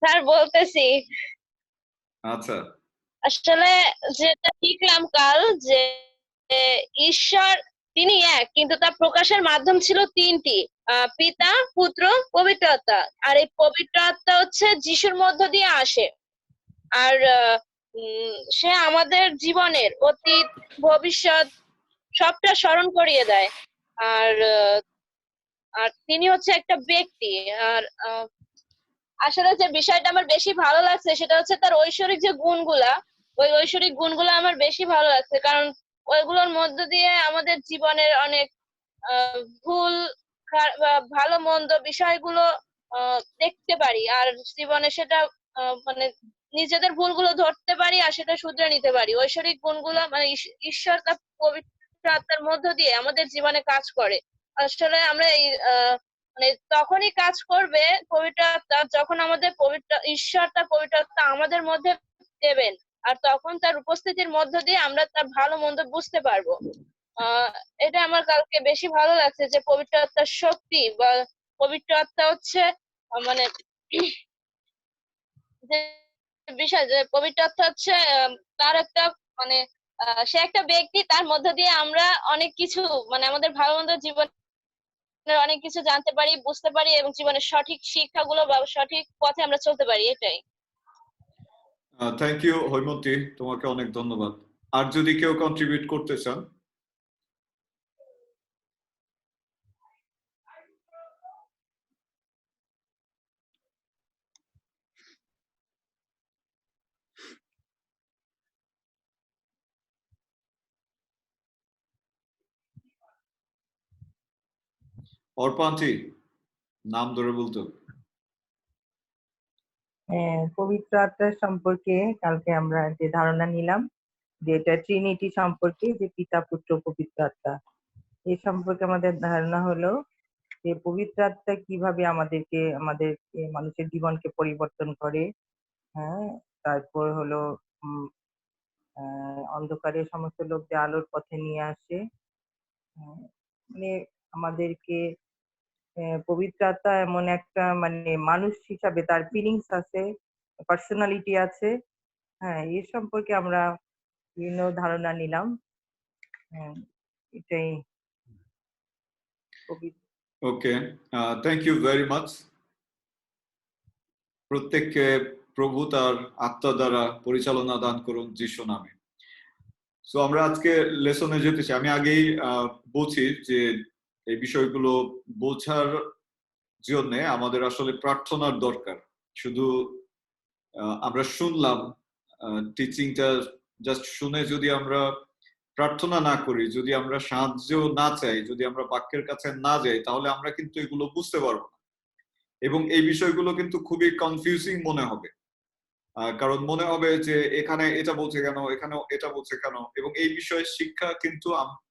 Sir বলতেছি। আচ্ছা, আসলে যেটা শিখলাম কাল, যে ঈশ্বর তিনি এক, কিন্তু তার প্রকাশের মাধ্যম ছিল তিনটি: পিতা, পুত্র, পবিত্র আত্মা। আর এই পবিত্র আত্মা হচ্ছে যিশুর মধ্য দিয়ে আসে। আর সে আমাদের জীবনের অতীত, ভবিষ্যৎ সবটা স্মরণ করিয়ে দেয়। আর আর তিনি হচ্ছে একটা ব্যক্তি। আর আসলে যে বিষয়টা আমার বেশি ভালো লাগছে সেটা হচ্ছে তার ঐশ্বরিক যে গুণগুলা, ওই ঐশ্বরিক গুণগুলো আমার বেশি ভালো লাগছে, কারণ ওইগুলোর মধ্য দিয়ে আমাদের জীবনের অনেক ভুল বা ভালো মন্দ বিষয়গুলো দেখতে পারি, আর জীবনে সেটা মানে নিজেদের ভুলগুলো ধরতে পারি আর সেটা শুধরে নিতে পারি। ঐশ্বরিক গুণগুলো মানে ঈশ্বর তার পবিত্র আত্মার মধ্য দিয়ে আমাদের জীবনে কাজ করে। আসলে আমরা এই মানে তখনই কাজ করবে পবিত্র আত্মা, যখন আমাদের পবিত্র ঈশ্বর তার পবিত্র আত্মা আমাদের মধ্যে দেবেন। আর তখন তার উপস্থিতির মধ্য দিয়ে আমরা তার ভালো মন্দ বুঝতে পারবো। আহ এটা আমার কালকে বেশি ভালো লাগছে, যে পবিত্র আত্মার শক্তি বা পবিত্র আত্মা হচ্ছে মানে যে বিষয়, যে পবিত্র আত্মা হচ্ছে তার একটা মানে সে একটা ব্যক্তি, তার মধ্য দিয়ে আমরা অনেক কিছু মানে আমাদের ভালো মন্দ জীবনের অনেক কিছু জানতে পারি, বুঝতে পারি, এবং জীবনের সঠিক শিক্ষাগুলো বা সঠিক পথে আমরা চলতে পারি। এটাই। থ্যাংক ইউ হৈমন্তী, তোমাকে অনেক ধন্যবাদ। আর যদি কেউ কন্ট্রিবিউট করতে চান? অর্পান্তি, নাম ধরে বলতো। পবিত্র আত্মার সম্পর্কে কালকে আমরা যে ধারণা নিলাম, যে এটা ট্রিনিটি সম্পর্কে, যে পিতা, পুত্র, পবিত্র আত্মা, এই সম্পর্কে আমাদের ধারণা হলো যে পবিত্র আত্মা কিভাবে আমাদের মানুষের জীবনকে পরিবর্তন করে। হ্যাঁ, তারপর হলো অন্ধকারের সমস্ত লোককে আলোর পথে নিয়ে আসে। মানে আমাদেরকে পবিত্র আত্মা এমন একটা মানে মানুষ হিসাবে তার ফিলিংস আছে, পার্সোনালিটি আছে। হ্যাঁ, এর সম্পর্কে আমরা বিভিন্ন ধারণা নিলাম। এটাই। ওকে, থ্যাংক ইউ ভেরি মাচ। প্রত্যেককে প্রভু তার আত্মা দ্বারা পরিচালনা দান করুন যিশু নামে। সো আমরা আজকে লেসনে যেতে চাই। আমি আগেই বলছি যে এই বিষয়গুলো বোঝার জন্য আমাদের আসলে প্রার্থনার দরকার। শুধু আমরা শুনলাম টিচিংটা, জাস্ট শুনে যদি আমরা প্রার্থনা না করি, যদি আমরা সাহায্য না চাই, যদি আমরা বাক্যের কাছে না যাই, তাহলে আমরা কিন্তু এগুলো বুঝতে পারবো না। এবং এই বিষয়গুলো কিন্তু খুবই কনফিউজিং মনে হবে, কারণ মনে হবে যে এখানে এটা বলছে কেন, এখানে এটা বলছে কেন। এবং এই বিষয়ে শিক্ষা কিন্তু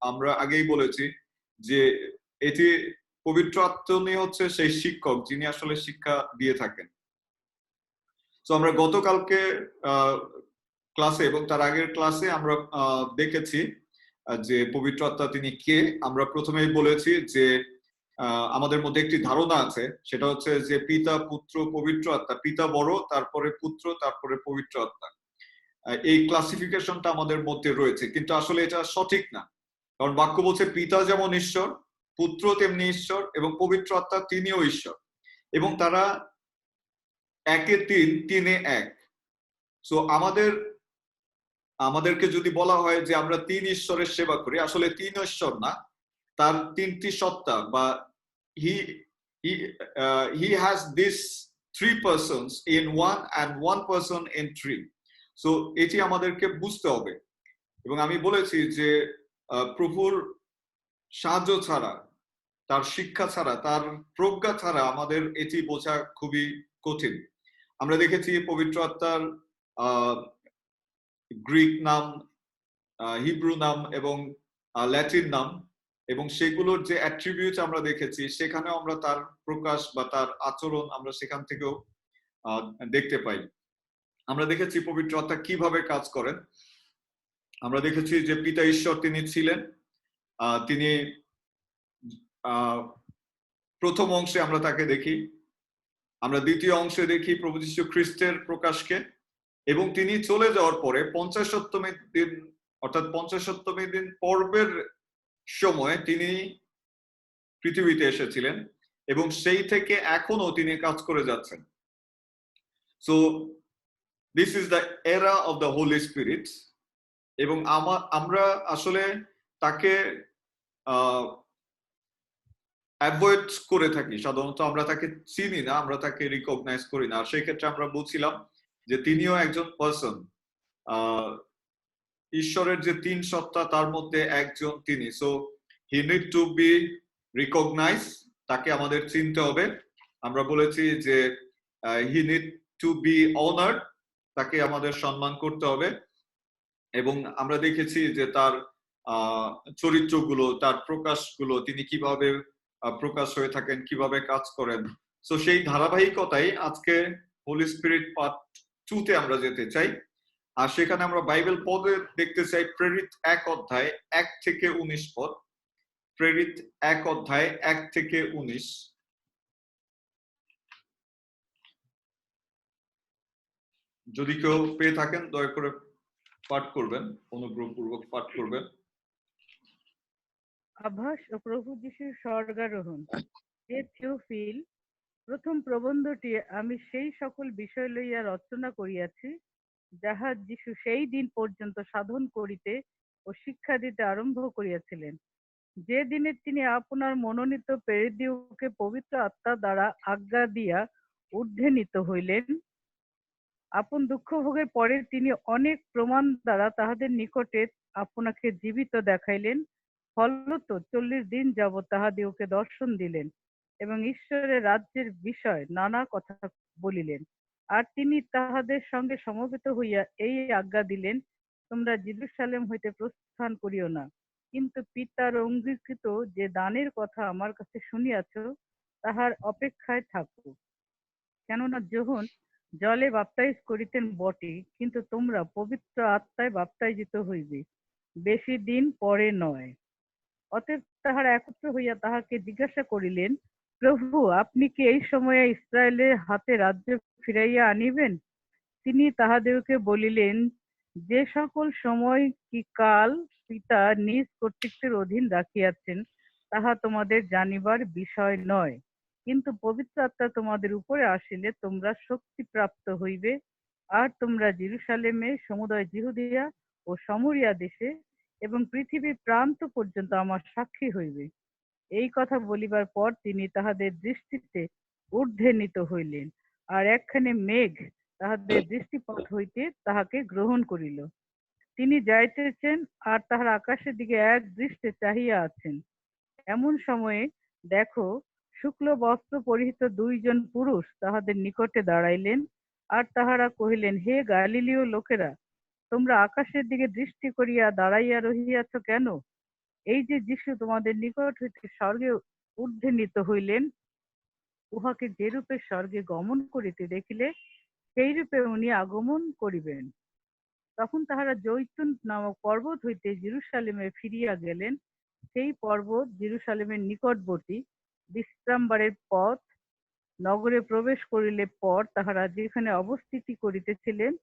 আমরা আগেই বলেছি যে এটি পবিত্র আত্মা হচ্ছে সেই শিক্ষক যিনি আসলে শিক্ষা দিয়ে থাকেন। তো আমরা গতকালকে ক্লাসে এবং তার আগের ক্লাসে আমরা দেখেছি যে পবিত্র আত্মা তিনি কে। আমরা প্রথমেই বলেছি যে আমাদের মধ্যে একটি ধারণা আছে, সেটা হচ্ছে যে পিতা, পুত্র, পবিত্র আত্মা। পিতা বড়, তারপরে পুত্র, তারপরে পবিত্র আত্মা। এই ক্লাসিফিকেশনটা আমাদের মধ্যে রয়েছে, কিন্তু আসলে এটা সঠিক না। কারণ বাক্য বলছে পিতা যেমন ঈশ্বর, পুত্র তেমনি ঈশ্বর, এবং পবিত্র আত্মা তিনিও ঈশ্বর, এবং তারা একে তিন, তিনে এক। সো আমাদেরকে যদি বলা হয় যে আমরা তিন ঈশ্বরের সেবা করি, আসলে তিন ঈশ্বর না, তার তিনটি সত্তা, বা he has this three persons in one and one person in three. So এটি আমাদেরকে বুঝতে হবে। এবং আমি বলেছি যে প্রভুর সাহায্য ছাড়া, তার শিক্ষা ছাড়া, তার প্রজ্ঞা ছাড়া আমাদের এটি বোঝা খুবই কঠিন। আমরা দেখেছি পবিত্র আত্মার গ্রিক নাম, হিব্রু নাম এবং ল্যাটিন নাম, এবং সেগুলোর যে অ্যাট্রিবিউট আমরা দেখেছি, সেখানেও আমরা তার প্রকাশ বা তার আচরণ আমরা সেখান থেকেও দেখতে পাই। আমরা দেখেছি পবিত্র আত্মা কিভাবে কাজ করেন। আমরা দেখেছি যে পিতা ঈশ্বর তিনি ছিলেন। তিনি প্রথম অংশে আমরা তাকে দেখি, আমরা দ্বিতীয় অংশে দেখি প্রভু যীশু খ্রিস্টের প্রকাশকে, এবং তিনি চলে যাওয়ার পরে 50 দিন অর্থাৎ 50 দিন পর্বের সময় তিনি পৃথিবীতে এসেছিলেন এবং সেই থেকে এখনো তিনি কাজ করে যাচ্ছেন। সো দিস ইজ দ্য এরা অফ দ্য হোলি স্পিরিট, এবং আমরা আসলে তাকে অ্যাভয়েড করে থাকি, সাধারণত আমরা তাকে চিনি না, আমরা তাকে রিকগনাইজ করি না। আর সেই ক্ষেত্রে আমরা বলছিলাম যে তিনিও একজন পার্সন, ঈশ্বরের যে তিন সত্তা তার মধ্যে একজন তিনি। So he need to be recognise, তাকে আমাদের চিনতে হবে। আমরা বলেছি যে he need to be honoured, তাকে আমাদের সম্মান করতে হবে। এবং আমরা দেখেছি যে তার চরিত্রগুলো, তার প্রকাশগুলো, তিনি কিভাবে প্রকাশ হয়ে থাকেন, কিভাবে কাজ করেন। সো সেই ধারাবাহিকতাই আজকে হোলি স্পিরিট পার্ট 2 তে আমরা যেতে চাই। আর সেখানে আমরা বাইবেল পদে দেখতে চাই প্রেরিত 1 অধ্যায় 1 থেকে 19 পদ। প্রেরিত 1 অধ্যায় 1 থেকে 19। যদি কেউ পেয়ে থাকেন দয়া করে পাঠ করবেন, অনুগ্রহপূর্বক পাঠ করবেন। আভাস ও প্রভু যিশুর স্বর্গারোহণ। হে থিওফিল, প্রথম প্রবন্ধটি আমি সেই সকল বিষয় লইয়া রচনা করিয়াছি, যাহা যিশু সেই দিন পর্যন্ত সাধন করিতে ও শিক্ষা দিতে আরম্ভ করিয়াছিলেন, যে দিনে তিনি আপনার মনোনীত প্রেরিতদিগকে পবিত্র আত্মা দ্বারা আজ্ঞা দিয়া ঊর্ধ্বে নীত হইলেন। আপন দুঃখ ভোগের পরে তিনি অনেক প্রমাণ দ্বারা তাহাদের নিকটে আপনাকে জীবিত দেখাইলেন। ফলত 40 দিন যাবৎ তাহাদিগকে দর্শন দিলেন এবং ঈশ্বরের রাজ্যের বিষয় নানা কথা বলিলেন। আর তিনি তাহাদের সঙ্গে সমবেত হইয়া এই আজ্ঞা দিলেন, তোমরা জেরুজালেম হইতে প্রস্থান করিও না, কিন্তু পিতার অঙ্গীকৃত যে দানের কথা আমার কাছে শুনিয়াছ তাহার অপেক্ষায় থাকো। কেননা যোহন জলে বাপ্তাইজ করিতেন বটে, কিন্তু তোমরা পবিত্র আত্মায় বাপ্তাইজিত হইবে বেশি দিন পরে নয়। অতএব তাহারা একত্র হইয়া তাহাকে জিজ্ঞাসা করিলেন, প্রভু, আপনি কি এই সময়ে ইসরায়েলের হাতে রাজ্য ফিরাইয়া আনিবেন? তিনি তাহাদেরকে বলিলেন, যে সকল সময় কি কাল পিতা নিজ কর্তৃত্বের অধীন রাখিয়াছেন তাহা তোমাদের জানিবার বিষয় নয়, কিন্তু পবিত্র আত্মা তোমাদের উপরে আসিলে তোমরা শক্তি প্রাপ্ত হইবে, আর তোমরা জেরুজালেমে, সমুদয় জিহুদিয়া ও সমরিয়া দেশে এবং পৃথিবীর প্রান্ত পর্যন্ত আমার সাক্ষী হইবে। এই কথা বলিবার পর তিনি তাহাদের দৃষ্টিতে ঊর্ধ্বে নীত হইলেন, আর একখানে মেঘ তাহাদের দৃষ্টিপথ হইতে তাহাকে গ্রহণ করিল। তিনি যাইতেছেন, আর তাহার আকাশের দিকে এক দৃষ্টে চাহিয়া আছেন। এমন সময়ে দেখো, শুক্ল বস্ত্র পরিহিত 2 জন পুরুষ তাহাদের নিকটে দাঁড়াইলেন, আর তাহারা কহিলেন, হে গালিলীয় লোকেরা, তোমরা আকাশের দিকে দৃষ্টি করিয়া দাঁড়াইয়া রহিয়াছ কেন? এই যে যিশু তোমাদের নিকট হইতে স্বর্গে ঊর্ধ্বে নীত হইলেন, উহাকে যেরূপে স্বর্গে গমন করিতে দেখিলে সেই রূপে উনি আগমন করিবেন। তখন তাহারা জৈতুন নামক পর্বত হইতে জেরুজালেমে ফিরিয়া গেলেন। সেই পর্বত জেরুজালেমের নিকটবর্তী, বিশ্রামবারের পথ। নগরে প্রবেশ করিলে পর তাহারা যেখানে অবস্থিতি করিতেছিলেন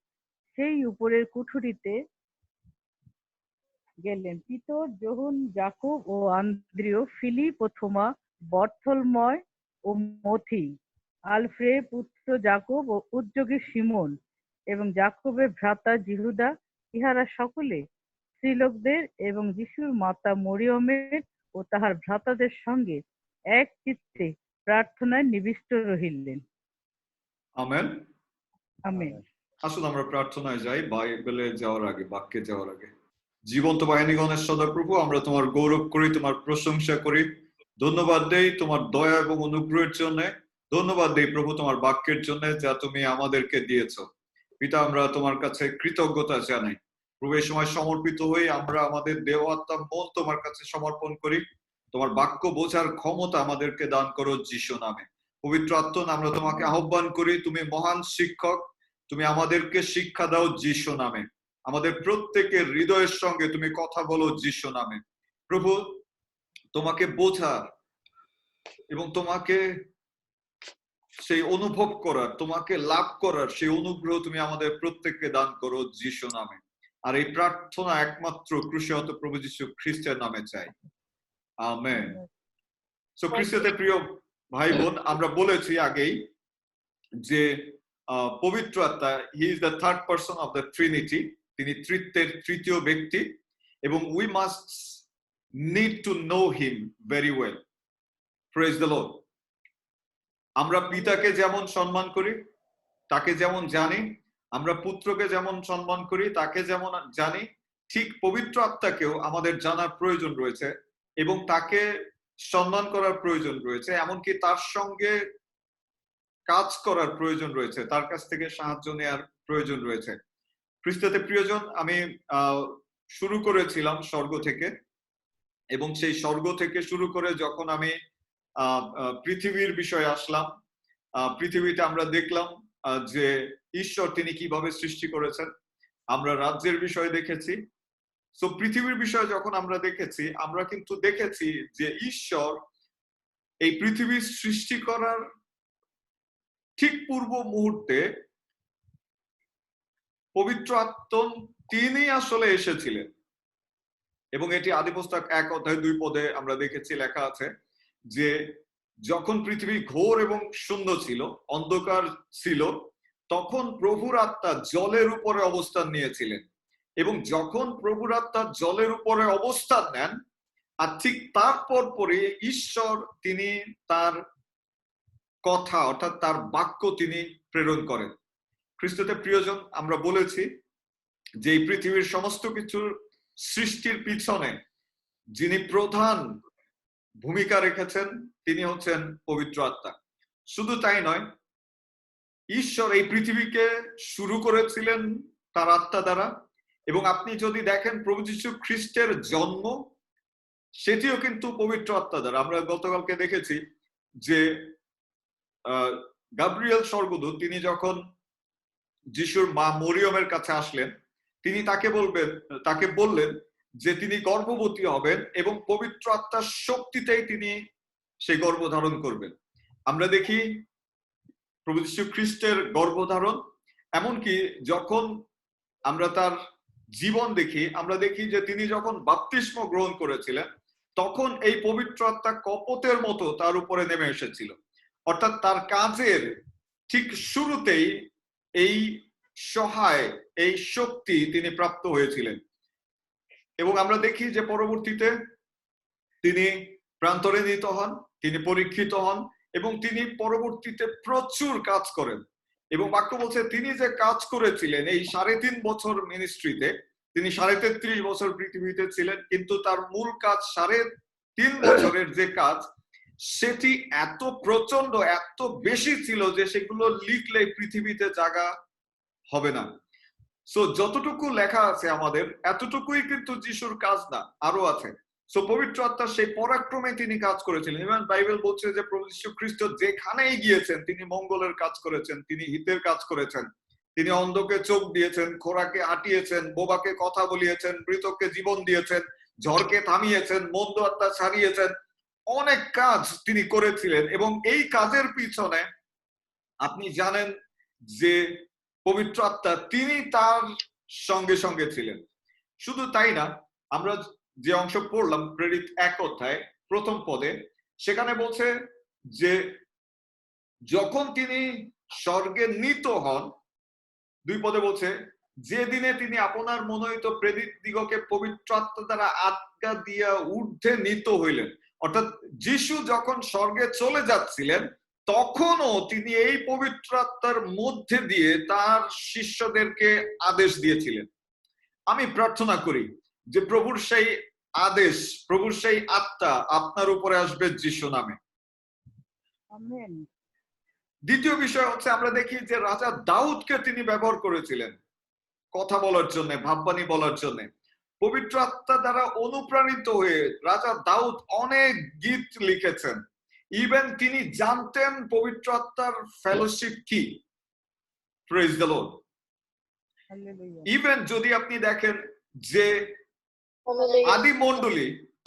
সেই উপরের কুঠুরিতে গেলেন। পিতর, যোহন, যাকব ও আন্দ্রিয়, ফিলিপ ও থোমা, বর্থলময় ও মথি, আলফে পুত্র যাকব ও উদ্যোগী সিমন এবং যাকবের ভ্রাতা জিহুদা, ইহারা সকলে স্ত্রীলোকদের এবং যিশুর মাতা মরিয়মের ও তাহার ভ্রাতাদের সঙ্গে এক চিত্তে প্রার্থনায় নিবিষ্ট রহিলেন। আমেন। আমেন। আসুন আমরা প্রার্থনায় যাই বাইবেলে যাওয়ার আগে, বাক্যে যাওয়ার আগে। জীবন্ত বাহিনীগণের সদাপ্রভু, আমরা তোমার গৌরব করি, তোমার প্রশংসা করি, ধন্যবাদ দেই তোমার দয়া এবং অনুগ্রহের জন্য। ধন্যবাদ দেই প্রভু তোমার বাক্যের জন্য যা তুমি আমাদেরকে দিয়েছো। পিতা, আমরা তোমার কাছে কৃতজ্ঞতা জানাই। প্রভু, এই সময় সমর্পিত হয়ে আমরা আমাদের দেহ আত্মা মন তোমার কাছে সমর্পণ করি। তোমার বাক্য বোঝার ক্ষমতা আমাদেরকে দান করো যিশু নামে। পবিত্র আত্মা, আমরা তোমাকে আহ্বান করি, তুমি মহান শিক্ষক, তুমি আমাদেরকে শিক্ষা দাও যিশু নামে। আমাদের প্রত্যেকের হৃদয়ের সঙ্গে তুমি কথা বলো যিশু নামে। প্রভু, তোমাকে বোঝার এবং তোমাকে সেই অনুভব করার, তোমাকে লাভ করার সেই অনুগ্রহ তুমি আমাদের প্রত্যেককে দান করো যিশু নামে। আর এই প্রার্থনা একমাত্র ক্রুশিহত প্রভু যিশু খ্রিস্টের নামে চাই, আমেন। সো খ্রিস্টতে প্রিয় ভাই বোন, আমরা বলেছি আগেই যে পবিত্র আত্মা, he is the third person of the Trinity, তিনি তৃতীয়ের তৃতীয় ব্যক্তি, এবং we must need to know him very well. Praise the Lord. আমরা পিতাকে যেমন সম্মান করি, তাকে যেমন জানি, আমরা পুত্রকে যেমন সম্মান করি, তাকে যেমন জানি, ঠিক পবিত্র আত্মাকেও আমাদের জানার প্রয়োজন রয়েছে এবং তাকে সম্মান করার প্রয়োজন রয়েছে, এমনকি তার সঙ্গে কাজ করার প্রয়োজন রয়েছে, তার কাছ থেকে সাহায্য নেওয়ার প্রয়োজন রয়েছে। খ্রিস্টতে প্রিয়জন, আমি শুরু করেছিলাম স্বর্গ থেকে, এবং সেই স্বর্গ থেকে শুরু করে যখন আমি পৃথিবীর বিষয়ে আসলাম, পৃথিবীতে আমরা দেখলাম যে ঈশ্বর তিনি কিভাবে সৃষ্টি করেছেন। আমরা রাজ্যের বিষয়ে দেখেছি। সো পৃথিবীর বিষয়ে যখন আমরা দেখেছি, আমরা কিন্তু দেখেছি যে ঈশ্বর এই পৃথিবীর সৃষ্টি করার ঠিক পূর্ব মুহূর্তে পবিত্র আত্মা তিনি আসলে এসেছিলেন। এবং এটি আদিপুস্তক 1:2 আমরা দেখেছি, লেখা আছে যে যখন পৃথিবী ঘোর এবং শূন্য ছিল, অন্ধকার ছিল, তখন প্রভুর আত্মা জলের উপরে অবস্থান নিয়েছিলেন। এবং যখন প্রভুর আত্মা জলের উপরে অবস্থান নেন, আর ঠিক তারপর পরে ঈশ্বর তিনি তার কথা অর্থাৎ তার বাক্য তিনি প্রেরণ করেন। খ্রিস্টতে প্রিয়জন, আমরা বলেছি যে এই পৃথিবীর সমস্ত কিছুর সৃষ্টির পিছনে যিনি প্রধান ভূমিকা রেখেছেন তিনি হচ্ছেন পবিত্র আত্মা। শুধু তাই নয়, ঈশ্বর এই পৃথিবীকে শুরু করেছিলেন তার আত্মা দ্বারা, এবং আপনি যদি দেখেন প্রভু যীশু খ্রিস্টের জন্ম, সেটিও কিন্তু পবিত্র আত্মা দ্বারা। আমরা গতকালকে দেখেছি যে গাব্রিয়েল স্বর্গদূত তিনি যখন যিশুর মা মরিয়মের কাছে আসলেন, তিনি তাকে বললেন যে তিনি গর্ভবতী হবেন এবং পবিত্র আত্মার শক্তিতেই তিনি সেই গর্ভধারণ করবেন। আমরা দেখি প্রভু যীশু খ্রিস্টের গর্ভধারণ, এমনকি যখন আমরা তার জীবন দেখি, আমরা দেখি যে তিনি যখন বাপ্তিস্ম গ্রহণ করেছিলেন, তখন এই পবিত্র আত্মা কপতের মতো তার উপরে নেমে এসেছিল। অর্থাৎ তার কাজের ঠিক শুরুতেই এই সহায়, এই শক্তি তিনি প্রাপ্ত হয়েছিলেন। এবং আমরা দেখি যে পরবর্তীতে তিনি প্রান্তরে নিত হন, তিনি পরীক্ষিত হন, এবং তিনি পরবর্তীতে প্রচুর কাজ করেন। এবং বাক্য বলছে তিনি যে কাজ করেছিলেন এই 3.5 বছর মিনিস্ট্রিতে, তিনি 33.5 বছর পৃথিবীতে ছিলেন, কিন্তু তার মূল কাজ 3.5 বছরের যে কাজ, সেটি এত প্রচন্ড, এত বেশি ছিল যে সেগুলো লিখলে পৃথিবীতে জায়গা হবে না। সো যতটুকু লেখা আছে আমাদের, এতটুকুই কিন্তু যিশুর কাজ না, আরো আছে। সো পবিত্র আত্মার সেই পরাক্রমে তিনি কাজ করেছিলেন। এবং বাইবেল বলছে যে প্রভু যীশু খ্রিস্ট যেখানেই গিয়েছেন তিনি মঙ্গলের কাজ করেছেন, তিনি হিতের কাজ করেছেন, তিনি অন্ধকে চোখ দিয়েছেন, খোরাকে হাঁটিয়েছেন, বোবাকে কথা বলিয়েছেন, মৃতকে জীবন দিয়েছেন, ঝড়কে থামিয়েছেন, মন্দ আত্মা ছাড়িয়েছেন, অনেক কাজ তিনি করেছিলেন। এবং এই কাজের পিছনে আপনি জানেন যে পবিত্র আত্মা তিনি তার সঙ্গে সঙ্গে ছিলেন। শুধু তাই না, আমরা যে অংশ পড়লাম প্রেরিত 1 অধ্যায় 1ম পদে, সেখানে বলছে যে যখন তিনি স্বর্গে নীত হন, 2 পদে বলছে যে দিনে তিনি আপনার মনোনীত প্রেরিত দিগকে পবিত্র আত্মা দ্বারা আজ্ঞা দিয়া ঊর্ধ্বে নীত হইলেন। অর্থাৎ যিশু যখন স্বর্গে চলে যাচ্ছিলেন, তখনও তিনি এই পবিত্র আত্মার মধ্যে দিয়ে তার শিষ্যদেরকে আদেশ দিয়েছিলেন। আমি প্রার্থনা করি যে প্রভুর সেই আদেশ, প্রভুর সেই আত্মা আপনার উপরে আসবে যিশু নামে। আমেন। দ্বিতীয় বিষয় হচ্ছে, আমরা দেখি যে রাজা দাউদকে তিনি ব্যবহার করেছিলেন কথা বলার জন্য, ভাববাণী বলার জন্য। পবিত্র আত্মা দ্বারা অনুপ্রাণিত হয়ে রাজা দাউদ অনেক গীত লিখেছেন। ইভেন তিনি জানতেন পবিত্র আত্মার ফেলোশিপ কি। Praise the Lord. ইভেন যদি আপনি দেখেন যে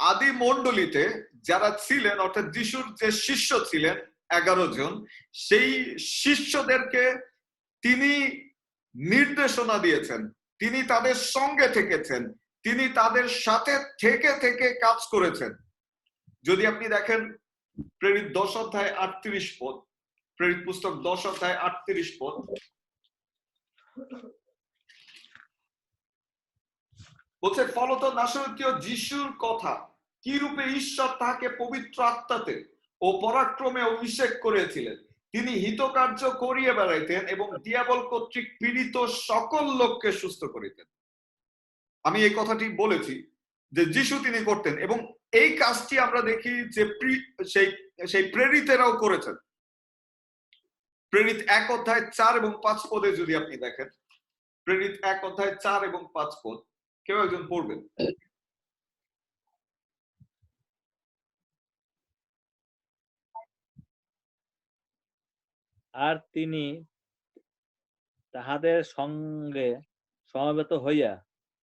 আদি মণ্ডলীতে যারা ছিলেন, অর্থাৎ যিশুর যে শিষ্য ছিলেন, 11 জন সেই শিষ্যদেরকে তিনি নির্দেশনা দিয়েছেন, তিনি তাদের সঙ্গে থেকেছেন, তিনি তাদের সাথে থেকে থেকে কাজ করেছেন। যদি আপনি দেখেন প্রেরিত 10 অধ্যায় 38 পদ, প্রেরিত পুস্তক 10 অধ্যায় 38 পদ, বলছে ফলত নাসরতীয় যিশুর কথা কি রূপে ঈশ্বর তাহাকে পবিত্র আত্মাতে ও পরাক্রমে অভিষেক করেছিলেন, তিনি হিতকার্য করিয়ে বেড়াইতেন এবং দিয়াবল কর্তৃক পীড়িত সকল লোককে সুস্থ করিতেন। আমি এই কথাটি বলেছি যে যিশু তিনি করতেন, এবং এই কাজটি আমরা দেখি যে সেই প্রেরিতেরাও করেছেন। প্রেরিত 1 অধ্যায় 4 এবং 5 পদে যদি আপনি দেখেন, প্রেরিত 1 অধ্যায় 4 এবং 5 পদ কেউ একজন পড়বেন। আর তিনি তাহাদের সঙ্গে সমবেত হইয়া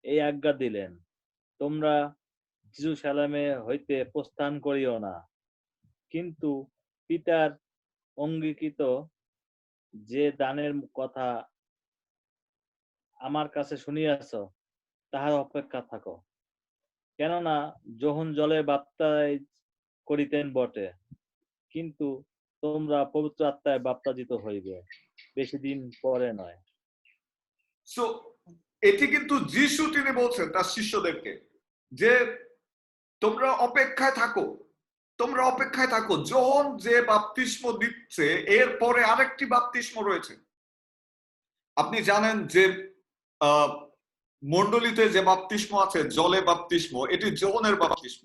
এই আজ্ঞা দিলেন, তোমরা জেরুজালেমে হইতে প্রস্থান করিও না, কিন্তু পিতার অঙ্গীকৃত যে দানের কথা আমার কাছে শুনিয়াছ তাহার অপেক্ষা থাকো। কেননা যোহন জলে বাপ্তাইজ করিতেন বটে, কিন্তু তোমরা পবিত্র আত্মায় বাপ্তাজিত হইবে বেশি দিন পরে নয়। সো এটি কিন্তু যিশু তিনি বলছেন তার শিষ্যদেরকে যে তোমরা অপেক্ষায় থাকো, তোমরা অপেক্ষায় থাকো। যোহন যে বাপ্তিস্ম দিচ্ছে এরপরে আরেকটি বাপ্তিস্ম রয়েছে। আপনি জানেন যে মণ্ডলীতে যে বাপ্তিস্ম আছে জলে বাপ্তিস্ম, এটি যোহনের বাপ্তিস্ম,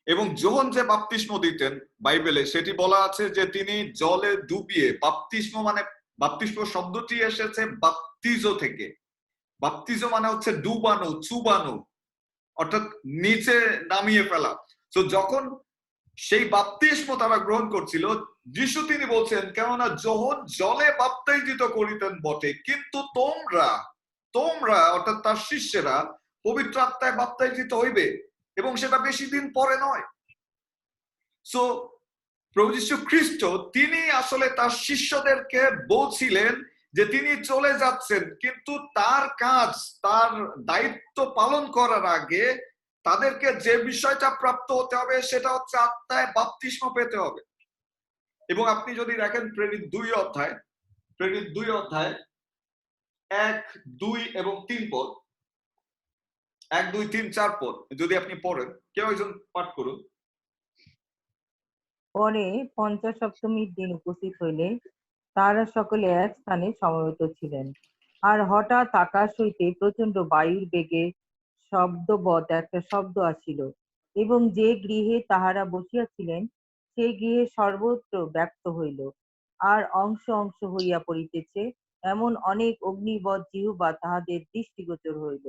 এবং যোহন যে বাপ্তিস্ম দিতেন বাইবেলে সেটি বলা আছে যে তিনি জলে ডুবিয়ে, বাপ্তিস্ম মানে বাপ্তিস্ম শব্দটি এসেছে বাপ্তিজো থেকে। বাপ্তিজো মানে হচ্ছে ডুবানো, চুবানো, অর্থাৎ নিচে নামিয়ে ফেলা। তো যখন সেই বাপ্তিস্ম তারা গ্রহণ করছিল, যিশু তিনি বলছেন কেননা যোহন জলে বাপ্তাইজিত করিতেন বটে, কিন্তু তোমরা অর্থাৎ তার শিষ্যেরা পবিত্র আত্মায় বাপ্তাইজিত হইবে, এবং সেটা বেশি দিন পরে নয়। সো প্রভু যীশু খ্রিস্ট তিনি আসলে তার শিষ্যদেরকে বলছিলেন যে তিনি চলে যাচ্ছেন, কিন্তু তার কাজ, তার দায়িত্ব পালন করার আগে তাদেরকে যে বিষয়টা প্রাপ্ত হতে হবে সেটা হচ্ছে আত্মায় বাপ্তিস্ম পেতে হবে। এবং আপনি যদি দেখেন প্রেরিত 2 অধ্যায় 1, 2 এবং 3 পদ, 1, 2, 3, 4 পদ যদি আপনি পড়েন, কেউ একজন পাঠ করুন। পরে পঞ্চম সপ্তমীর দিন উপস্থিত হইলে তারা সকলে এক স্থানে সমবেত ছিলেন। আর হঠাৎ আকাশ হইতে প্রচন্ড বায়ুর বেগে শব্দবৎ একটা শব্দ আসিল, এবং যে গৃহে তাহারা বসিয়াছিলেন সেই গৃহে সর্বত্র ব্যক্ত হইল, আর অংশ অংশ হইয়া পড়িতেছে এমন অনেক অগ্নিবৎ জিহ্বা তাহাদের দৃষ্টিগোচর হইল,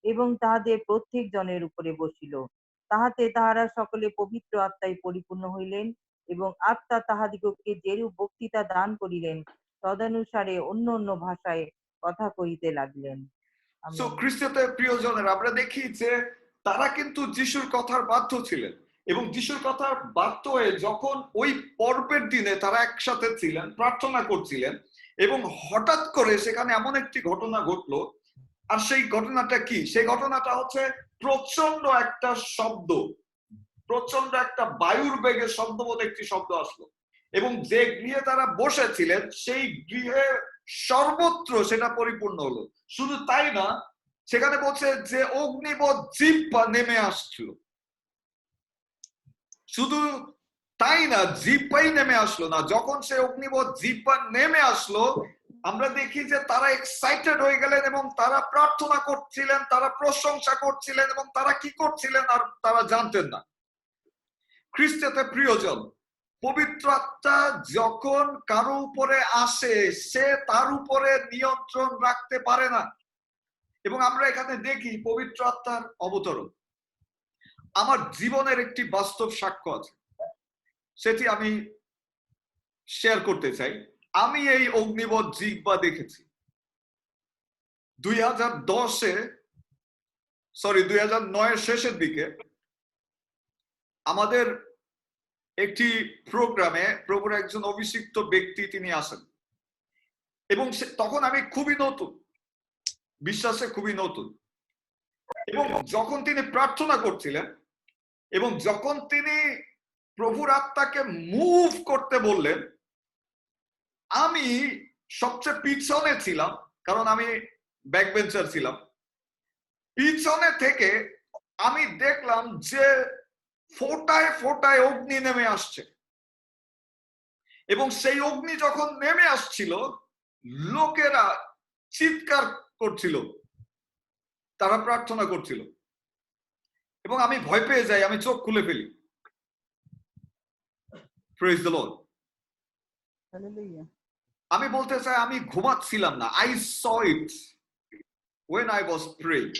এবং তাহাদের প্রত্যেক জনের উপরে বসিল। তাহাতে তাহারা সকলে পবিত্র আত্মায় পরিপূর্ণ হইলেন, এবং আত্মা তাহাদিগকে যেরূপ বক্তৃতা দান করিলেন তদনুসারে অন্য অন্য ভাষায় কথা কহিতে লাগলেন। সো খ্রিস্টতে প্রিয়জনের, আমরা দেখি যে তারা কিন্তু যিশুর কথার বাধ্য ছিলেন, এবং যিশুর কথার বাধ্য হয়ে যখন ওই পর্বের দিনে তারা একসাথে ছিলেন, প্রার্থনা করছিলেন, এবং হঠাৎ করে সেখানে এমন একটি ঘটনা ঘটলো। আর সেই ঘটনাটা কি? সেই ঘটনাটা হচ্ছে প্রচন্ড একটা শব্দ, প্রচন্ড একটা বায়ুর বেগে শব্দবোধ একটি শব্দ আসলো, এবং যে গৃহে তারা বসেছিলেন সেই গৃহে সর্বত্র সেটা পরিপূর্ণ হলো। শুধু তাই না, সেখানে বলছে যে অগ্নিবৎ জিহ্বা নেমে আসছিল। শুধু তাই না, জিহ্বাই নেমে আসলো না, যখন সে অগ্নিবৎ জিহ্বা নেমে আসলো আমরা দেখি যে তারা এক্সাইটেড হয়ে গেলেন, এবং তারা প্রার্থনা করছিলেন, তারা প্রশংসা করছিলেন, এবং তারা কি করছিলেন আর তারা জানতেন না। খ্রিস্টতে প্রিয়জন, পবিত্র আত্মা যখন কারো উপরে আসে সে তার উপরে নিয়ন্ত্রণ রাখতে পারে না, এবং আমরা এখানে দেখি পবিত্র আত্মার অবতরণ। আমার জীবনের একটি বাস্তব সাক্ষ্য আছে, সেটি আমি শেয়ার করতে চাই। আমি এই অগ্নিবৎ জিহ্বা দেখেছি 2009 এর শেষের দিকে। আমাদের একটি প্রোগ্রামে প্রভুর একজন অভিষিক্ত ব্যক্তি তিনি আসেন, এবং তখন আমি খুবই নতুন, বিশ্বাসে খুবই নতুন, এবং যখন তিনি প্রার্থনা করছিলেন এবং যখন তিনি প্রভুর আত্মাকে মুভ করতে বললেন, আমি সবচেয়ে পিছনে ছিলাম, কারণ আমি ব্যাকবেঞ্চার ছিলাম। পিছনে থেকে আমি দেখলাম যে ফোঁটায় ফোঁটায় অগ্নি নেমে আসছে, এবং সেই অগ্নি যখন নেমে আসছিল লোকেরা চিৎকার করছিল, তারা প্রার্থনা করছিল, এবং আমি ভয় পেয়ে যাই, আমি চোখ খুলে ফেলি। Praise the Lord. Hallelujah. আমি বলতে চাই আমি ঘুমাচ্ছিলাম না। I saw it when I was praying,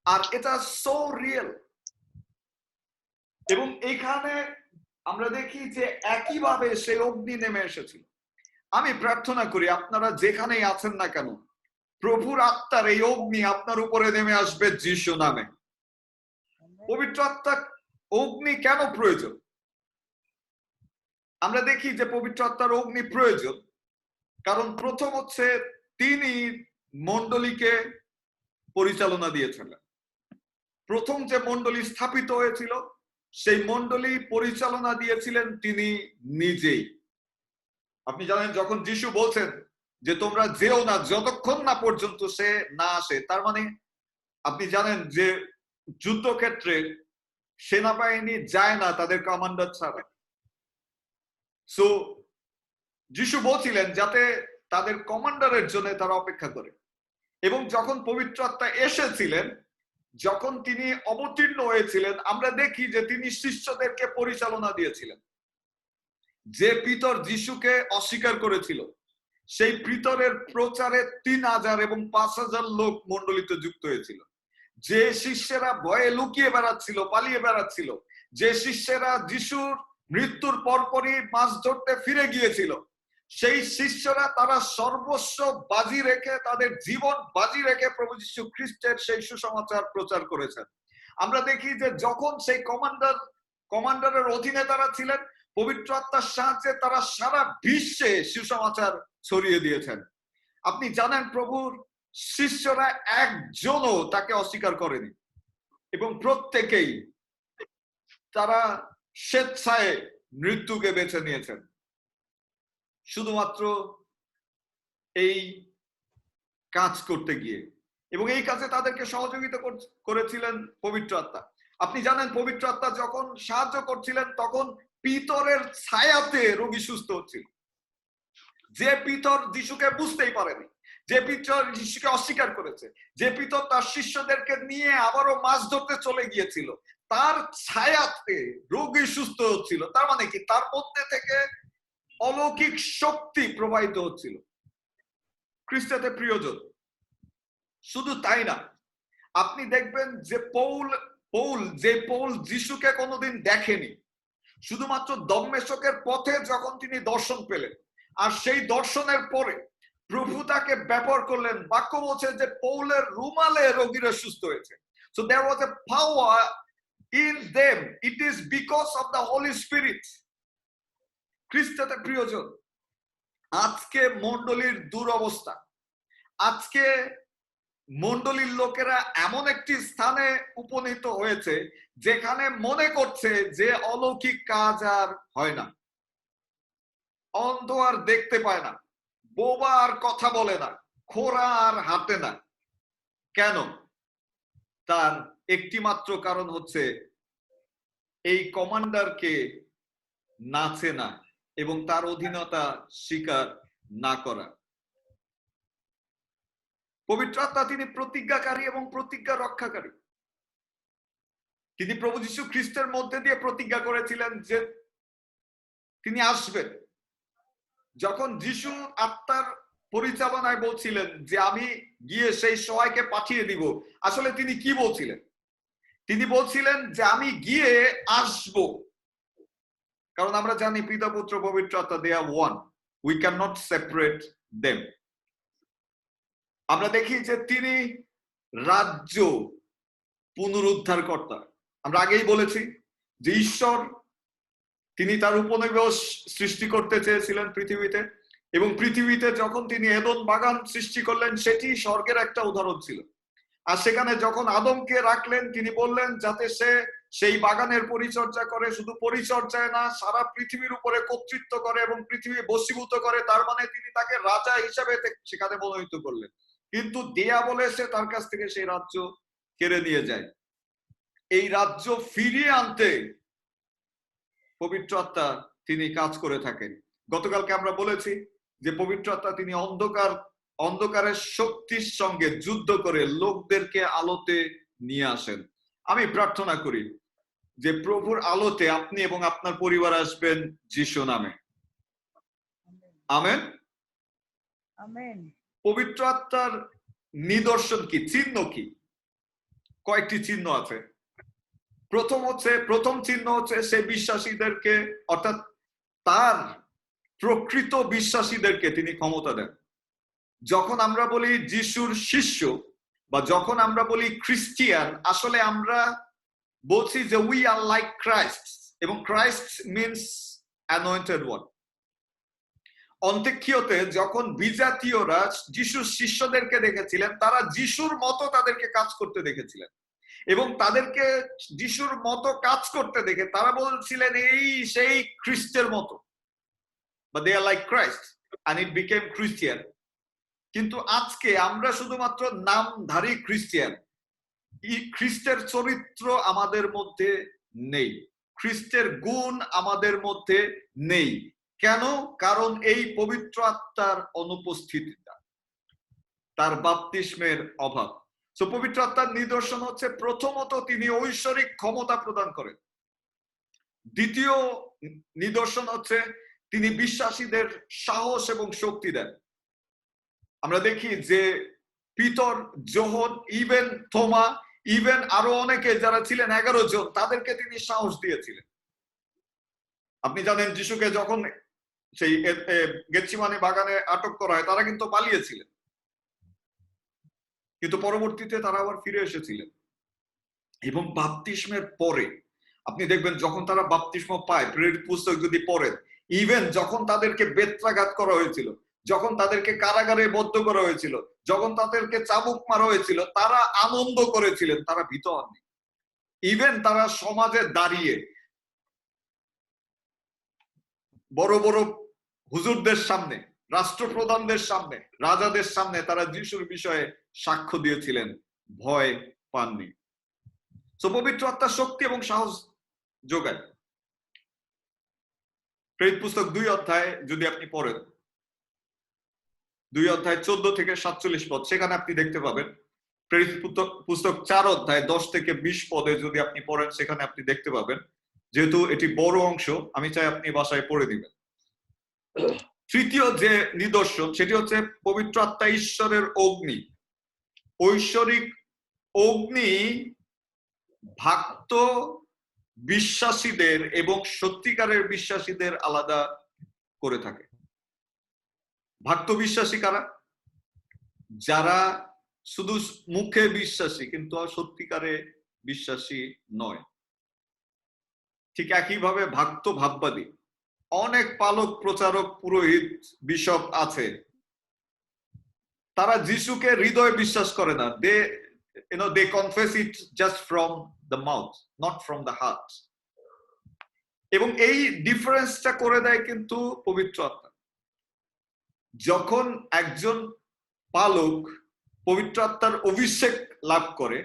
আর এটা সো রিয়েল। এবং এখানে আমরা দেখি যে একইভাবে সেই অগ্নি নেমে এসেছিল। আমি প্রার্থনা করি আপনারা যেখানেই আছেন না কেন, প্রভুর আত্মার এই অগ্নি আপনার উপরে নেমে আসবে যিশু নামে। পবিত্র আত্মা অগ্নি কেন প্রয়োজন? আমরা দেখি যে পবিত্র আত্মার অগ্নি প্রয়োজন কারণ প্রথম হচ্ছে তিনি মণ্ডলীকে পরিচালনা দিয়েছিলেন। প্রথম যে মণ্ডলী স্থাপিত হয়েছিল সেই মণ্ডলী পরিচালনা দিয়েছিলেন তিনি নিজেই। আপনি জানেন যখন যিশু বলছেন যে তোমরা যেও না যতক্ষণ না পর্যন্ত সে না আসে, তার মানে আপনি জানেন যে যুদ্ধক্ষেত্রে সেনাবাহিনী যায় না তাদের কমান্ডার ছাড়া। সো যিশু বলছিলেন যাতে তাদের কমান্ডারের জন্য তারা অপেক্ষা করে। এবং যখন পবিত্র আত্মা এসেছিলেন, যখন তিনি অবতীর্ণ হয়েছিলেন, আমরা দেখি যে তিনি শিষ্যদেরকে পরিচালনা দিয়েছিলেন। যে পিতর যিশুকে অস্বীকার করেছিল সেই পিতরের প্রচারে 3000 এবং 5000 লোক মণ্ডলীতে যুক্ত হয়েছিল। যে শিষ্যেরা ভয়ে লুকিয়ে বেড়াচ্ছিল, পালিয়ে বেড়াচ্ছিল, যে শিষ্যেরা যিশুর মৃত্যুর পরপরই মাছ ধরতে ফিরে গিয়েছিল, সেই শিষ্যরা তারা সর্বস্ব বাজি রেখে, তাদের জীবন বাজি রেখে প্রভু যীশু খ্রিস্টের সেই সুসমাচার প্রচার করেছেন। আমরা দেখি যে যখন সেই কমান্ডারের অধীনে তারা ছিলেন, পবিত্র আত্মার সাহায্যে তারা সারা বিশ্বে সুসমাচার ছড়িয়ে দিয়েছেন। আপনি জানেন প্রভুর শিষ্যরা একজনও তাকে অস্বীকার করেনি, এবং প্রত্যেকেই তারা স্বেচ্ছায় মৃত্যুকে বেছে নিয়েছেন শুধুমাত্র এই কাজ করতে গিয়ে, এবং এই কাজে তাদেরকে সহযোগিতা করেছিলেন পবিত্র আত্মা। আপনি জানেন পবিত্র আত্মা যখন সাহায্য করছিলেন তখন পিতরের ছায়াতে রোগী সুস্থ হচ্ছিল। যে পিতর যিশুকে বুঝতেই পারেনি, যে পিতর যিশুকে অস্বীকার করেছে, যে পিতর তার শিষ্যদেরকে নিয়ে আবারও মাছ ধরতে চলে গিয়েছিল, তার ছায়াতে রোগী সুস্থ হচ্ছিল। তার মানে কি? তার মধ্যে থেকে অলৌকিক শক্তি প্রবাহিত হচ্ছিল। খ্রিস্টতে প্রিয়জন, শুধু তাই না, আপনি দেখবেন যে পৌল যিশুকে কোনোদিন দেখেনি, শুধুমাত্র দম্মেশকের পথে যখন তিনি দর্শন পেলেন, আর সেই দর্শনের পরে প্রভু তাকে ব্যবহার করলেন। বাক্য বলছে যে পৌলের রুমালে রোগীরা সুস্থ হয়েছে। So there was a power in them. It is because of the Holy Spirit. খ্রিস্টতে প্রিয়জন, আজকে মণ্ডলীর দুরবস্থা, আজকে মণ্ডলীর লোকেরা এমন একটি স্থানে উপনীত হয়েছে যেখানে মনে করছে যে অলৌকিক কাজ আর হয় না, অন্ধ আর দেখতে পায় না, বোবা আর কথা বলে না, খোঁড়া আর হাঁটে না। কেন? তার একটি মাত্র কারণ হচ্ছে এই কমান্ডারকে না চেনা এবং তার অধীনতা স্বীকার না করা। পবিত্র আত্মা তিনি প্রতিজ্ঞাকারী এবং প্রতিজ্ঞা রক্ষাকারী। তিনি প্রভু যীশু খ্রিস্টের মধ্যে দিয়ে প্রতিজ্ঞা করেছিলেন যে তিনি আসবেন। যখন যিশু আত্মার পরিচালনায় বলছিলেন যে আমি গিয়ে সেই সহায়কে পাঠিয়ে দিব, আসলে তিনি কি বলছিলেন? তিনি বলছিলেন যে আমি গিয়ে আসব, কারণ আমরা জানি পিতা পুত্র পবিত্র আত্মা they are one, we can not separate them. আমরা দেখি যে তিনি রাজ্য পুনরুদ্ধার কর্তা। আমরা আগেই বলেছি যে ঈশ্বর তিনি তার উপনিবেশ সৃষ্টি করতে চেয়েছিলেন পৃথিবীতে, এবং পৃথিবীতে যখন তিনি এদন বাগান সৃষ্টি করলেন সেটি স্বর্গের একটা উদাহরণ ছিল। আর সেখানে যখন আদমকে রাখলেন তিনি বললেন যাতে সে সেই বাগানের পরিচর্যা করে, শুধু পরিচর্যায় না সারা পৃথিবীর উপরে কর্তৃত্ব করে এবং পৃথিবী বশীভূত করে। তার মানে তিনি তাকে রাজা হিসেবে সেখানে মনোনীত করলেন, কিন্তু দেয়া বলে সে তার কাছ থেকে সেই রাজ্য কেড়ে নিয়ে যায়। এই রাজ্য ফিরিয়ে আনতে পবিত্র আত্মা তিনি কাজ করে থাকেন। গতকালকে আমরা বলেছি যে পবিত্র আত্মা তিনি অন্ধকারের শক্তির সঙ্গে যুদ্ধ করে লোকদেরকে আলোতে নিয়ে আসেন। আমি প্রার্থনা করি যে প্রভুর আলোতে আপনি এবং আপনার পরিবার আসবেন যিশু নামে। আমেন। আমেন। পবিত্র আত্মার নিদর্শন কি, চিহ্ন কি? কয়েকটি চিহ্ন আছে। প্রথম চিহ্ন হচ্ছে সে বিশ্বাসীদেরকে, অর্থাৎ তার প্রকৃত বিশ্বাসীদেরকে তিনি ক্ষমতা দেন। যখন আমরা বলি যিশুর শিষ্য বা যখন আমরা বলি খ্রিস্টিয়ান, আসলে আমরা বলছি যে উই আর লাইক ক্রাইস্ট, এবং ক্রাইস্ট মিনস অ্যানয়েন্টেড ওয়ান। অন্ত্যেক্ষীয়তে যখন বিজাতীয়রা যিশুর শিষ্যদেরকে দেখেছিলেন, তারা যিশুর মতো তাদেরকে কাজ করতে দেখেছিলেন, এবং তাদেরকে যিশুর মতো কাজ করতে দেখে তারা বলছিলেন এই সেই খ্রিস্টের মতো, বা they are like Christ and it became Christian. কিন্তু আজকে আমরা শুধুমাত্র নামধারী খ্রিস্টিয়ান, খ্রিস্টের চরিত্র আমাদের মধ্যে নেই, খ্রিস্টের গুণ আমাদের মধ্যে নেই। কেন? কারণ এই পবিত্র আত্মার অনুপস্থিতিটা, তার বাপ্তিস্মের অভাব। তো পবিত্র আত্মার নিদর্শন হচ্ছে প্রথমত তিনি ঐশ্বরিক ক্ষমতা প্রদান করেন। দ্বিতীয় নিদর্শন হচ্ছে তিনি বিশ্বাসীদের সাহস এবং শক্তি দেন। আমরা দেখি যে পিতর, যোহন, ইভেন থোমা, ইভেন আরো অনেকে যারা ছিলেন 11 জন, তাদেরকে তিনি সাহস দিয়েছিলেন। আপনি জানেন যিশুকে যখন সেই গেতসেমানি বাগানে আটক করা হয় তারা কিন্তু পালিয়েছিলেন, কিন্তু পরবর্তীতে তারা আবার ফিরে এসেছিলেন। এবং বাপ্তিস্মের পরে আপনি দেখবেন যখন তারা বাপ্তিস্ম পায়, প্রেরিত পুস্তক যদি পড়েন, ইভেন যখন তাদেরকে বেত্রাঘাত করা হয়েছিল, যখন তাদেরকে কারাগারে বদ্ধ করা হয়েছিল, যখন তাদেরকে চাবুক মারা হয়েছিল, তারা আনন্দ করেছিলেন, তারা ভীত হননি। ইভেন তারা সমাজে দাঁড়িয়ে বড় বড় হুজুরদের সামনে, রাষ্ট্রপ্রধানদের সামনে, রাজাদের সামনে তারা যিশুর বিষয়ে সাক্ষ্য দিয়েছিলেন, ভয় পাননি। তো পবিত্র আত্মার শক্তি এবং সাহস যোগায়। প্রেরিত পুস্তক 2 অধ্যায় যদি আপনি পড়েন, 2 অধ্যায় 14 থেকে 47 পদ, সেখানে আপনি দেখতে পাবেন। প্রেরিত পুস্তক 4 অধ্যায় 10 থেকে 20 পদে যদি আপনি পড়েন, সেখানে আপনি দেখতে পাবেন। যেহেতু এটি বড় অংশ, আমি চাই আপনি বাসায় পড়ে দিবেন। তৃতীয় যে নিদর্শন সেটি হচ্ছে পবিত্র আত্মা ঈশ্বরের অগ্নি। ঐশ্বরিক অগ্নি ভক্ত বিশ্বাসীদের এবং সত্যিকারের বিশ্বাসীদের আলাদা করে থাকে। ভক্ত বিশ্বাসী কারা? যারা শুধু মুখে বিশ্বাসী কিন্তু সত্যিকারে বিশ্বাসী নয়। ঠিক একইভাবে ভক্ত ভাববাদী অনেক পালক, প্রচারক, পুরোহিত, বিশপ আছে, তারা যিশুকে হৃদয়ে বিশ্বাস করে না। they confess it just from the mouth, not from the heart. এবং এই ডিফারেন্সটা করে দেয় কিন্তু পবিত্র আত্মা। যখন একজন পালক পবিত্র আত্মার অভিষেক লাভ করে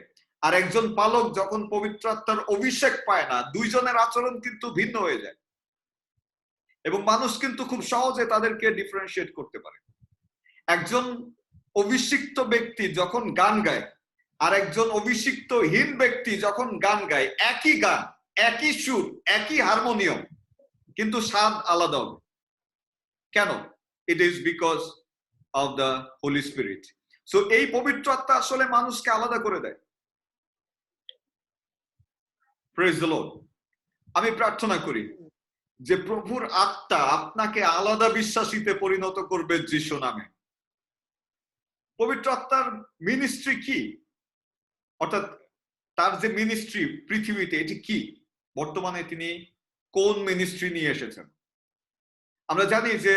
আর একজন পালক যখন পবিত্র আত্মার অভিষেক পায় না, দুইজনের আচরণ কিন্তু ভিন্ন হয়ে যায়, এবং মানুষ কিন্তু খুব সহজে তাদেরকে ডিফারেন্সিয়েট করতে পারে। একজন অভিষিক্ত ব্যক্তি যখন গান গায় আর একজন অভিষিক্তহীন ব্যক্তি যখন গান গায়, একই গান, একই সুর, একই হারমোনিয়াম, কিন্তু স্বাদ আলাদা হবে। কেন? It is because of the Holy Spirit. So এই পবিত্র আত্মা আসলে মানুষকে আলাদা করে দেয়। Praise the Lord. আমি প্রার্থনা করি যে প্রভুর আত্মা আপনাকে আলাদা বিশ্বাসীতে পরিণত করবে যিশু নামে। পবিত্র আত্মার মিনিস্ট্রি কি, অর্থাৎ তার যে মিনিস্ট্রি পৃথিবীতে, এটি কি বর্তমানে তিনি কোন মিনিস্ট্রি নিয়ে এসেছেন। আমরা জানি যে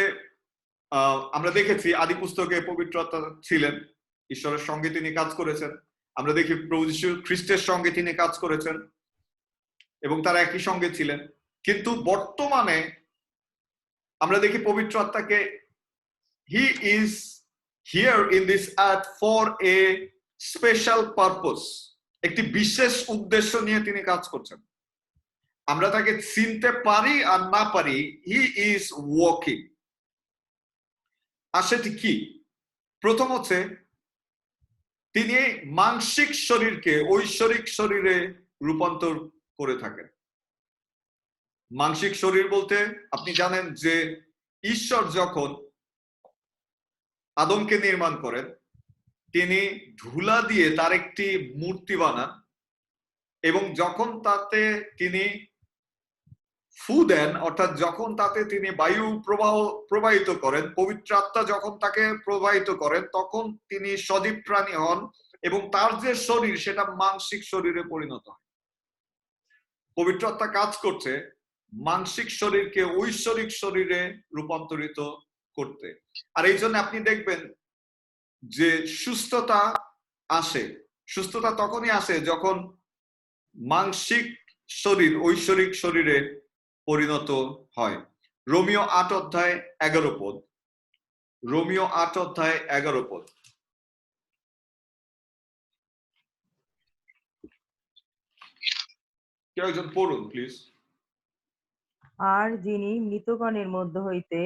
আমরা দেখেছি আদি পুস্তকে পবিত্র আত্মা ছিলেন, ঈশ্বরের সঙ্গে তিনি কাজ করেছেন। আমরা দেখি প্রভু যীশু খ্রিস্টের সঙ্গে তিনি কাজ করেছেন এবং তারা একই সঙ্গে ছিলেন। কিন্তু বর্তমানে আমরা দেখি পবিত্র আত্মাকে he is here in this earth for a special purpose, একটি বিশেষ উদ্দেশ্য নিয়ে তিনি কাজ করছেন। আমরা তাকে চিনতে পারি আর না পারি, হি ইজ ওয়াকিং। আর সেটি কি? প্রথম হচ্ছে তিনি মানসিক শরীরকে ঐশ্বরিক শরীরে রূপান্তর করে থাকেন। মানসিক শরীর বলতে আপনি জানেন যে ঈশ্বর যখন আদমকে নির্মাণ করেন, তিনি ধুলা দিয়ে তার একটি মূর্তি বানান এবং যখন তাতে তিনি ফু দেন, অর্থাৎ যখন তাতে তিনি বায়ু প্রবাহিত করেন, পবিত্র আত্মা যখন তাকে প্রবাহিত করেন, তখন তিনি সজীব প্রাণী হন এবং তার যে শরীর সেটা মানসিক শরীরে পরিণত হয়। পবিত্র আত্মা কাজ করছে মানসিক শরীরকে ঐশ্বরিক শরীরে রূপান্তরিত করতে। আর এই জন্য আপনি দেখবেন যে সুস্থতা আসে, সুস্থতা তখনই আসে যখন মানসিক শরীর ঐশ্বরিক শরীরে পরিণত হয়। রোমিও 8:11 পদ, রোমিও 8:11 পদ। কেউ একজন পড়ুন প্লিজ। আর যিনি মৃতগণের মধ্য হইতে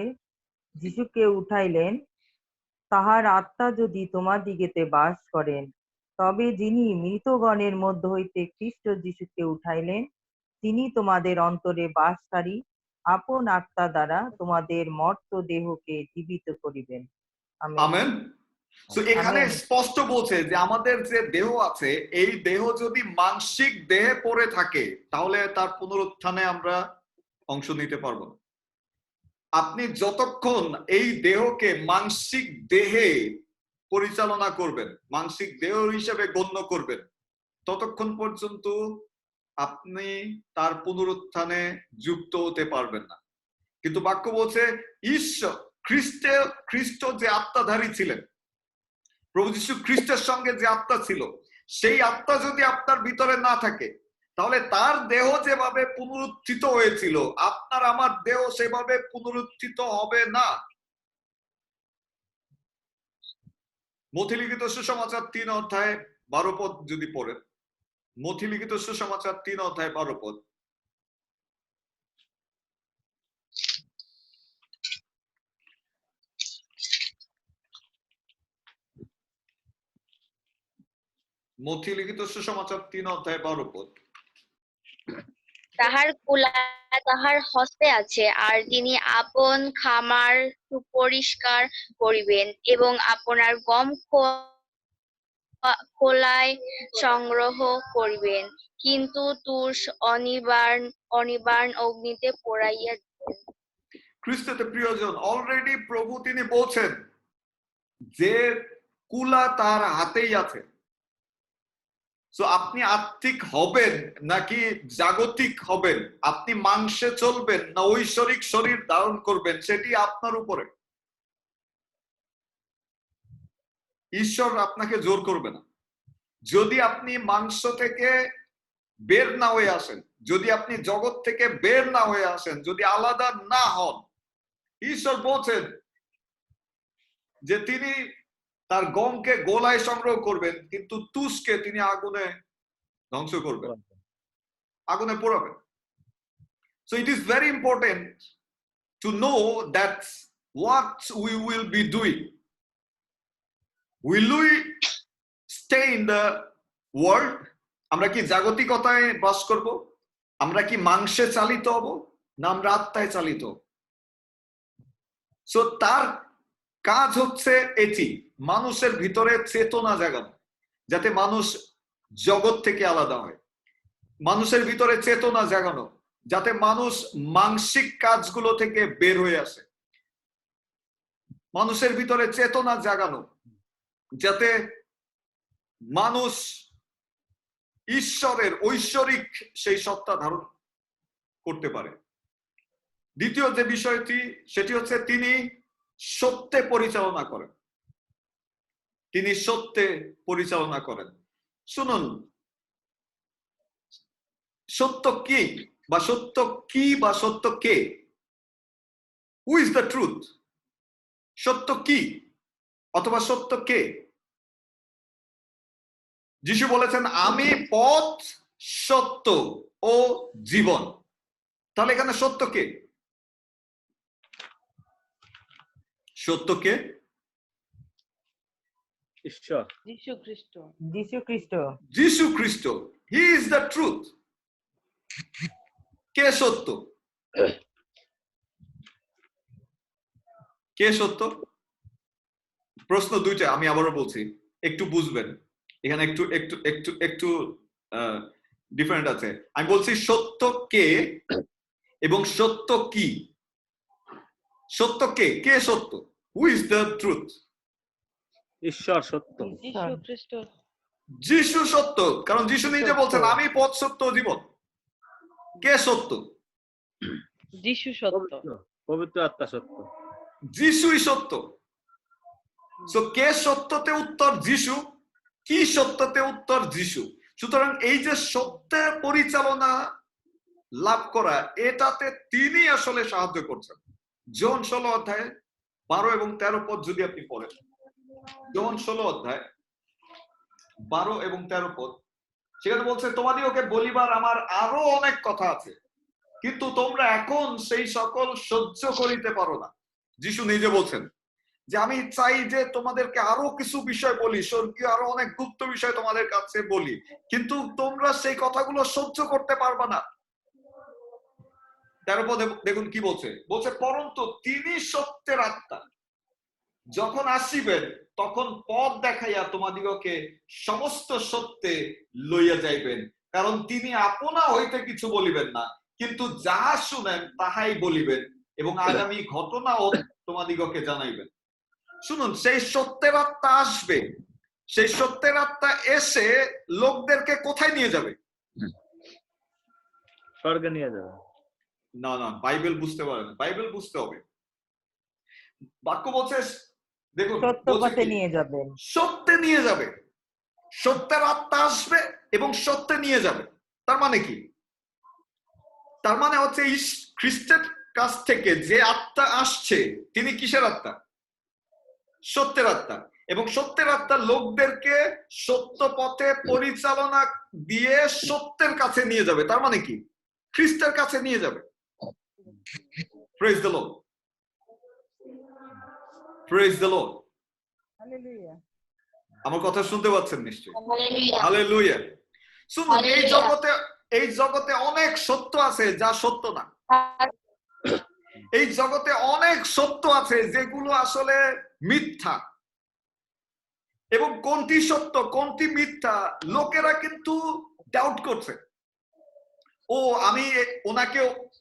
যিশুকে উঠাইলেন, তাহার আত্মা যদি তোমাদিগেতে বাস করেন, তবে যিনি মৃতগণের মধ্য হইতে খ্রিস্ট যিশুকে উঠাইলেন, তিনি তোমাদের অন্তরে বাসকারী আপন আত্মা দ্বারা তোমাদের মর্ত দেহকে জীবিত করিবেন। আমেন। তো এখানে স্পষ্ট বলছে যে আমাদের যে দেহ আছে, এই দেহ যদি মানসিক দেহে পড়ে থাকে তাহলে তার পুনরুত্থানে আমরা অংশ নিতে পারবো না। আপনি যতক্ষণ এই দেহকে মানসিক দেহে পরিচালনা করবেন, মানসিক দেহ হিসেবে গণ্য করবেন, ততক্ষণ পর্যন্ত আপনি তার পুনরুত্থানে যুক্ত হতে পারবেন না। কিন্তু বাক্য বলছে ঈশ্বর খ্রিস্ট যে আত্মাধারী ছিলেন, প্রভু যীশু খ্রিস্টের সঙ্গে যে আত্মা ছিল, সেই আত্মা যদি আপনার ভিতরে না থাকে, তাহলে তার দেহ যেভাবে পুনরুত্থিত হয়েছিল, আপনার আমার দেহ সেভাবে পুনরুত্থিত হবে না। মথিলিখিত সুসমাচার 3:12 পদ যদি পড়েন, মথিলিখিত সুসমাচার 3:12 পদ। মথিলিখিত সুসমাচার 3:12 পদ। তাহার কুলা তাহার হস্তে আছে, আর তিনি আপন খামার সুপরিষ্কার করিবেন এবং আপনার গম খোলায় সংগ্রহ করিবেন, কিন্তু তুষ অনিবার্ণ অগ্নিতে পোড়াইয়া দিবেন। খ্রিস্টতে প্রিয়জন, অলরেডি প্রভু তিনি বলছেন যে কুলা তার হাতেই আছে। সো আপনি আত্মিক হবেন নাকি জাগতিক হবেন, আপনি মাংসে চলবেন না ঐশ্বরিক শরীর ধারণ করবেন, সেটি আপনার উপরে। ঈশ্বর আপনাকে জোর করবে না। যদি আপনি মাংস থেকে বের না হয়ে আসেন, যদি আপনি জগৎ থেকে বের না হয়ে আসেন, যদি আলাদা না হন, ঈশ্বর বলছেন যে তিনি তার গমকে গোলায় সংগ্রহ করবেন, কিন্তু তুষকে তিনি আগুনে ধ্বংস করবেন, আগুনে পোড়াবেন। So it is very important to know that what we will be doing. Will we stay in the world? আমরা কি জাগতিকতায় বাস করব? আমরা কি মাংসে চালিত হব না আমরা আত্মায় চালিত? সো তার কাজ হচ্ছে এটি, মানুষের ভিতরে চেতনা জাগানো, যাতে মানুষ জগৎ থেকে আলাদা হয়। মানুষের ভিতরে চেতনা জাগানো, যাতে মানুষ মানসিক কাজগুলো থেকে বের হয়ে আসে। মানুষের ভিতরে চেতনা জাগানো, যাতে মানুষ ঈশ্বরের ঐশ্বরিক সেই সত্তা ধারণ করতে পারে। দ্বিতীয় যে বিষয়টি সেটি হচ্ছে তিনি সত্যে পরিচালনা করেন। তিনি সত্যে পরিচালনা করেন। শুনুন, সত্য কি বা সত্য কি বা সত্য কে? Who is the truth? সত্য কি অথবা সত্য কে? যিশু বলেছেন আমি পথ, সত্য ও জীবন। তাহলে এখানে সত্য কে? সত্য কে? ঈশ্বর। যীশু খ্রিস্ট। যীশু খ্রিস্ট। যিশু খ্রিস্ট। He is the truth. কে সত্য? কে সত্য? প্রশ্ন দুইটা, আমি আবারও বলছি, একটু বুঝবেন। এখানে একটু একটু একটু একটু ডিফারেন্ট আছে। আমি বলছি সত্য কে এবং সত্য কি। সত্য কে? কে সত্য? হু ইজ দ্য ট্রুথ? ঈশ্বর সত্য। যীশু খ্রিস্ট। যিশু সত্য, কারণ যিশু নিজে বলছেন আমি পথ, সত্য ও জীবন। কে সত্য? যীশু সত্য। পবিত্র আত্মা সত্য। যিশুই সত্য। সো কে সত্যতে উত্তর যিশু, কি সত্যতে উত্তর যিশু। সুতরাং এই যে সত্যের পরিচালনা লাভ করা, এটাতে তিনি আসলে সাহায্য করছেন। জন 16 অধ্যায় 12 এবং 13 পদ যদি আপনি পড়েন, জন 16 অধ্যায় 12 এবং 13 পদ, সেখানে বলছে তোমাদিগকে বলিবার আমার আরো অনেক কথা আছে, কিন্তু তোমরা এখন সেই সকল সহ্য করিতে পারো না। যিশু নিজে বলছেন যে আমি চাই যে তোমাদেরকে আরো কিছু বিষয় বলি, স্বর্গীয় আরো অনেক গুপ্ত বিষয় তোমাদের কাছে বলি, কিন্তু তোমরা সেই কথাগুলো সহ্য করতে পারবা না। তারপর দেখুন কি বলছে, বলছে পরন্তু তিনি সত্যের আত্মা, যখন আসিবেন তখন পথ দেখাইয়া তোমাদিগকে সমস্ত সত্যে লইয়া যাইবেন, কারণ তিনি আপনা হইতে কিছু বলিবেন না, কিন্তু যাহা শুনেন তাহাই বলিবেন এবং আগামী ঘটনাও তোমাদিগকে জানাইবেন। শুনুন, সেই সত্যের আত্মা আসবে, সেই সত্যের আত্মা এসে লোকদেরকে কোথায় নিয়ে যাবে? স্বর্গে নিয়ে যাবে। না না, বাইবেল বুঝতে পারে না, বাইবেল বুঝতে হবে। বাক্য বলছে, দেখুন সত্য পথে নিয়ে যাবেন। সত্যে নিয়ে যাবে। সত্যের আত্মা আসবে এবং সত্যে নিয়ে যাবে। তার মানে কি? তার মানে হচ্ছে খ্রিস্টের কাছ থেকে যে আত্মা আসছে, তিনি কিসের আত্মা? সত্যের আত্মা। এবং সত্যের আত্মা লোকদেরকে সত্য পথে পরিচালনা দিয়ে সত্যের কাছে নিয়ে যাবে। তার মানে কি? খ্রিস্টের কাছে নিয়ে যাবে। Praise the Lord, praise the Lord. Hallelujah. আমার কথা শুনতে পাচ্ছেন নিশ্চয়ই? হালেলুয়া। শুনুন, এই জগতে অনেক সত্য আছে যা সত্য না। এই জগতে অনেক সত্য আছে যেগুলো আসলে মিথ্যা। এবং কোনটি সত্য কোনটি মিথ্যা লোকেরা কিন্তু ডাউট করছে। ও আমি ওনাকে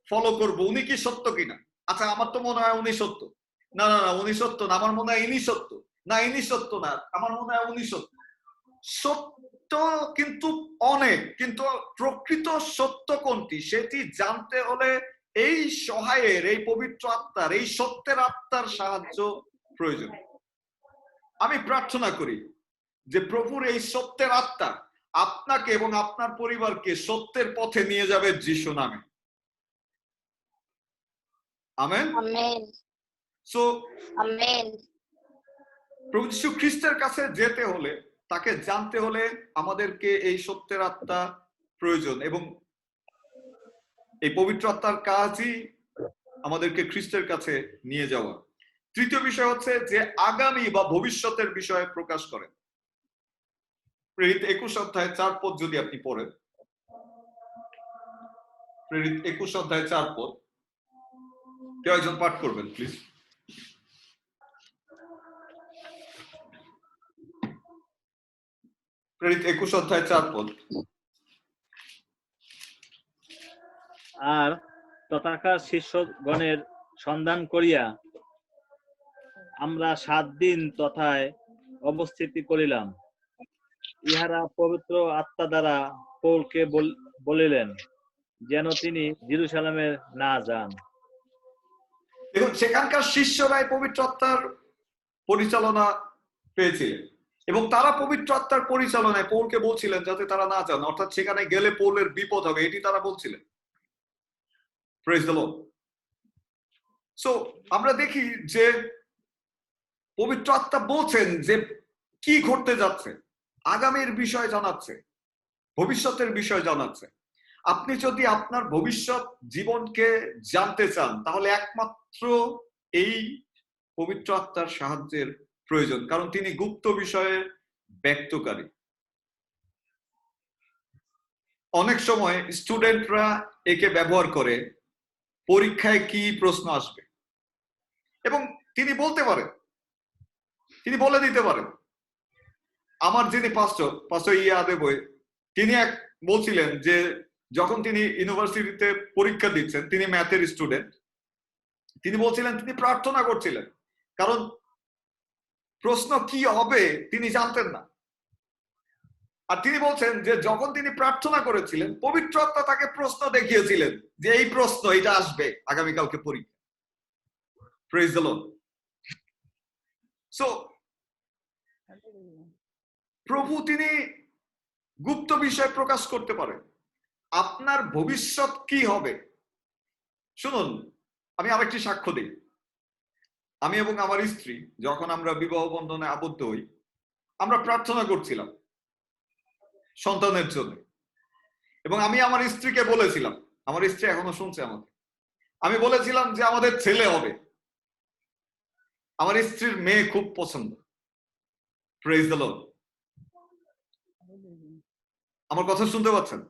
ফলো করব, উনি কি সত্য কিনা। আচ্ছা, আমার তো মনে হয় উনি সত্য। না না না, উনি সত্য না, আমার মনে হয় ইনি সত্য। না, ইনি সত্য না, আমার মনে হয় উনি সত্য। সত্য কিন্তু অনেক, কিন্তু প্রকৃত সত্য কোনটি সেটি জানতে হলে এই সহায়ের, এই পবিত্র আত্মার, এই সত্যের আত্মার সাহায্য প্রয়োজন। আমি প্রার্থনা করি যে প্রভুর এই সত্যের আত্মা আপনাকে এবং আপনার পরিবারকে সত্যের পথে নিয়ে যাবে যিশু নামে। আমেন। আমেন। So amen. প্রভু যীশু খ্রিস্টের কাছে যেতে হলে, তাকে জানতে হলে আমাদেরকে এই সত্যের আত্মা প্রয়োজন, এবং এই পবিত্র আত্মার কাজই আমাদেরকে খ্রিস্টের কাছে নিয়ে যাওয়া। তৃতীয় বিষয় হচ্ছে যে আগামী বা ভবিষ্যতের বিষয়ে প্রকাশ করেন। প্রেরিত 21 অধ্যায় 4 পদ যদি আপনি পড়েন, প্রেরিত 21 অধ্যায় 4 পদ, কেউ একজন পাঠ করবেন প্লিজ। প্রেরিত 21 অধ্যায় 4 পদ। আর তথাকার শিষ্যগণের সন্ধান করিয়া আমরা 7 দিন তথায় অবস্থিতি করিলাম। ইহারা পবিত্র আত্মা দ্বারা পৌলকে বলিলেন যেন তিনি জেরুজালেমে না যান, দেখুন সেখানকার শিষ্যরাই পবিত্র আত্মার পরিচালনা পেয়েছিলেন এবং তারা পবিত্র আত্মার পরিচালনায় পৌলকে বলছিলেন যাতে তারা না যান, অর্থাৎ সেখানে গেলে পৌলের বিপদ হবে, এটি তারা বলছিলেন। Praise the Lord. সো আমরা দেখি যে পবিত্র আত্মা বলছেন যে কি ঘটতে যাচ্ছে, আগামীর বিষয় জানাচ্ছে, ভবিষ্যতের বিষয় জানাচ্ছে। আপনি যদি আপনার ভবিষ্যৎ জীবনকে জানতে চান তাহলে একমাত্র এই পবিত্র আত্মার সাহায্যের প্রয়োজন, কারণ তিনি গুপ্ত বিষয়ে ব্যক্তকারী। অনেক সময় স্টুডেন্টরা একে ব্যবহার করে পরীক্ষায় কি প্রশ্ন আসবে এবং তিনি বলতে পারেন, তিনি বলে দিতে পারেন। আমার যিনি পাস্টর ইয়াদেবই, তিনি বলছিলেন যে যখন তিনি ইউনিভার্সিটিতে পরীক্ষা দিচ্ছেন, তিনি ম্যাথের স্টুডেন্ট, তিনি বলছিলেন তিনি প্রার্থনা করছিলেন, কারণ প্রশ্ন কি হবে তিনি জানতেন না। আর তিনি বলছেন যে যখন তিনি প্রার্থনা করেছিলেন পবিত্র আত্মা তাকে প্রশ্ন দেখিয়েছিলেন যে এই প্রশ্ন এটা আসবে আগামীকালকে পরীক্ষা। Praise the Lord. সো প্রভু তিনি গুপ্ত বিষয় প্রকাশ করতে পারেন। আপনার ভবিষ্যৎ কি হবে? শুনুন, আমি আরেকটি সাক্ষ্য দিই। আমি এবং আমার স্ত্রী যখন আমরা বিবাহ বন্ধনে আবদ্ধ হই, আমরা প্রার্থনা করছিলাম সন্তানের জন্য, এবং আমি আমার স্ত্রীকে বলেছিলাম, আমার স্ত্রী এখনো শুনছে আমাকে, আমি বলেছিলাম যে আমাদের ছেলে হবে। আমার স্ত্রীর মেয়ে খুব পছন্দ। Praise the Lord. আমার কথা শুনতে পাচ্ছেন?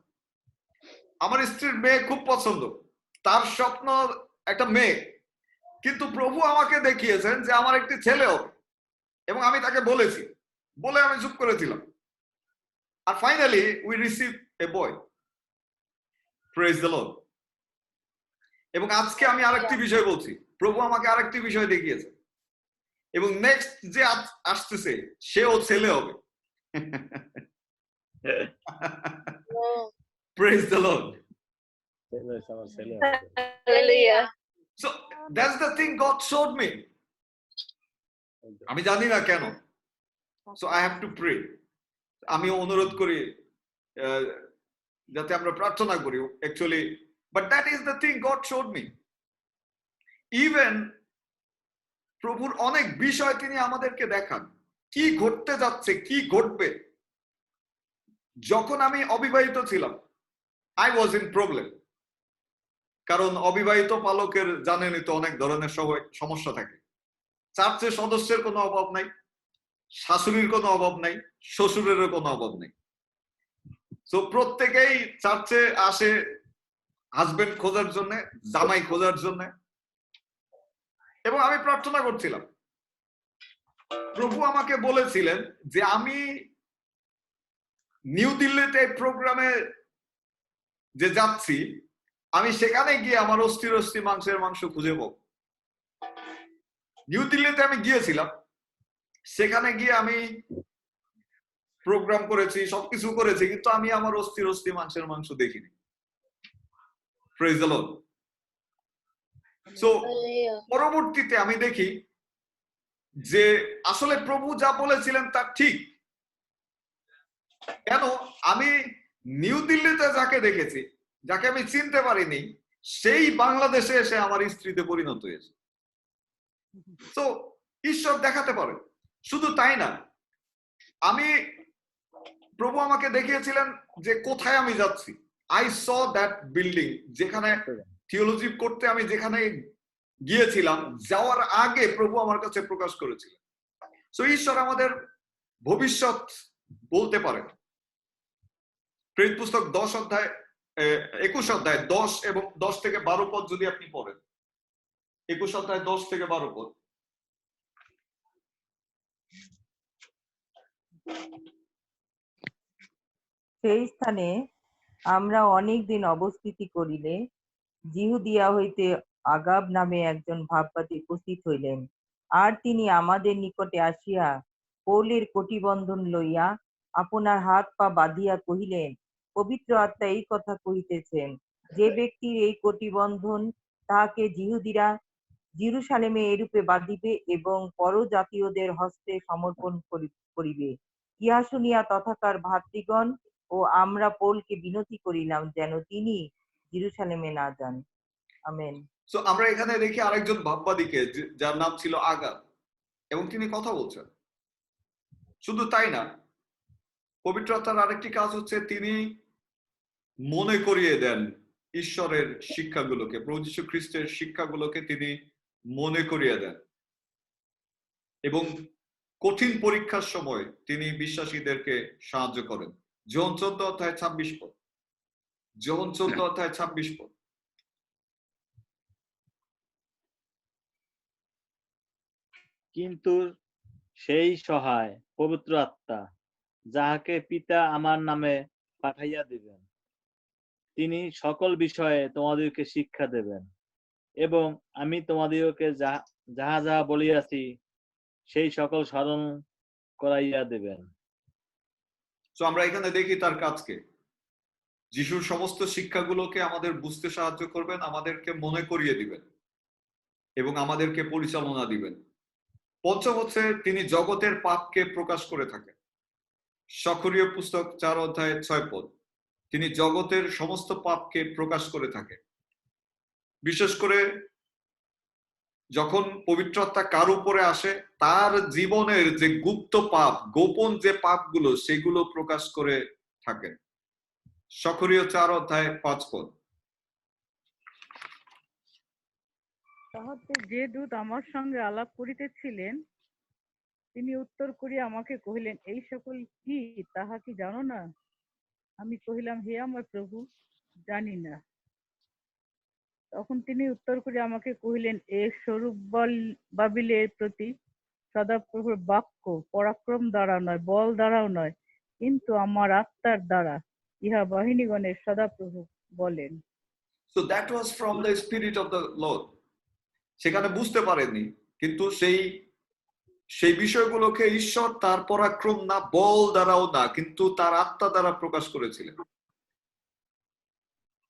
আমার স্ত্রীর মেয়ে খুব পছন্দ, তার স্বপ্ন একটা মেয়ে, কিন্তু প্রভু আমাকে দেখিয়েছেন যে আমার একটি ছেলে হবে, এবং আমি তাকে বলেছি, বলে আমি চুপ করেছিলাম। আর finally we receive a boy. Praise the Lord. এবং আজকে আমি আরেকটি বিষয় বলছি, প্রভু আমাকে আরেকটি বিষয় দেখিয়েছে, এবং নেক্সট যে আসতেছে সেও ছেলে হবে। Praise the Lord. Hallelujah. So that's the thing God showed me. আমি জানি না কেন। So I have to pray. আমি অনুরোধ করি যাতে আমরা প্রার্থনা করি actually, but that is the thing God showed me. Even প্রভুর অনেক বিষয় তিনি আমাদেরকে দেখান, কি ঘটতে যাচ্ছে, কি ঘটবে। যখন আমি অবিবাহিত ছিলাম, I was in problem, কারণ অবিবাহিত পালকের জানেনই তো অনেক ধরনের সমস্যা থাকে। চার্চের সদস্যের কোনো অভাব নাই, শাশুড়ির কোনো অভাব নাই, শ্বশুরেরও কোনো অভাব নাই। তো প্রত্যেকেই চার্চে আসে হাজবেন্ড খোঁজার জন্য, জামাই খোঁজার জন্য, এবং আমি প্রার্থনা করছিলাম। প্রভু আমাকে বলেছিলেন যে আমি নিউ দিল্লিতে প্রোগ্রামে যে যাচ্ছি, আমি সেখানে গিয়ে আমার অস্থির অস্থি মাংসের মাংস খুঁজে পাবো। নিউ দিল্লিতে আমি গিয়েছিলাম, সেখানে গিয়ে আমি প্রোগ্রাম করেছি, সবকিছু করেছি, কিন্তু আমি আমার অস্থির অস্থি মাংসের মাংস দেখিনি। Praise the Lord. সো পরবর্তীতে আমি দেখি যে আসলে প্রভু যা বলেছিলেন তা ঠিক। কেন? আমি নিউ দিল্লিতে যাকে দেখেছি, যাকে আমি চিনতে পারিনি, সেই বাংলাদেশে এসে আমার স্ত্রীতে পরিণত হয়েছে। তো ঈশ্বর দেখাতে পারে। শুধু তাই না, আমি প্রভু আমাকে দেখিয়েছিলেন যে কোথায় আমি যাচ্ছি। আই স দ্যাট বিল্ডিং, যেখানে থিওলজি করতে আমি যেখানে গিয়েছিলাম, যাওয়ার আগে প্রভু আমার কাছে প্রকাশ করেছিলেন। সো ঈশ্বর আমাদের ভবিষ্যৎ বলতে পারেন। প্রেরিত পুস্তক 10 অধ্যায় 21 অধ্যায় 10 এবং 10 থেকে 12 পদ যদি আপনি পড়েন, 21 অধ্যায় 10 থেকে 12 পদ। সেই স্থানে আমরা অনেক দিন অবস্থিতি করিলে জিহুদিয়া হইতে আগাব নামে একজন ভাববাদী উপস্থিত হইলেন। আর তিনি আমাদের নিকটে আসিয়া পৌলের কটিবন্ধন লইয়া আপনার হাত পা বাঁধিয়া কহিলেন, পবিত্র আত্মা এই কথা কহিতেছেন, যে ব্যক্তির এই কটিবন্ধন তাহাকে জিহুদিরা জিরুসালেমে এরূপে বাঁধিবে এবং পরজাতীয়দের হস্তে সমর্পণ করিবে। ইহা শুনিয়া তথাকার ভাতৃগণ ও আমরা পৌলকে বিনতি করিলাম যেন তিনি জিরুসালেমে না যান। আমেন। সো আমরা এখানে দেখি আরেকজন ভাববাদীকে যার নাম ছিল আগার, এবং তিনি কথা বলছেন। শুধু তাই না, পবিত্র আত্মার আরেকটি কাজ হচ্ছে তিনি মনে করিয়ে দেন ঈশ্বরের শিক্ষাগুলোকে, প্রভু যীশু খ্রিস্টের শিক্ষাগুলোকে তিনি মনে করিয়ে দেন, এবং কঠিন পরীক্ষার সময় তিনি বিশ্বাসীদেরকে সাহায্য করেন। যোহন 14:26 পদ, যোহন 14:26 পদ। কিন্তু সেই সহায় পবিত্র আত্মা, যাহাকে পিতা আমার নামে পাঠাইয়া দিবেন, তিনি সকল বিষয়ে তোমাদেরকে শিক্ষা দেবেন, এবং আমি তোমাদেরকে যাহা যাহা বলিয়াছি সেই সকল স্মরণ করাইয়া দেবেন। তো আমরা এখানে দেখি তার কাজকে, যিশুর সমস্ত শিক্ষাগুলোকে আমাদের বুঝতে সাহায্য করবেন, আমাদেরকে মনে করিয়ে দিবেন এবং আমাদেরকে পরিচালনা দিবেন। পঞ্চম হচ্ছে তিনি জগতের পাপকে প্রকাশ করে থাকেন। সখরীয় পুস্তক 4:6 পদ, তিনি জগতের সমস্ত পাপকে প্রকাশ করে থাকেন। বিশেষ করে যখন পবিত্র আত্মা কার উপরে আসে, তার জীবনের যে গুপ্ত পাপ, গোপন যে পাপগুলো, সেগুলো প্রকাশ করে থাকেন। সখরীয় 4:5 পদ। তাহাতে যে দূত আমার সঙ্গে আলাপ করিতেছিলেন তিনি উত্তর করিয়া আমাকে কহিলেন, এই সকল কি, তাহা কি জানো না? আমি কহিলাম, হে আমার প্রভু, জানি না। তখন তিনি উত্তর করিয়া আমাকে কহিলেন, এ সরুব্বাবিলের প্রতি সদাপ্রভুর বাক্য পরাক্রম দ্বারা নয়, বল দ্বারাও নয়, কিন্তু আমার আত্মার দ্বারা, ইহা বাহিনীগণের সদাপ্রভু বলেন। So that was from the spirit of the Lord. সেখানে বুঝতে পারেননি, কিন্তু সেই বিষয়গুলোকে ঈশ্বর তার পরাক্রম না, বল দ্বারাও না, কিন্তু তার আত্মা দ্বারা প্রকাশ করেছিলেন।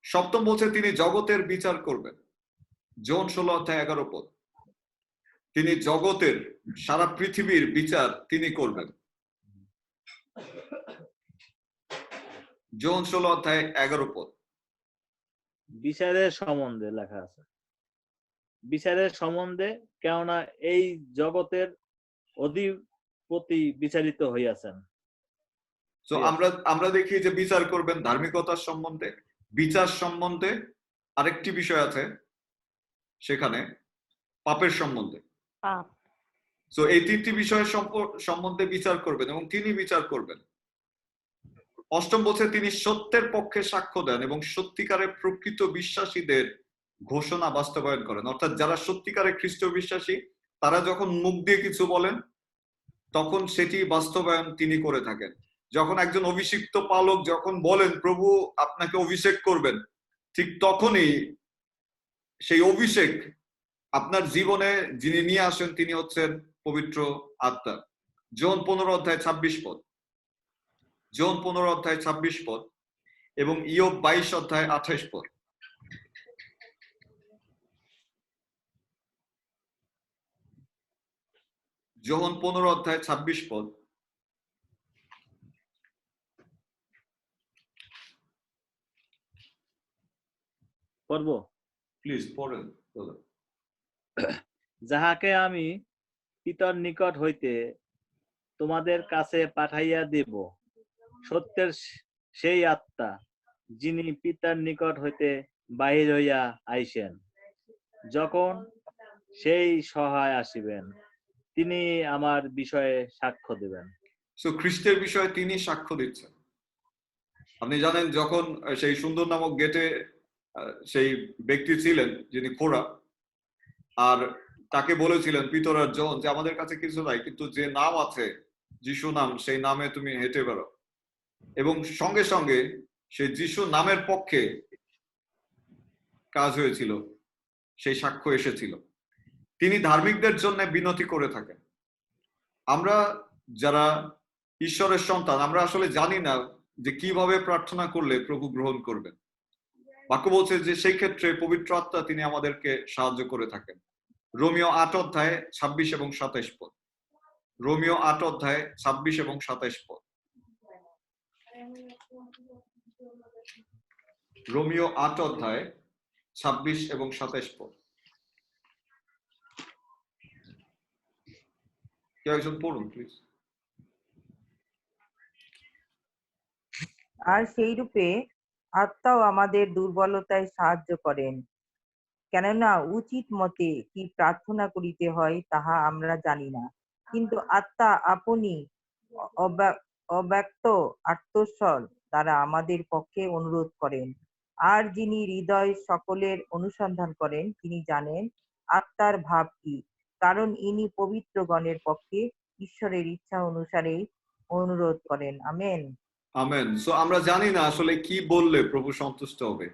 সপ্তম বলছে তিনি জগতের বিচার করবেন। যোহন 16:11 পদ, তিনি জগতের, সারা পৃথিবীর বিচার তিনি করবেন। যোহন 16:11 পদ। বিচারের সম্বন্ধে লেখা আছে, বিচারের সম্বন্ধে, কেননা এই জগতের অধিপতি বিচারিত হইয়াছেন। তো আমরা দেখি যে বিচার করবেন ধার্মিকতার সম্বন্ধে, বিচার সম্বন্ধে, আরেকটি বিষয় আছে সেখানে পাপের সম্বন্ধে। তো এই তিনটি বিষয়ের সম্বন্ধে বিচার করবেন এবং তিনি বিচার করবেন। অষ্টম বলছে তিনি সত্যের পক্ষে সাক্ষ্য দেন এবং সত্যিকারের প্রকৃত বিশ্বাসীদের ঘোষণা বাস্তবায়ন করেন। অর্থাৎ যারা সত্যিকারের খ্রিস্ট বিশ্বাসী, তারা যখন মুখ দিয়ে কিছু বলেন, তখন সেটি বাস্তবায়ন তিনি করে থাকেন। যখন একজন অভিষিক্ত পালক যখন বলেন প্রভু আপনাকে অভিষেক করবেন, ঠিক তখনই সেই অভিষেক আপনার জীবনে যিনি নিয়ে আসেন তিনি হচ্ছেন পবিত্র আত্মা। যোহন 15:26 পদ, যোহন 15:26 পদ এবং ইয়োব 22:28 পদ। যোহন 15:26 পদ। পড়ব? প্লিজ পড়েন। যাহাকে আমি পিতার নিকট হইতে তোমাদের কাছে পাঠাইয়া দেব, সত্যের সেই আত্মা, যিনি পিতার নিকট হইতে বাহির হইয়া আইসেন। যখন সেই সহায় আসিবেন, তিনি আমার বিষয়ে সাক্ষ্য দেবেন। সো খ্রিস্টের বিষয়ে তিনি সাক্ষ্য দিচ্ছেন। আপনি জানেন যখন সেই সুন্দর নামক গেটে সেই ব্যক্তি ছিলেন যিনি খোঁড়া, আর তাকে বলেছিলেন পিতর আর জন যে আমাদের কাছে কিছু নাই, কিন্তু যে নাম আছে যিশু নাম, সেই নামে তুমি হেঁটে বেরো। এবং সঙ্গে সঙ্গে সেই যিশু নামের পক্ষে কাজ হয়েছিল, সেই সাক্ষ্য এসেছিল। তিনি ধার্মিকদের জন্য বিনতি করে থাকেন। আমরা যারা ঈশ্বরের সন্তান, আমরা আসলে জানি না যে কিভাবে প্রার্থনা করলে প্রভু গ্রহণ করবেন। বাক্য বলছে যে সেই ক্ষেত্রে পবিত্র আত্মা তিনি আমাদেরকে সাহায্য করে থাকেন। রোমিও 8 অধ্যায় 26 এবং 27 পদ। রোমিও 8 অধ্যায় 26 এবং 27 পদ। রোমিও 8 অধ্যায় 26 এবং 27 পদ। কেউ একজন পড়ুন প্লিজ। আর সেই রূপে আত্মাও আমাদের দুর্বলতায় সাহায্য করেন, কেননা উচিত মতে কি প্রার্থনা করিতে হয় তাহা আমরা জানি না, কিন্তু আত্মা আপনি অব্যক্ত আত্মস্বর দ্বারা আমাদের পক্ষে অনুরোধ করেন। আর যিনি হৃদয় সকলের অনুসন্ধান করেন তিনি জানেন আত্মার ভাব কি, কারণ ইনি পবিত্রগণের পক্ষে ঈশ্বরের ইচ্ছা অনুসারে অনুরোধ করেন। আমেন। আমেন। সো আমরা জানি না আসলে কি বললে প্রভু সন্তুষ্ট হবে,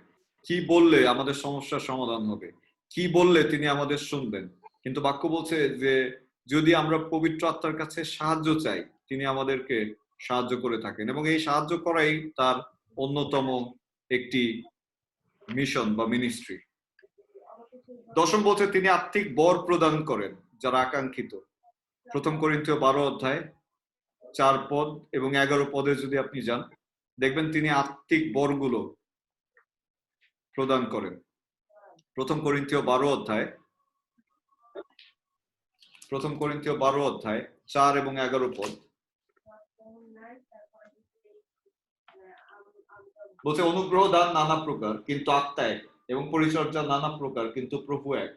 কি বললে আমাদের সমস্যার সমাধান হবে, কি বললে তিনি আমাদের শুনবেন, কিন্তু বাক্য বলছে যে যদি আমরা পবিত্র আত্মার কাছে সাহায্য চাই তিনি আমাদেরকে সাহায্য করে থাকেন, এবং এই সাহায্য করাই তার অন্যতম একটি মিশন বা মিনিস্ট্রি। 10 বলছে তিনি আত্মিক বর প্রদান করেন যারা আকাঙ্ক্ষিত। 1 করিন্থীয় 12 অধ্যায় 4 পদ এবং 11 পদে যদি আপনি যান দেখবেন তিনি আত্মিক বরগুলো প্রদান করেন। 1 করিন্থীয় 12 অধ্যায় 4 এবং 11 পদ বলছে অনুগ্রহ দান নানা প্রকার কিন্তু আত্মা এক, এবং পরিচর্যা নানা প্রকার কিন্তু প্রভু এক,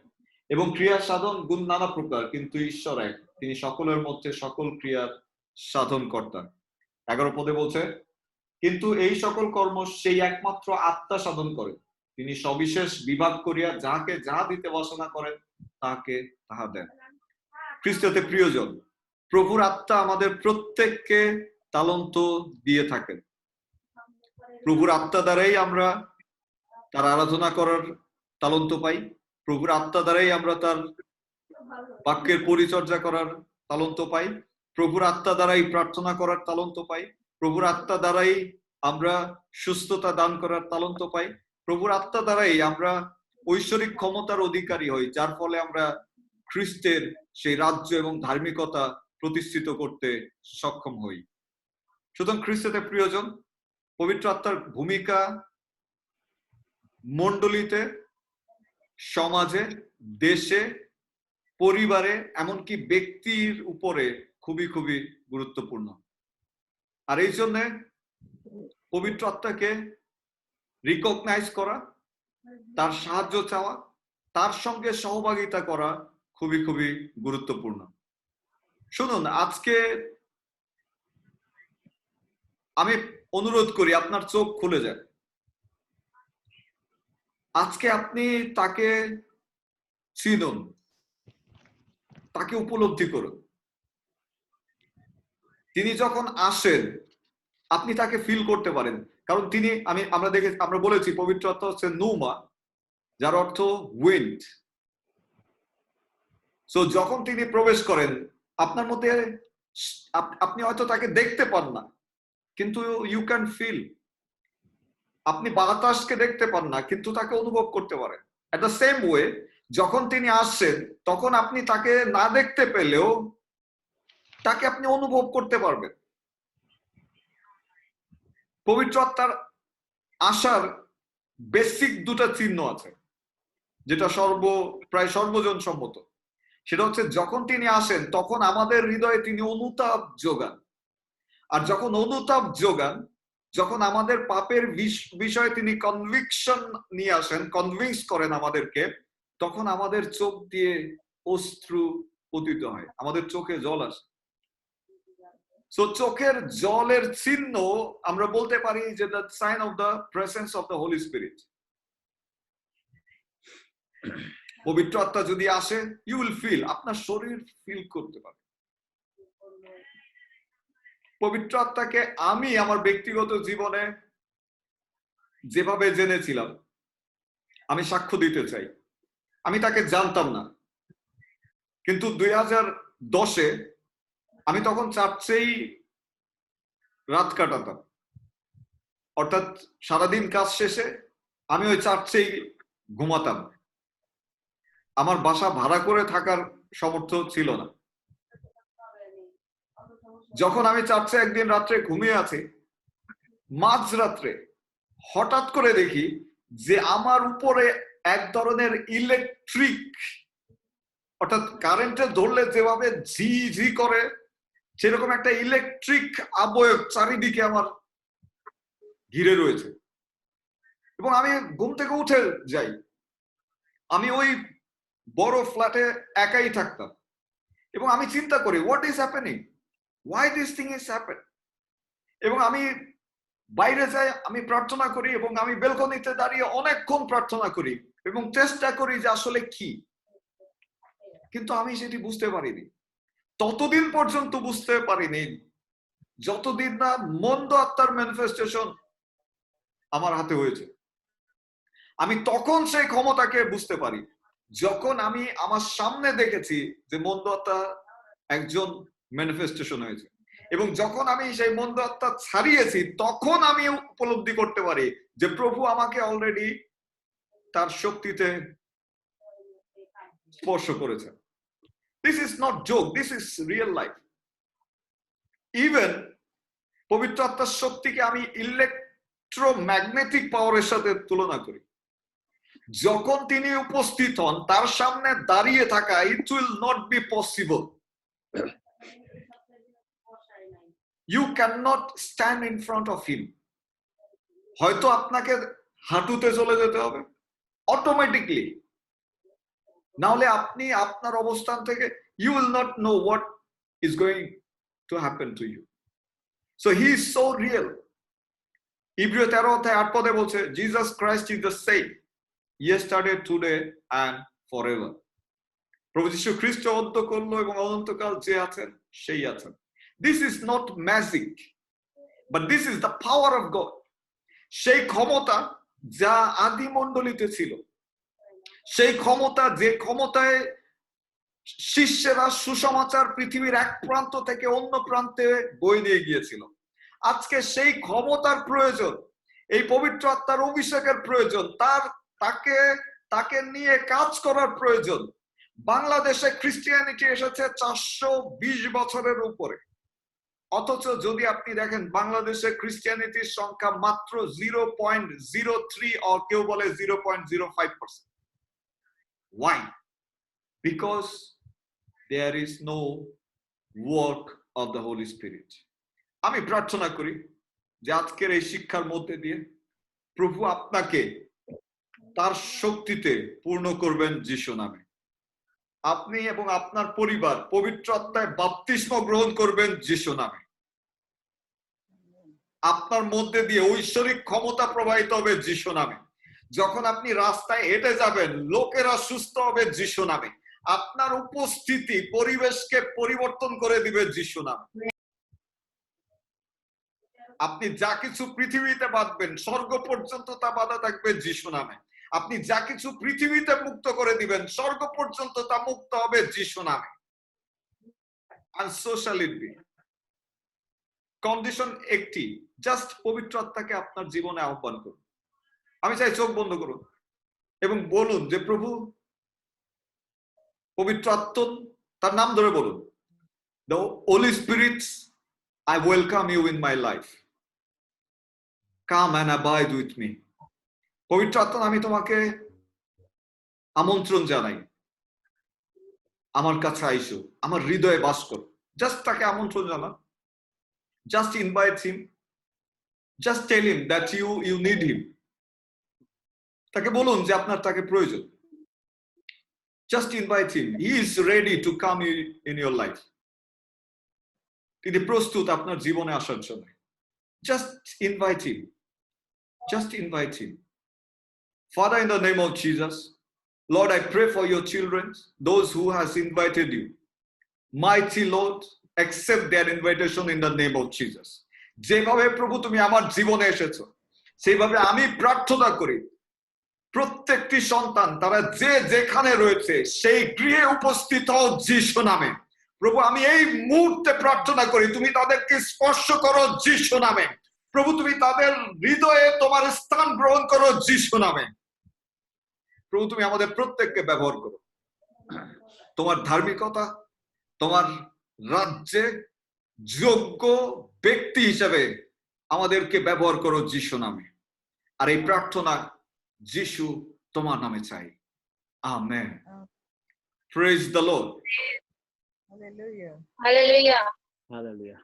এবং ক্রিয়া সাধন গুণ নানা প্রকার কিন্তু ঈশ্বর এক, তিনি সকলের মধ্যে সকল ক্রিয়ার সাধন কর্তা। 11 পদে বলছে কিন্তু এই সকল কর্ম সেই একমাত্র আত্মা সাধন করে, তিনি সবিশেষ বিভাগ করিয়া যাহাকে যাহা দিতে বাসনা করেন তাহাকে তাহা দেন। খ্রিস্টতে প্রিয়জন, প্রভুর আত্মা আমাদের প্রত্যেককে তালন্ত দিয়ে থাকেন। প্রভুর আত্মা দ্বারাই আমরা তার আরাধনা করার তালন্ত পাই, প্রভুর আত্মা দ্বারাই আমরা তার বাক্যের পরিচর্যা করার তালন্ত পাই, প্রভুর আত্মা দ্বারাই প্রার্থনা করার তালন্ত পাই, প্রভুর আত্মা দ্বারাই আমরা সুস্থতা দান করার তালন্ত পাই, প্রভুর আত্মা দ্বারাই আমরা ঐশ্বরিক ক্ষমতার অধিকারী হই, যার ফলে আমরা খ্রিস্টের সেই রাজ্য এবং ধার্মিকতা প্রতিষ্ঠিত করতে সক্ষম হই। সুতরাং খ্রিস্টতে প্রিয়জন, পবিত্র আত্মার ভূমিকা মণ্ডলীতে, সমাজে, দেশে, পরিবারে, এমনকি ব্যক্তির উপরে খুবই খুবই গুরুত্বপূর্ণ। আর এই জন্য পবিত্র আত্মাকে রিকগনাইজ করা, তার সাহায্য চাওয়া, তার সঙ্গে সহভাগিতা করা খুবই খুবই গুরুত্বপূর্ণ। শুনুন, আজকে আমি অনুরোধ করি আপনার চোখ খুলে যাক। আজকে আপনি তাকে চিনুন, তাকে উপলব্ধি করুন। তিনি যখন আসেন আপনি তাকে ফিল করতে পারেন, কারণ তিনি আমরা বলেছি পবিত্র আত্মা হচ্ছে নূমা, যার অর্থ উইন্ড। সো যখন তিনি প্রবেশ করেন আপনার মধ্যে, আপনি হয়তো তাকে দেখতে পান না, কিন্তু ইউ ক্যান ফিল। আপনি বাতাসকে দেখতে পান না, কিন্তু তাকে অনুভব করতে পারেন। এট দ্য সেম ওয়ে যখন তিনি আসছেন তখন আপনি তাকে না দেখতে পেলেও তাকে আপনি অনুভব করতে পারবেন। পবিত্র আত্মার আসার বেসিক দুটা চিহ্ন আছে, যেটা প্রায় সর্বজন সম্মত। সেটা হচ্ছে যখন তিনি আসেন তখন আমাদের হৃদয়ে তিনি অনুতাপ যোগান, আর যখন অনুতাপ যোগান, যখন আমাদের পাপের বিষয়ে তিনি কনভিকশন নিয়ে আসেন, কনভিন্স করেন আমাদেরকে, তখন আমাদের চোখ দিয়ে অশ্রু পতিত হয়, আমাদের চোখে জল আসে। সো চোখের জলের চিহ্ন আমরা বলতে পারি যে the sign of the presence of the Holy Spirit. পবিত্র আত্মা যদি আসে, ইউ উইল ফিল, আপনার শরীর ফিল করতে পারে। পবিত্র আত্মাকে আমি আমার ব্যক্তিগত জীবনে যেভাবে জেনেছিলাম আমি সাক্ষ্য দিতে চাই। আমি তাকে জানতাম না, কিন্তু 2010-এ আমি তখন চার্চেই রাত কাটাতাম, অর্থাৎ সারাদিন কাজ শেষে আমি ওই চার্চেই ঘুমাতাম। আমার বাসা ভাড়া করে থাকার সামর্থ্য ছিল না। যখন আমি চার্চে একদিন রাত্রে ঘুমিয়ে আছি, মাঝরাত্রে হঠাৎ করে দেখি যে আমার উপরে এক ধরনের ইলেকট্রিক, অর্থাৎ কারেন্টে ধরলে যেভাবে ঝি ঝি করে সেরকম একটা ইলেকট্রিক আবয়ব চারিদিকে আমার ঘিরে রয়েছে। এবং আমি ঘুম থেকে উঠে যাই। আমি ওই বড় ফ্ল্যাটে একাই থাকতাম এবং আমি চিন্তা করি, what is happening, why this thing is happen. এবং আমি বাইরে যাই, আমি প্রার্থনা করি এবং আমি বেলকনিতে দাঁড়িয়ে অনেকক্ষণ প্রার্থনা করি এবং চেষ্টা করি যে আসলে কি, কিন্তু আমি সেটি বুঝতে পারিনি। ততদিন পর্যন্ত বুঝতে পারিনি যতদিন না মন্দ আত্মার ম্যানিফেস্টেশন আমার হাতে হয়েছে। আমি তখন সেই ক্ষমতাকে বুঝতে পারি যখন আমি আমার সামনে দেখেছি যে মন্দ আত্মা একজন ম্যানিফেস্টেশন হয়েছে, এবং যখন আমি সেই মন্দ আত্মা ছাড়িয়েছি তখন আমি উপলব্ধি করতে পারি যে প্রভু আমাকে অলরেডি তার শক্তিতে স্পর্শ করেছে। This is not joke, this is real life. Even পবিত্র আত্মার শক্তিকে আমি ইলেকট্রোম্যাগনেটিক পাওয়ারের সাথে তুলনা করি। যখন তিনি উপস্থিত হন, তার সামনে দাঁড়িয়ে থাকা, it will not be possible. You cannot stand in front of him. হয়তো আপনাকে হাঁটুতে চলে যেতে হবে অটোমেটিকলি, না হলে আপনি আপনার অবস্থান থেকে you will not know what is going to happen to you. So he is so real. Hebrew 13:8 বলছে, Jesus Christ is the same yesterday, today and forever. প্রভু যীশু খ্রিস্ট অন্তকাল এবং অনন্তকাল যে আছেন সেই আছেন। This is not magic, but this is the power of God. সেই ক্ষমতা যা আদি মণ্ডলীতে ছিল, সেই ক্ষমতা যে ক্ষমতায় শিষ্যেরা সুসমাচার পৃথিবীর এক প্রান্ত থেকে অন্য প্রান্তে বয়ে নিয়ে গিয়েছিল, আজকে সেই ক্ষমতার প্রয়োজন, এই পবিত্র আত্মার অভিষেকের প্রয়োজন, তাকে নিয়ে কাজ করার প্রয়োজন। বাংলাদেশে খ্রিস্টিয়ানিটি এসেছে 420 বছরের উপরে, অথচ যদি আপনি দেখেন বাংলাদেশে খ্রিস্টিয়ানিটির সংখ্যা মাত্র 0.03 or কেউ বলে 0.05%। Why? Because there is no work of the Holy Spirit. আমি প্রার্থনা করি যে আজকের এই শিক্ষার মধ্যে দিয়ে প্রভু আপনাকে তার শক্তিতে পূর্ণ করবেন যিশু নামে। আপনি এবং আপনার পরিবার পবিত্র আত্মায় বাপ্তিস্ম গ্রহণ করবেন যিশু নামে। আপনার মধ্যে দিয়ে ঐশ্বরিক ক্ষমতা প্রবাহিত হবে যিশু নামে। যখন আপনি রাস্তায় হেঁটে যাবেন, লোকেরা সুস্থ হবে যিশু নামে। আপনার উপস্থিতি পরিবেশকে পরিবর্তন করে দিবে যিশু নামে। আপনি যা কিছু পৃথিবীতে বাঁধবেন, স্বর্গ পর্যন্ত তা বাঁধা থাকবে যিশু নামে। আপনি যা কিছু পৃথিবীতে মুক্ত করে দিবেন, স্বর্গ পর্যন্ত তা মুক্ত হবে যিশু নামে। And so shall it be. Condition একটি, জাস্ট পবিত্র আত্মাকে আপনার জীবনে আহ্বান করুন। আমি চাই চোখ বন্ধ করুন এবং বলুন যে প্রভু, পবিত্র আত্মা, তার নাম ধরে বলুন, the Holy Spirit, I welcome you in my life. Come and abide with me. পবিত্র আত্মা, আমি তোমাকে আমন্ত্রণ জানাই, আমার কাছে আইসো, আমার হৃদয়ে বাস করো। জাস্ট তাকে আমন্ত্রণ জানান, just invite him, just tell him that you need him. তাকে বলুন যে আপনার তাকে প্রয়োজন। Just invite him, he is ready to come in your life. তিনি প্রস্তুত আপনার জীবনে আসার জন্য। Just invite him, just invite him. Father, in the name of Jesus, Lord, I pray for your children, those who has invited you. Mighty Lord, accept their invitation in the name of Jesus. যেভাবে প্রভু তুমি আমার জীবনে এসেছো, সেইভাবে আমি প্রার্থনা করি প্রত্যেকটি সন্তান তারা যে যেখানে রয়েছে সেই গৃহে উপস্থিত হও যিশু নামে। প্রভু, আমি এই মুহূর্তে প্রার্থনা করি তুমি তাদেরকে স্পর্শ করো যিশু নামে। প্রভু, তুমি তাদের হৃদয়ে তোমার স্থান গ্রহণ করো যিশু নামে। প্রভু, তুমি আমাদের প্রত্যেককে ব্যবহার করো। তোমার ধার্মিকতা, তোমার রাজ্যে যোগ্য ব্যক্তি হিসেবে আমাদেরকে ব্যবহার করো যিশু নামে। আর এই প্রার্থনা যিশু তোমার নামে চাই। Amen. Praise the Lord. Hallelujah. Hallelujah. Hallelujah.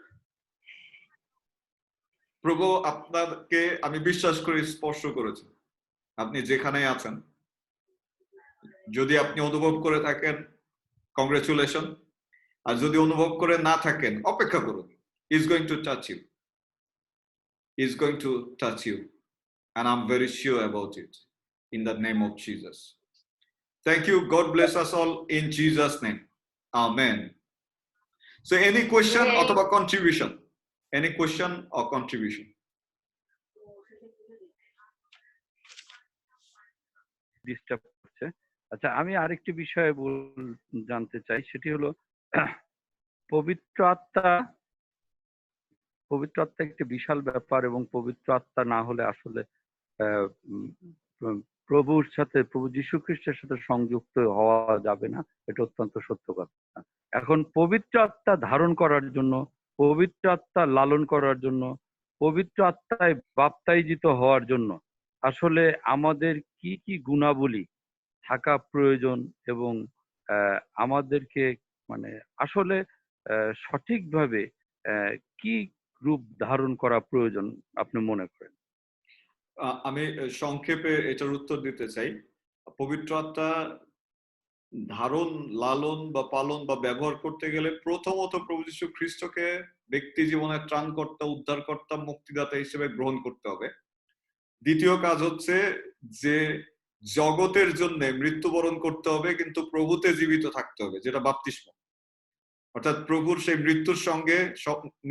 প্রভু আপনাকে আমি বিশ্বাস করি স্পর্শ করেছেন, আপনি যেখানে আছেন। যদি আপনি অনুভব করে থাকেন, কংগ্রেচুলেশন। আর যদি অনুভব করে না থাকেন, অপেক্ষা করুন। Is going to touch you, is going to touch you, and I'm very sure about it in the name of Jesus. Thank you. God bless us all in Jesus' name. Amen. So any question or contribution? Any question or contribution? Disturb করছে। আচ্ছা, আমি আরেকটি বিষয়ে জানতে চাই, সেটি হলো পবিত্র আত্মা একটি বিশাল ব্যাপার, এবং পবিত্র আত্মা না হলে আসলে প্রভুর সাথে, প্রভু যীশু খ্রিস্টের সাথে সংযুক্ত হওয়া যাবে না। এটা অত্যন্ত সত্য কথা। এখন পবিত্র আত্মা ধারণ করার জন্য, পবিত্র আত্মা লালন করার জন্য, পবিত্র আত্মায় বাপ্তাইজিত হওয়ার জন্য আসলে আমাদের কি কি গুণাবলী থাকা প্রয়োজন, এবং আমাদেরকে মানে আসলে সঠিকভাবে কি রূপ ধারণ করা প্রয়োজন আপনি মনে করেন? আমি সংক্ষেপে এটার উত্তর দিতে চাই। পবিত্র আত্মা ধারণ, লালন বা পালন বা ব্যবহার করতে গেলে প্রথমত প্রভু যীশু খ্রিস্টকে ব্যক্তি জীবনের ত্রাণকর্তা, উদ্ধারকর্তা, মুক্তিদাতা হিসেবে গ্রহণ করতে হবে। দ্বিতীয় কাজ হচ্ছে যে জগতের জন্য মৃত্যুবরণ করতে হবে, কিন্তু প্রভুতে জীবিত থাকতে হবে, যেটা বাপ্তিস্ম। অর্থাৎ প্রভুর সেই মৃত্যুর সঙ্গে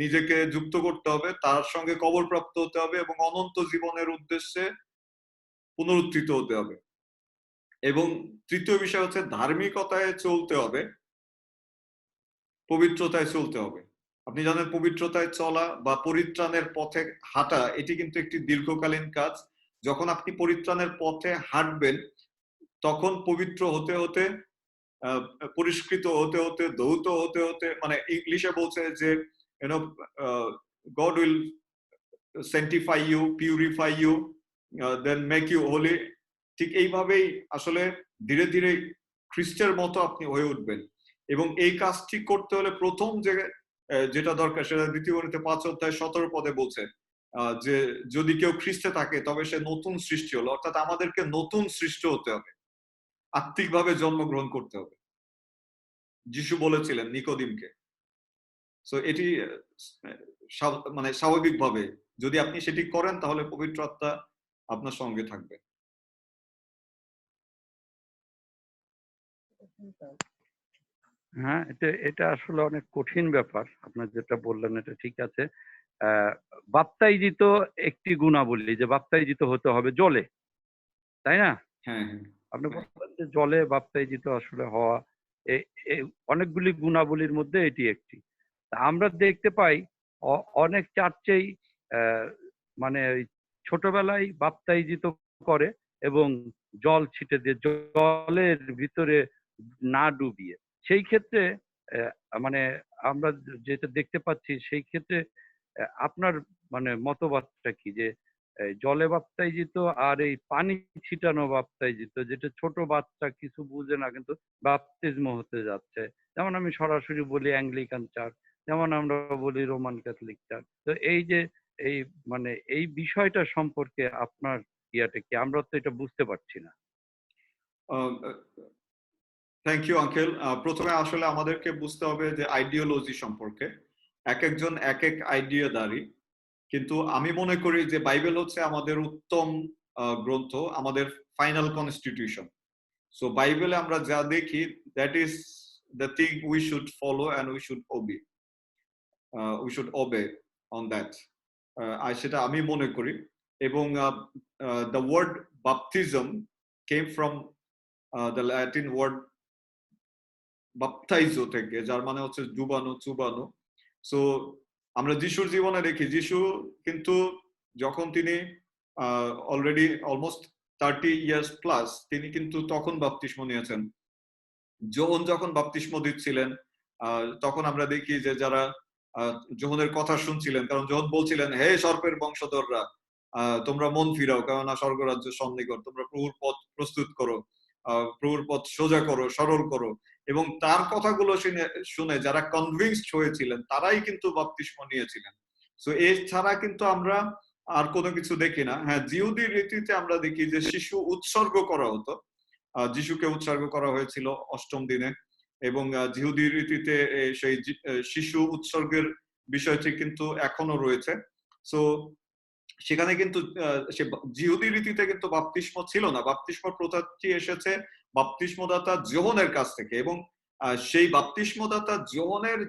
নিজেকে যুক্ত করতে হবে, তার সঙ্গে কবর প্রাপ্ত হতে হবে এবং অনন্ত জীবনের উদ্দেশ্যে পুনরুত্থিত হতে হবে। এবং তৃতীয় বিষয় হচ্ছে ধার্মিকতায় চলতে হবে, পবিত্রতায় চলতে হবে। আপনি জানেন পবিত্রতায় চলা বা পরিত্রাণের পথে হাঁটা এটি কিন্তু একটি দীর্ঘকালীন কাজ। যখন আপনি পরিত্রাণের পথে হাঁটবেন তখন পবিত্র হতে হতে, পরিষ্কৃত হতে হতে, ধৌত হতে হতে, মানে ইংলিশে বলছে যে God will sanctify you, purify you, then make you holy। ঠিক এইভাবেই আসলে ধীরে ধীরে খ্রিস্টের মতো আপনি হয়ে উঠবেন। এবং এই কাজটি করতে হলে প্রথম যেটা দরকার সেটা 2 করিন্থী 5:17 বলছে যে যদি কেউ খ্রিস্টে থাকে তবে সে নতুন সৃষ্টি হলো। অর্থাৎ আমাদেরকে নতুন সৃষ্টি হতে হবে, আত্মিকভাবে জন্মগ্রহণ করতে হবে। যিশু বলেছিলেন নিকোদিমকে। সো এটি মানে স্বাভাবিকভাবে যদি আপনি সেটি করেন তাহলে পবিত্র আত্মা আপনার সঙ্গে থাকবে। হ্যাঁ, এটা আসলে অনেক কঠিন ব্যাপার। আপনার যেটা বললেন এটা ঠিক আছে। বাপ্তাইজিত একটি গুণাবলী যে বাপ্তাইজিত হতে হবে জলে, তাই না? হ্যাঁ, আপনি বললেন যে জলে বাপ্তাইজিত আসলে হওয়া অনেকগুলি গুণাবলীর মধ্যে এটি একটি। আমরা দেখতে পাই অনেক চার্চেই মানে ছোটবেলায় বাপ্তাইজিত করে এবং জল ছিটে দিয়ে জলের ভিতরে না ডুবিয়ে। সেই ক্ষেত্রে মানে আমরা যেটা দেখতে পাচ্ছি সেই ক্ষেত্রে আপনার মানে মতবাদটা কি, যে জলে বাপ্তাইজিত আর এই পানি ছিটানো বাপ্তাইজিত, যেটা ছোট বাচ্চা কিছু বুঝে না কিন্তু বাপ্তিস্ম হতে যাচ্ছে, যেমন আমি সরাসরি বলি অ্যাংলিকান চার্চ, যেমন আমরা বলি রোমান ক্যাথলিক চার্চ। তো এই যে এই মানে এই বিষয়টা সম্পর্কে আপনার ইয়াটা কি? আমরা তো এটা বুঝতে পারছি না। Thank you uncle. প্রথমে আসলে আমাদেরকে বুঝতে হবে যে আইডিওলজি সম্পর্কে। এক একজন এক এক আইডিয়াদারি, কিন্তু আমি মনে করি যে বাইবেল হচ্ছে আমাদের উত্তম গ্রন্থ, আমাদের ফাইনাল কনস্টিটিউশন। সো বাইবেলে আমরা যা দেখি that is the thing we should follow and we should obey, we should obey on that. আর সেটা আমি মনে করি। এবং the word baptism came from the Latin word baptizo থেকে, যার মানে হচ্ছে ডুবানো, চুবানো। সো আমরা যিশুর জীবনে দেখি যিশু কিন্তু যখন তিনি অলরেডি অলমোস্ট 30 ইয়ার্স প্লাস তিনি কিন্তু তখন বাপতিস্ম নিয়েছেন। যোহন যখন বাপ্তিস্ম দিচ্ছিলেন তখন আমরা দেখি যে যারা যোহনের কথা শুনছিলেন, কারণ যোহন বলছিলেন, হে সর্পের বংশধররা, তোমরা মন ফিরাও, কেননা স্বর্গরাজ্য সন্নিকট, তোমরা প্রভুর পথ প্রস্তুত করো, প্রভুর পথ সোজা করো, সরল করো। এবং তার কথাগুলো শুনে যারা কনভিন্সড হয়েছিলেন তারাই কিন্তু বাপ্তিস্ম নিয়েছিলেন। সো এছাড়া কিন্তু আমরা আর কোনো কিছু দেখি না। হ্যাঁ, জিহুদি রীতিতে আমরা দেখি যে শিশু উৎসর্গ করা হতো, যিশুকে উৎসর্গ করা হয়েছিল অষ্টম দিনে, এবং জিহুদি রীতিতে সেই শিশু উৎসর্গের বিষয়টি কিন্তু এখনো রয়েছে। সো সেখানে কিন্তু জিহুদি রীতিতে কিন্তু বাপ্তিস্ম ছিল না, বাপ্তিস্ম প্রথাটি এসেছে বাপ্তিস্মদাতা যোহনের কাছ থেকে। এবং সেই বাপ্তিস্মদাতা যোহনের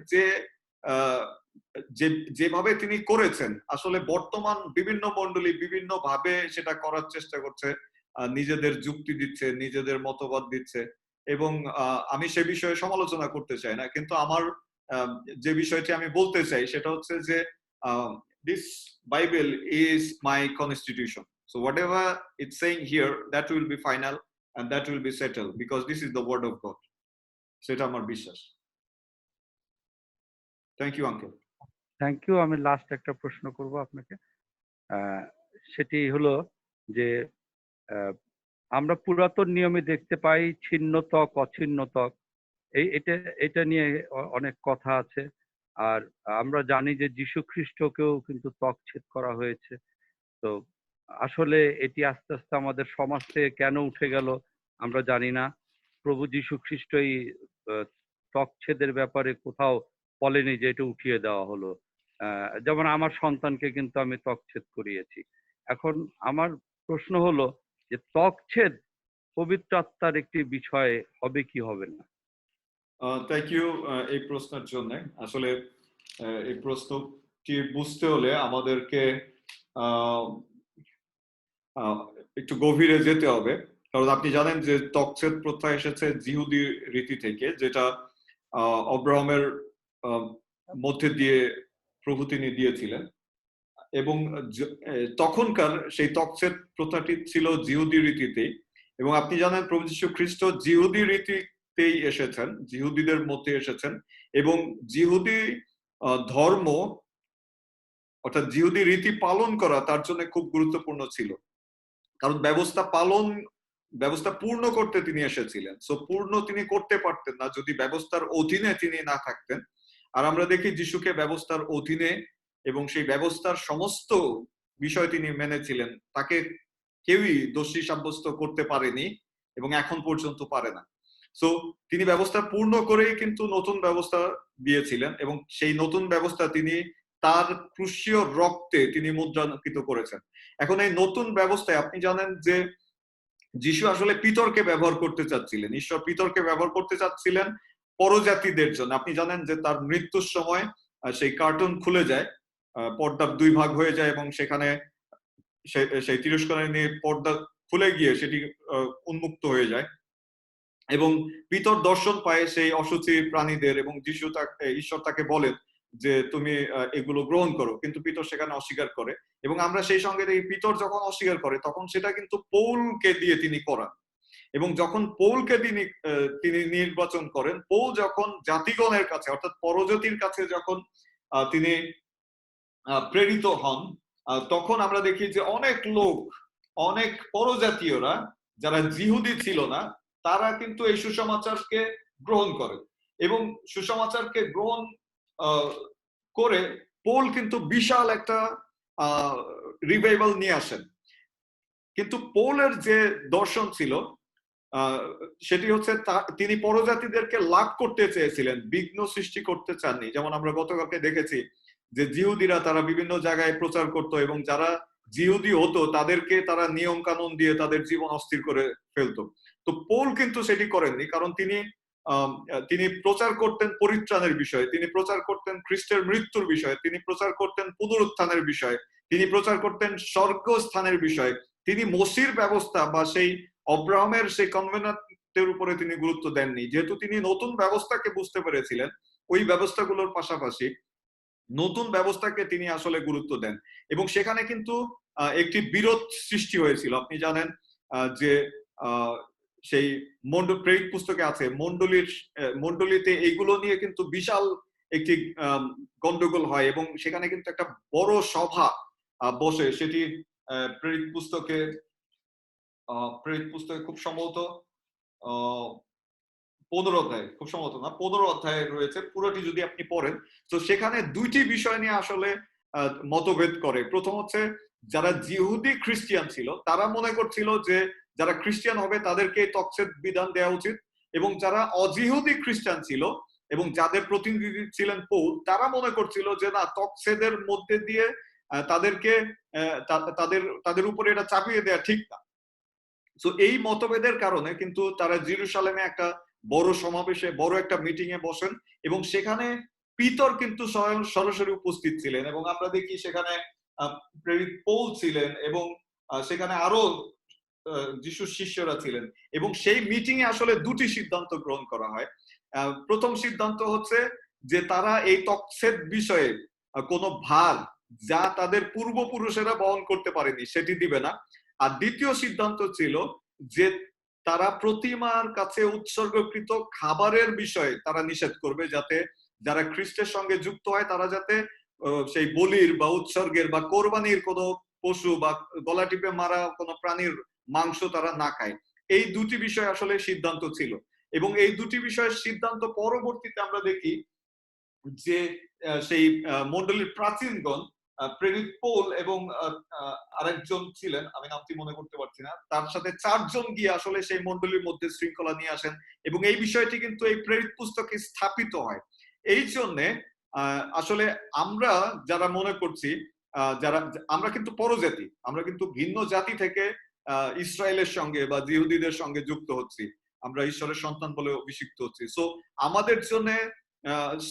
যেভাবে তিনি করেছেন, আসলে বর্তমান বিভিন্ন মণ্ডলী বিভিন্ন ভাবে সেটা করার চেষ্টা করছে, নিজেদের যুক্তি দিচ্ছে, নিজেদের মতবাদ দিচ্ছে, এবং আমি সে বিষয়ে সমালোচনা করতে চাই না। কিন্তু আমার যে বিষয়টি আমি বলতে চাই সেটা হচ্ছে যে this Bible is my constitution. So whatever it's saying here, that will be final and that will be settled because this is the word of God. সেটা আমার বিশ্বাস। Thank you uncle. Thank you. আমি last একটা প্রশ্ন করব আপনাকে। সেটি হলো যে আমরা পুরাতন নিয়মে দেখতে পাই ছিন্ন ত্বক, অছিন্ন ত্বক, এটা নিয়ে অনেক কথা আছে। আর আমরা জানি যে যীশু খ্রিস্টকেও কিন্তু ত্বকচ্ছেদ করা হয়েছে। তো আসলে এটি আস্তে আস্তে আমাদের সমাজ থেকে কেন উঠে গেল আমরা জানি না। প্রভু যীশু খ্রিস্ট এই ত্বকচ্ছেদের ব্যাপারে কোথাও বলেনি যে এটা উঠিয়ে দেওয়া হলো। যেমন আমার সন্তানকে কিন্তু আমি ত্বকচ্ছেদ করিয়েছি। এখন আমার প্রশ্ন হলো যে ত্বকচ্ছেদ পবিত্র আত্মার একটি বিষয় হবে কি হবে না? থ্যাংক ইউ এই প্রশ্নের জন্য। আসলে এই প্রশ্নটি বুঝতে হলে আমাদেরকে একটু গভীরে যেতে হবে, কারণ আপনি জানেন যে ত্বকচ্ছেদ প্রথা এসেছে জিহুদি রীতি থেকে, যেটা অব্রাহামের মধ্যে দিয়ে প্রভু তিনি দিয়েছিলেন। এবং তখনকার সেই ত্বকচ্ছেদ প্রথাটি ছিল জিহুদি রীতিতেই। এবং আপনি জানেন প্রভু যীশু খ্রিস্ট জিহুদি রীতিতেই এসেছেন, জিহুদিদের মধ্যে এসেছেন, এবং জিহুদি ধর্ম অর্থাৎ জিহুদি রীতি পালন করা তার জন্য খুব গুরুত্বপূর্ণ ছিল, কারণ ব্যবস্থা পূর্ণ করতে তিনি এসেছিলেন। সো পূর্ণ তিনি করতে পারতেন না যদি ব্যবস্থার অধীনে তিনি না থাকতেন। আর আমরা দেখি যিশুকে ব্যবস্থার অধীনে এবং সেই ব্যবস্থার সমস্ত বিষয় তিনি মেনেছিলেন, তাকে কেউই দোষী সাব্যস্ত করতে পারেনি এবং এখন পর্যন্ত পারে না। সো তিনি ব্যবস্থা পূর্ণ করেই কিন্তু নতুন ব্যবস্থা দিয়েছিলেন, এবং সেই নতুন ব্যবস্থা তিনি তার ক্রুশীয় রক্তে তিনি মুদ্রাঙ্কিত করেছেন। এখন এই নতুন ব্যবস্থায় আপনি জানেন যে যিশু আসলে পিতরকে ব্যবহার করতে চাচ্ছিলেন, ঈশ্বর পিতরকে ব্যবহার করতে চাচ্ছিলেন পরজাতিদের জন্য। আপনি জানেন যে তার মৃত্যুর সময় সেই কার্টুন খুলে যায়, পর্দা দুই ভাগ হয়ে যায়, এবং সেখানে সেই তিরস্কার নিয়ে পর্দা খুলে গিয়ে সেটি উন্মুক্ত হয়ে যায়, এবং পিতর দর্শন পায় সেই অসুচি প্রাণীদের, এবং ঈশ্বর তাকে বলেন যে তুমি এগুলো গ্রহণ করো, কিন্তু পিতর সেখানে অস্বীকার করে। এবং আমরা সেই সঙ্গে এই পিতর যখন অস্বীকার করে তখন সেটা কিন্তু পৌলকে দিয়ে তিনি করান, এবং যখন পৌলকে তিনি নির্বাচন করেন, পৌল যখন জাতিগণের কাছে অর্থাৎ পরজাতির কাছে যখন তিনি প্রেরিত হন, তখন আমরা দেখি যে অনেক পরজাতীয়রা যারা জিহুদি ছিল না তারা কিন্তু এই সুসমাচারকে গ্রহণ করে, এবং সুসমাচারকে গ্রহণ করে পৌল কিন্তু বিশাল একটা রিভাইভাল নিয়ে আসেন। কিন্তু পৌলের যে দর্শন ছিল সেটি হচ্ছে তিনি পরজাতিদেরকে লাভ করতে চেয়েছিলেন, বিঘ্ন সৃষ্টি করতে চাননি। যেমন আমরা গতকালকে দেখেছি যে জিহুদিরা তারা বিভিন্ন জায়গায় প্রচার করত, এবং যারা জিহুদি হতো তাদেরকে তারা নিয়ম কানুন দিয়ে তাদের জীবন অস্থির করে ফেলতো। তো পৌল কিন্তু সেটি করেননি, কারণ তিনি প্রচার করতেন পরিত্রাণের বিষয়ে, তিনি প্রচার করতেন খ্রিস্টের মৃত্যুর বিষয়ে, তিনি প্রচার করতেন পুনরুত্থানের বিষয়ে, তিনি প্রচার করতেন স্বর্গস্থানের বিষয়ে। তিনি মসির ব্যবস্থা বা সেই অব্রাহামের সেই কনভেনান্টের উপরে তিনি গুরুত্ব দেননি, যেহেতু তিনি নতুন ব্যবস্থাকে বুঝতে পেরেছিলেন। ওই ব্যবস্থাগুলোর পাশাপাশি নতুন ব্যবস্থাকে তিনি আসলে গুরুত্ব দেন, এবং সেখানে কিন্তু একটি বিরোধ সৃষ্টি হয়েছিল। আপনি জানেন যে সেই প্রেরিত পুস্তকে আছে, মণ্ডলীতে এইগুলো নিয়ে কিন্তু বিশাল একটি গন্ডগোল হয় এবং সেখানে কিন্তু একটা বড় সভা বসে। সেটি প্রেরিত পুস্তকে খুব সম্ভবত 15 অধ্যায়, খুব সম্ভবত না 15 অধ্যায় রয়েছে পুরোটি যদি আপনি পড়েন। তো সেখানে দুইটি বিষয় নিয়ে আসলে মতভেদ করে। প্রথম হচ্ছে যারা জিহুদি খ্রিস্টিয়ান ছিল তারা মনে করছিল যে যারা খ্রিস্টিয়ান হবে তাদেরকে তকসেদ বিধান দেওয়া উচিত, এবং যারা অজিহুদি খ্রিস্টান ছিল এবং যাদের প্রতিনিধি ছিলেন পৌল, তারা মনে করছিল যে না, তকসেদের মধ্যে দিয়ে তাদেরকে তাদের উপরে এটা চাপিয়ে দেওয়া ঠিক না। তো এই মতভেদের কারণে কিন্তু তারা জেরুসালেমে একটা বড় সমাবেশে, বড় একটা মিটিং এ বসেন এবং সেখানে পিতর কিন্তু সরাসরি উপস্থিত ছিলেন এবং আমরা দেখি সেখানে প্রেরিত পৌল ছিলেন এবং সেখানে আরো যিশুর শিষ্যরা ছিলেন। এবং সেই মিটিং এ আসলে দুটি সিদ্ধান্ত গ্রহণ করা হয়। প্রথম সিদ্ধান্ত হচ্ছে যে তারা এই তকসেদ বিষয়ে কোনো ভার যা তাদের পূর্বপুরুষেরা বহন করতে পারেনি সেটি দিবে না। আর দ্বিতীয় সিদ্ধান্ত ছিল যে তারা প্রতিমার কাছে উৎসর্গকৃত খাবারের বিষয়ে তারা নিষেধ করবে, যাতে যারা খ্রিস্টের সঙ্গে যুক্ত হয় তারা যাতে সেই বলির বা উৎসর্গের বা কোরবানির কোনো পশু বা গলা টিপে মারা কোনো প্রাণীর মাংস তারা না খায়। এই দুটি বিষয় আসলে সিদ্ধান্ত ছিল এবং এই দুটি বিষয়ের সিদ্ধান্ত পরবর্তীতে আমরা দেখি যে সেই মণ্ডলীর প্রাচীনগণ প্রেরিত পৌল এবং আরেকজন ছিলেন, আমি নামটি মনে করতে পারছি না, তার সাথে 4 জন গিয়ে আসলে সেই মণ্ডলীর মধ্যে শৃঙ্খলা নিয়ে আসেন এবং এই বিষয়টি কিন্তু এই প্রেরিত পুস্তকে স্থাপিত হয়। এই জন্য আসলে আমরা যারা মনে করছি যারা আমরা কিন্তু পরজাতি, আমরা কিন্তু ভিন্ন জাতি থেকে ইসরায়েলের সঙ্গে বা জিহুদীদের সঙ্গে যুক্ত হচ্ছি, আমরা ঈশ্বরের সন্তান বলে অভিষিক্ত হচ্ছি। সো আমাদের জন্য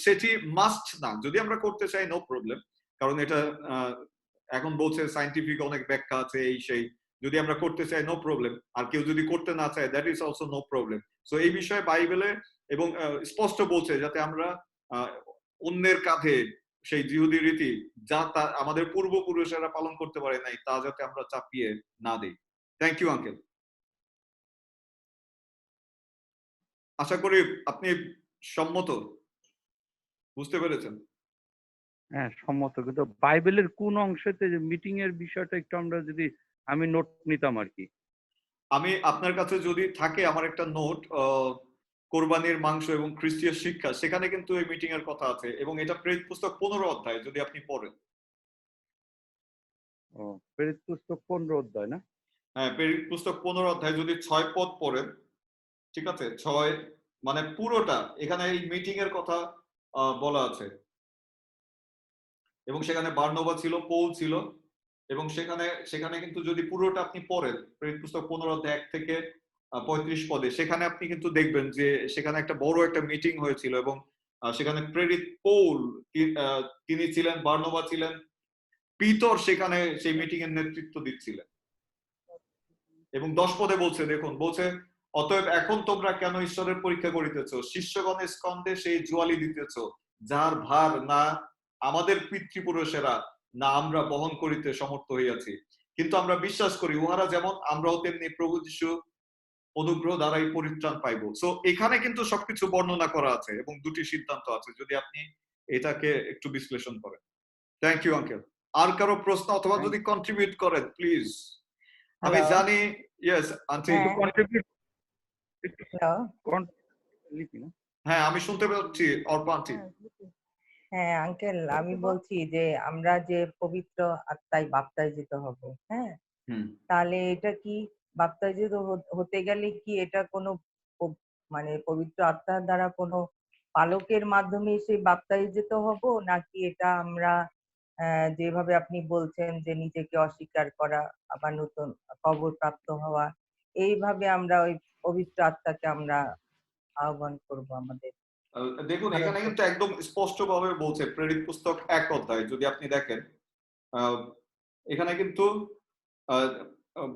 সেটি মাস্ট না, যদি আমরা করতে চাই নো প্রবলেম, কারণ এটা এখন বলছে সায়েন্টিফিক অনেক ব্যাখ্যা আছে এই সেই, যদি আমরা করতে চাই নো প্রবলেম, আর কেউ যদি করতে না চায় that is also no problem. So এই বিষয়ে বাইবেলে এবং স্পষ্ট বলছে যাতে আমরা অন্যের কাঁধে সেই জিহুদি রীতি যা তা আমাদের পূর্বপুরুষেরা পালন করতে পারে নাই তা যাতে আমরা চাপিয়ে না দিই। Thank you uncle. আশা করি আপনি সম্মত, বুঝতে পেরেছেন? হ্যাঁ সম্মত, কিন্তু বাইবেলের কোন অংশেতে যে মিটিং এর বিষয়টা একটু আমরা যদি আমি নোট নিতাম আর কি। আমি আপনার কাছে যদি থাকে আমার একটা নোট, কোরবানির মাংস এবং খ্রিস্টীয় শিক্ষা, সেখানে কিন্তু এই মিটিং এর কথা আছে এবং এটা প্রেরিত পুস্তক 15 অধ্যায় যদি আপনি পড়েন। ও প্রেরিত পুস্তক 15 অধ্যায় না? হ্যাঁ, প্রেরিত পুস্তক 15 অধ্যায় যদি 6 পদ পড়েন, ঠিক আছে, 6 মানে পুরোটা এখানে এই মিটিং এর কথা বলা আছে এবং সেখানে বারনবা ছিল, পৌল ছিল এবং সেখানে কিন্তু যদি পুরোটা আপনি পড়েন প্রেরিত পুস্তক 15 অধ্যায় 1 থেকে 35 পদে, সেখানে আপনি কিন্তু দেখবেন যে সেখানে একটা বড় একটা মিটিং হয়েছিল এবং সেখানে প্রেরিত পৌল তিনি ছিলেন, বারনবা ছিলেন, পিতর সেখানে সেই মিটিং এর নেতৃত্ব দিচ্ছিলেন। এবং 10 পদে বলছে, দেখুন বলছে, অতএব এখন তোমরা কেন ঈশ্বরের পরীক্ষা করিতেছ, শিষ্যগণের স্কন্ধে সেই জুয়ালি দিতেছ, যার ভার না আমাদের পিতৃপুরুষেরা না আমরা বহন করিতে সমর্থ হইয়াছি, কিন্তু আমরা বিশ্বাস করি উহারা যেমন আমরাও তেমনি প্রভু যীশু অনুগ্রহ দ্বারাই পরিত্রাণ পাইব। সো এখানে কিন্তু সবকিছু বর্ণনা করা আছে এবং দুটি সিদ্ধান্ত আছে যদি আপনি এটাকে একটু বিশ্লেষণ করেন। Thank you uncle. আর কারো প্রশ্ন অথবা যদি কন্ট্রিবিউট করেন প্লিজ। আমি জানি ইয়েস আন্টি কন্ট্রিবিউট হ্যাঁ আমি শুনতে পাচ্ছি অর্পা আন্টি। হ্যাঁ আঙ্কেল, আমি বলছি যে আমরা যে পবিত্র আত্মায় বাপ্তাইজিত হব, হ্যাঁ, তাহলে এটা কি বাপ্তাইজিত হতে গেলে কি এটা কোনো মানে পবিত্র আত্মার দ্বারা কোনো পালকের মাধ্যমে সেই বাপ্তাইজিত হব, নাকি এটা আমরা যেভাবে আপনি বলছেন যে নিজেকে অস্বীকার করা আবার নতুন কবর প্রাপ্ত হওয়া, এইভাবে আমরা ওই পবিত্র আত্মাকে আমরা আহ্বান করব আমাদের? দেখুন এখানে কিন্তু একদম স্পষ্ট ভাবে বলছে প্রেরিত পুস্তক 1 অধ্যায় যদি আপনি দেখেন, এখানে কিন্তু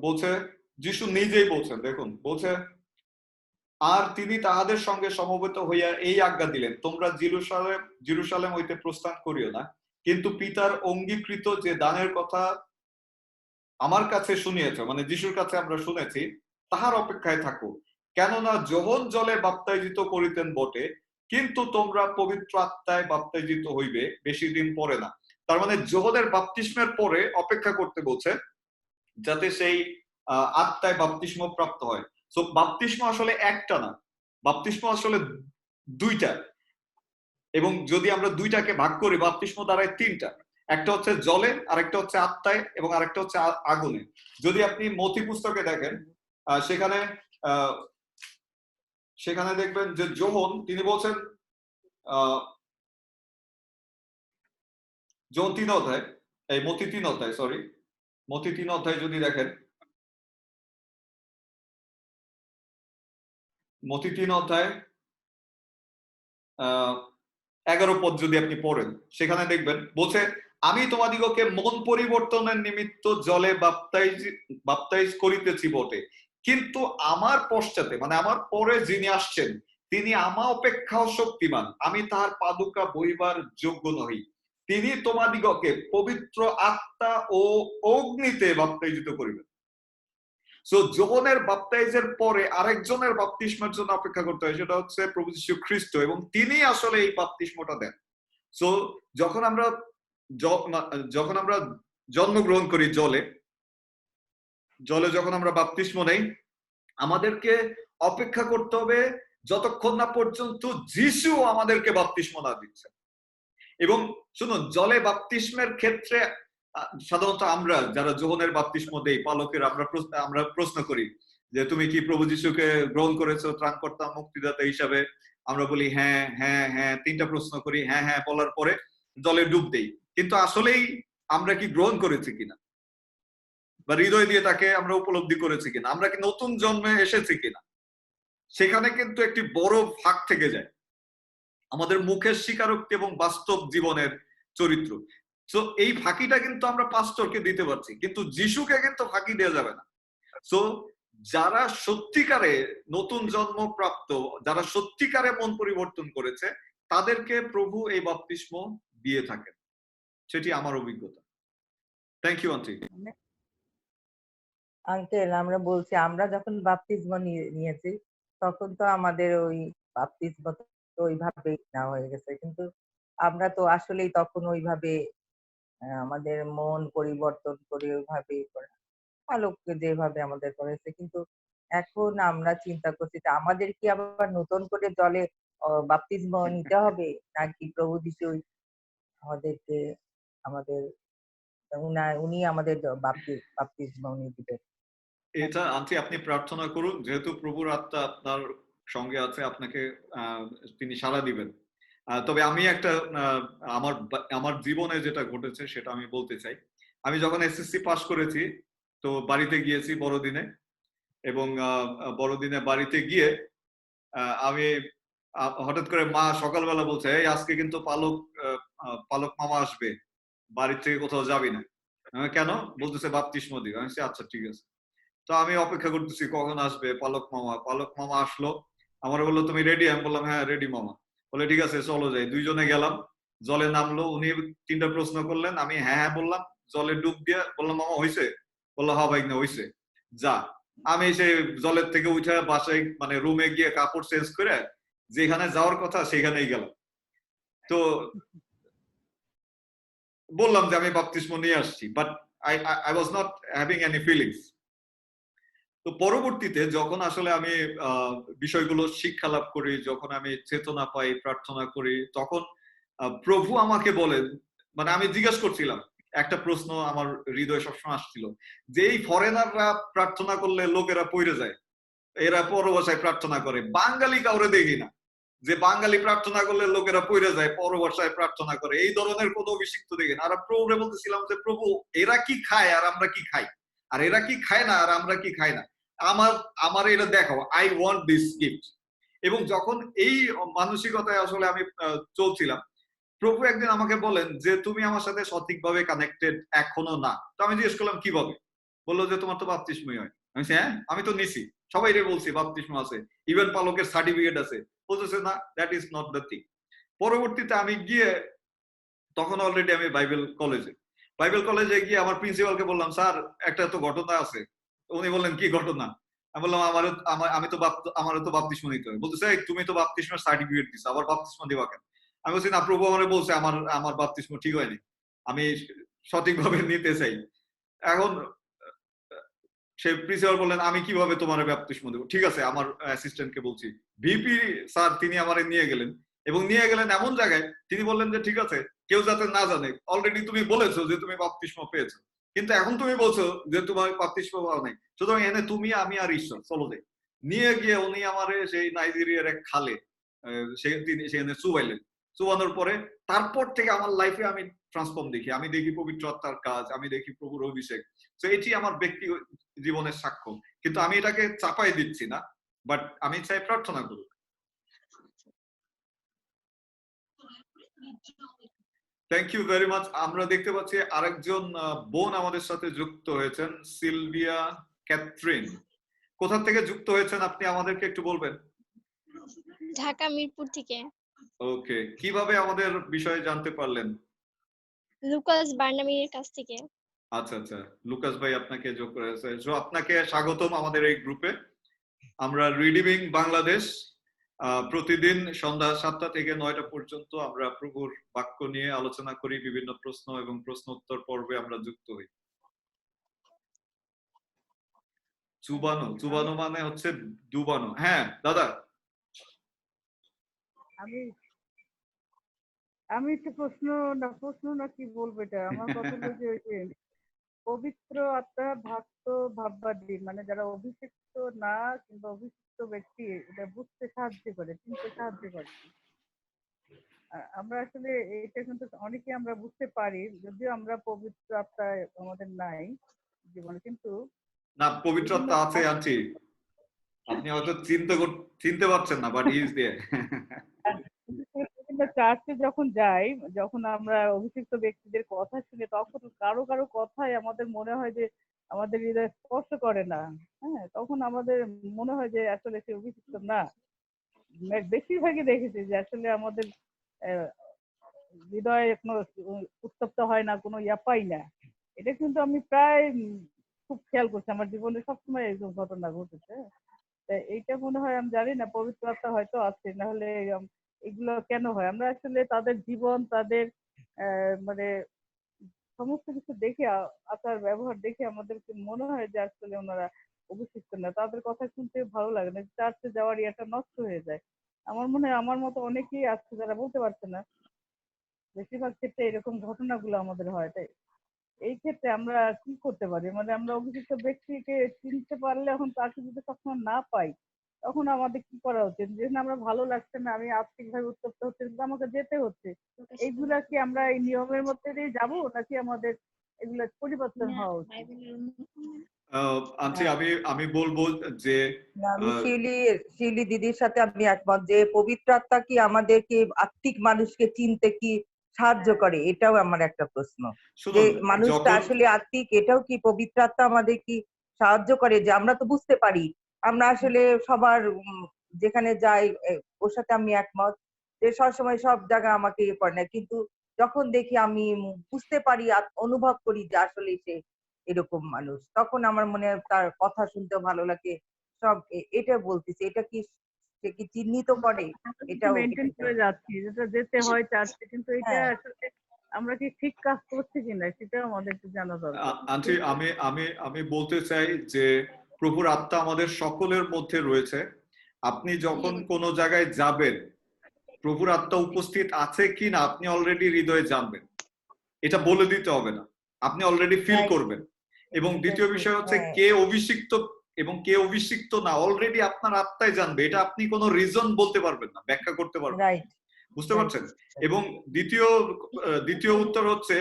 বলছে, যিশু নিজেই বলছেন, দেখুন বলছে, আর তিনি তাহাদের সঙ্গে সমবেত হইয়া এই আজ্ঞা দিলেন, তোমরা জেরুসালেম হইতে প্রস্থান করিও না, কিন্তু পিতার অঙ্গীকৃত যে দানের কথা আমার কাছে শুনিয়েছ, মানে যিশুর কাছে আমরা শুনেছি, তাহার অপেক্ষায় থাকো, কেননা যোহন জলে বাপ্তাইজিত করিতেন বটে, কিন্তু তোমরা পবিত্র আত্মায় বাপ্তাইজিত হইবে বেশি দিন পরে না। তার মানে যোহনের বাপ্তিস্মের পরে অপেক্ষা করতে বলছে, যাতে সেই আত্মায় বাপ্তিস্ম প্রাপ্ত হয়। সো বাপ্তিস্ম আসলে একটা না, বাপ্তিস্ম আসলে দুইটা, এবং যদি আমরা দুইটাকে ভাগ করি বাপ্তিস্ম দাঁড়ায় তিনটা। একটা হচ্ছে জলে, আরেকটা হচ্ছে আত্মায়, এবং আরেকটা হচ্ছে আগুনে। যদি আপনি মথি পুস্তকে দেখেন, সেখানে সেখানে দেখবেন যে যোহন তিনি বলছেন, যোহন 3 অধ্যায়, এই মথি 3 অধ্যায়, সরি মথি 3 অধ্যায় যদি দেখেন, মথি 3 অধ্যায় 11 পদ যদি আপনি পড়েন, সেখানে দেখবেন বলছে, আমি তোমাদিগকে মন পরিবর্তনের নিমিত্ত জলে বাপ্তাইজ করিতেছি বটে, কিন্তু আমার পশ্চাতে মানে আমার পরে যিনি আসছেন তিনি আমা অপেক্ষাও শক্তিমান, আমি তাহার পাদুকা বহিবার যোগ্য নহি, তিনি তোমাদিগকে পবিত্র আত্মা ও অগ্নিতে বাপ্তাইজিত করিবেন। সো যোহনের বাপ্তাইজের পরে আরেকজনের বাপ্তিস্মের জন্য অপেক্ষা করতে হয়, সেটা হচ্ছে প্রভু যীশু খ্রিস্ট, এবং তিনি আসলে এই বাপ্তিস্মটা দেন। সো যখন আমরা জন্মগ্রহণ করি জলে যখন আমরা বাপ্তিস্ম নেই, আমাদেরকে অপেক্ষা করতে হবে যতক্ষণ না পর্যন্ত যিশু আমাদেরকে বাপ্তিস্ম না দিচ্ছে। এবং শুনুন, জলে বাপ্তিস্মের ক্ষেত্রে সাধারণত আমরা যারা যোহনের বাপ্তিস্ম দেই পালকের, আমরা প্রশ্ন করি যে তুমি কি প্রভু যিশুকে গ্রহণ করেছো ত্রাণকর্তা মুক্তিদাতা হিসাবে? আমরা বলি হ্যাঁ হ্যাঁ হ্যাঁ, 3টা প্রশ্ন করি, হ্যাঁ হ্যাঁ বলার পরে জলে ডুব দেই। কিন্তু আসলেই আমরা কি গ্রহণ করেছি কিনা, বা হৃদয় দিয়ে তাকে আমরা উপলব্ধি করেছি কিনা, আমরা কি নতুন জন্মে এসেছি কিনা, সেখানে কিন্তু একটি বড় ফাঁক থেকে যায় আমাদের মুখের স্বীকারোক্তি এবং বাস্তব জীবনের চরিত্র। সো এই ফাঁকিটা কিন্তু আমরা পাস্টরকে দিতে পারছি, কিন্তু যিশুকে কিন্তু ফাঁকি দেওয়া যাবে না। সো যারা সত্যিকারে নতুন জন্ম প্রাপ্ত, যারা সত্যিকারে মন পরিবর্তন করেছে, তাদেরকে প্রভু এই বাপ্তিস্ম দিয়ে থাকেন, সেটি আমার অভিজ্ঞতা। Thank you aunty. আঙ্কেল, আমরা বলছি আমরা যখন বাপ্তিস্ম নিয়েছি তখন তো আমাদের ওই বাপ্তিস্ম তো ওইভাবেই নেওয়া হয়ে গেছে, কিন্তু আমরা তো আসলেই তখন ওইভাবে আমাদের মন পরিবর্তন করে ওইভাবে আলোককে যেভাবে আমাদের করেছে, কিন্তু এখন আমরা চিন্তা করছি যে আমাদের কি আবার নতুন করে জলে বাপ্তিস্ম নিতে হবে, নাকি প্রভু যিশু আমাদেরকে আমাদের উনি আমাদের বাপ্তিস্ম উনি দিবেন? এটা আন্টি আপনি প্রার্থনা করুন, যেহেতু প্রভুর আত্মা আপনার সঙ্গে আছে, আপনাকে তিনি সাড়া দিবেন। তবে আমি একটা আমার জীবনে যেটা ঘটেছে সেটা আমি বলতে চাই। আমি যখন এসএসসি পাস করেছি, তো বাড়িতে গিয়েছি বড়দিনে, এবং বড়দিনে বাড়িতে গিয়ে আমি হঠাৎ করে মা সকালবেলা বলছে, এই আজকে কিন্তু পালক মামা আসবে, বাড়ির থেকে কোথাও যাবি না। কেন? বলতেছে বাপ্তিস্ম দিবে। আমি বলছি আচ্ছা ঠিক আছে। তো আমি অপেক্ষা করতেছি কখন আসবে পালক মামা। পালক মামা আসলো, আমার বললো তুমি রেডি? আমি বললাম হ্যাঁ রেডি মামা। বলে ঠিক আছে চলো যাই। দুইজনে গেলাম, জলে নামলো, উনি 3টা প্রশ্ন করলেন, আমি হ্যাঁ হ্যাঁ বললাম, জলে ডুব দিয়ে বললাম মামা হয়েছে? বললো হ্যাঁ ভাই না হয়েছে, যা। আমি সেই জলের থেকে উঠে বাসায় মানে রুমে গিয়ে কাপড় চেঞ্জ করে যেখানে যাওয়ার কথা সেখানেই গেলাম। তো বললাম যে আমি বাপ্তিস্ম নিয়ে আসছি, but I was not having any feelings. তো পরবর্তীতে যখন আসলে আমি বিষয়গুলো শিক্ষা লাভ করি, যখন আমি চেতনা পাই, প্রার্থনা করি, তখন প্রভু আমাকে বলেন, মানে আমি জিজ্ঞেস করছিলাম, একটা প্রশ্ন আমার হৃদয়ে সবসময় আসছিল যে এই ফরেনাররা প্রার্থনা করলে লোকেরা পইরে যায়, এরা পরভাষায় প্রার্থনা করে, বাঙালি কাউরে দেখি না যে বাঙালি প্রার্থনা করলে লোকেরা পইরে যায় পরভাষায় প্রার্থনা করে, এই ধরনের কোনো অভিষিক্ত দেখি না। আর প্রভুরে বলতেছিলাম যে প্রভু এরা কি খায় আর আমরা কি খাই, আর এরা কি খায় না আর আমরা কি খাই না, আমার এটা দেখাও, আই ওয়ান্ট দিস গিফট। এবং যখন এই মানসিকতায় আসলে আমি চলছিলাম, প্রভু একদিন আমাকে বলেন যে তুমি আমার সাথে সঠিকভাবে কানেক্টেড এখনো না। তো আমি জিজ্ঞেস করলাম কিভাবে? বললো যে তোমার তো বাপ্তিস্মই হয়। আমি হ্যাঁ আমি তো নিছি, সবাই রে বলছি বাপ্তিস্ম আছে, ইভেন পালকের সার্টিফিকেট আছে। বলতেছে না, that is not the thing. পরবর্তীতে আমি গিয়ে তখন অলরেডি আমি বাইবেল কলেজে গিয়ে আমার প্রিন্সিপালকে বললাম, স্যার একটা তো ঘটনা আছে। উনি বললেন কি ঘটনা? আমি বললাম আমি তো আমারও তো বাপ্তিস্ম নিতে হবে। বলতেছে এই তুমি তো বাপ্তিস্মের সার্টিফিকেট দিছো, আবার বাপ্তিস্ম দিবা কেন? আমি বলছি না, প্রভু আমারে বলছে আমার বাপ্তিস্ম ঠিক হয়নি, আমি সঠিকভাবে নিতে চাই। এখন সে প্রিন্সিপাল বললেন আমি কিভাবে তোমার বাপ্তিস্ম দেবো? ঠিক আছে, আমার অ্যাসিস্ট্যান্টকে বলছি। ভিপি স্যার তিনি আমারে নিয়ে গেলেন, এবং নিয়ে গেলেন এমন জায়গায়, তিনি বললেন যে ঠিক আছে, কেউ যাতে না জানে, অলরেডি তুমি বলেছো যে তুমি বাপ্তিস্ম পেয়েছো, কিন্তু এখন তুমি বলছো যে তোমার বাপ্তিস্ম পাওয়া নাই, সুতরাং এনে তুমি আমি আর ঈশ্বর চলো যাই। নিয়ে গিয়ে উনি আমারে সেই নাইজেরিয়ার এক খালে তিনি সেখানে চুবাইলেন। চুবানোর পরে তারপর থেকে আমার লাইফে আমি ট্রান্সফর্ম দেখি, আমি দেখি পবিত্র আত্মার কাজ, আমি দেখি প্রভুর অভিষেক। তো এটি আমার ব্যক্তি জীবনের সাক্ষ্য, কিন্তু আমি এটাকে চাপাই দিচ্ছি না, বাট আমি চাই প্রার্থনা করুক। Thank you very much. আমরা দেখতে পাচ্ছি আরেকজন বোন আমাদের সাথে যুক্ত হয়েছেন, সিলভিয়া ক্যাথরিন। কোথা থেকে যুক্ত হয়েছেন আপনি আমাদেরকে একটু বলবেন? ঢাকা মিরপুর থেকে। ওকে, কিভাবে আমাদের বিষয়ে জানতে পারলেন? লুকাস বার্নামির কাছ থেকে। আচ্ছা আচ্ছা, লুকাস ভাই আপনাকে যোগ করেছে। সো আপনাকে স্বাগতম আমাদের এই গ্রুপে। আমরা রিডিমিং বাংলাদেশ প্রতিদিন সন্ধ্যা 7টা থেকে 9টা পর্যন্ত আমরা প্রভুর বাক্য নিয়ে আলোচনা করি, বিভিন্ন প্রশ্ন এবং প্রশ্নোত্তর পর্বে আমরা যুক্ত হই। চুবানো, চুবানো মানে হচ্ছে ডুবানো। হ্যাঁ দাদা, আমি একটা প্রশ্ন না কি বলবো এটা, আমার কথা হলো যে ওই যে পবিত্র আত্মা ভক্ত ভাববাদী, মানে যারা অভিষিক্ত না কিংবা অভিষিক্ত ব্যক্তি, এটা বুঝতে সাহায্য করে, চিনতে সাহায্য করে। আমরা আসলে এটা কিন্তু অনেকে আমরা বুঝতে পারি, যদিও আমরা পবিত্র আত্মা আমাদের নাই জীবনে, কিন্তু না পবিত্র আত্মা আছে আন্টি, আপনি হয়তো চিনতে পারছেন না, বাট হি ইজ দেয়ার। চার্চে যখন যাই, যখন আমরা অভিষিক্ত ব্যক্তিদের কথা শুনি, তখন কারো কারো কথাই আমাদের মনে হয় যে আমাদের হৃদয় স্পর্শ করে না। হ্যাঁ, তখন আমাদের মনে হয় যে আসলে সে অভিষিক্ত না। বেশিরভাগই দেখেছি যে আসলে আমাদের হৃদয় কোনো উত্তপ্ত হয় না, কোনো ইয়া পাই না। এটা কিন্তু আমি প্রায় খুব খেয়াল করছি, আমার জীবনে সবসময় এরকম ঘটনা ঘটেছে। এইটা মনে হয়, আমি জানি না, পবিত্র আত্মা হয়তো আছে, নাহলে এগুলো কেন হয়? আমরা আসলে তাদের জীবন, তাদের মানে সমস্ত কিছু দেখে, আচার ব্যবহার দেখে আমাদেরকে মনে হয় যে আসলে ওনারা অভিষিক্ত না। তাদের কথা শুনতে ভালো লাগে না, চার্চে যাওয়ার ইয়েটা নষ্ট হয়ে যায়। আমার মনে হয় আমার মতো অনেকেই আছে যারা বলতে পারছে না। বেশিরভাগ ক্ষেত্রে এরকম ঘটনাগুলো আমাদের হয়। তাই এই ক্ষেত্রে আমরা কি করতে পারি? মানে আমরা অভিযুক্ত ব্যক্তিকে চিনতে পারলে, এখন তাকে যদি সবসময় না পাই, তখন আমাদের কি করা উচিত? যেখানে আমরা ভালো লাগছে না, আমি আর্থিকভাবে উত্তপ্ত হচ্ছে, কিন্তু আমাকে যেতে হচ্ছে, এইগুলা কি আমরা এই নিয়মের মধ্যে দিয়ে যাবো, নাকি আমাদের এগুলা পরিবর্তন হওয়া উচিত? আন্টি আমি বলবো যে আমি শিউলি দিদির সাথে আমি একমত যে পবিত্র আত্মা কি আমাদেরকে আত্মিক মানুষকে চিনতে কি সাহায্য করে, এটাও আমার একটা প্রশ্ন। যে মানুষটা আসলে আত্মিক, এটাও কি পবিত্র আত্মা আমাদের কি সাহায্য করে? যে আমরা তো বুঝতে পারি, আমরা আসলে সবার যেখানে যাই ওর সাথে আমি একমত যে সবসময় সব জায়গায় আমাকে ইয়ে করে না, কিন্তু যখন দেখি আমি বুঝতে পারি, অনুভব করি যে আসলে সে এরকম মানুষ, তখন আমার মনে হয় তার কথা শুনতে ভালো লাগে। সব এটা বলতেছি, এটা কি সে কি চিহ্নিত করে? এটাও মেনটেন করে যাচ্ছি, যেটা যেতে হয় চার্চে, কিন্তু এটা আসলে আমরা কি ঠিক কাজ করছি কিনা সেটাও আমাদের একটু জানা দরকার। আন্টি আমি বলতে চাই যে প্রভুর আত্মা আমাদের সকলের মধ্যে রয়েছে। আপনি যখন কোনো জায়গায় যাবেন, প্রভুর আত্মা উপস্থিত আছে কিনা আপনি অলরেডি হৃদয়ে জানবেন, এটা বলে দিতে হবে না, আপনি অলরেডি ফিল করবেন। এবং দ্বিতীয় বিষয় হচ্ছে কে অভিষিক্ত এবং কে অভিষিক্ত না, অলরেডি আপনার আত্মাই জানবে, এটা আপনি কোনো রিজন বলতে পারবেন না, ব্যাখ্যা করতে পারবেন না। বুঝতে পারছেন? এবং দ্বিতীয় উত্তর হচ্ছে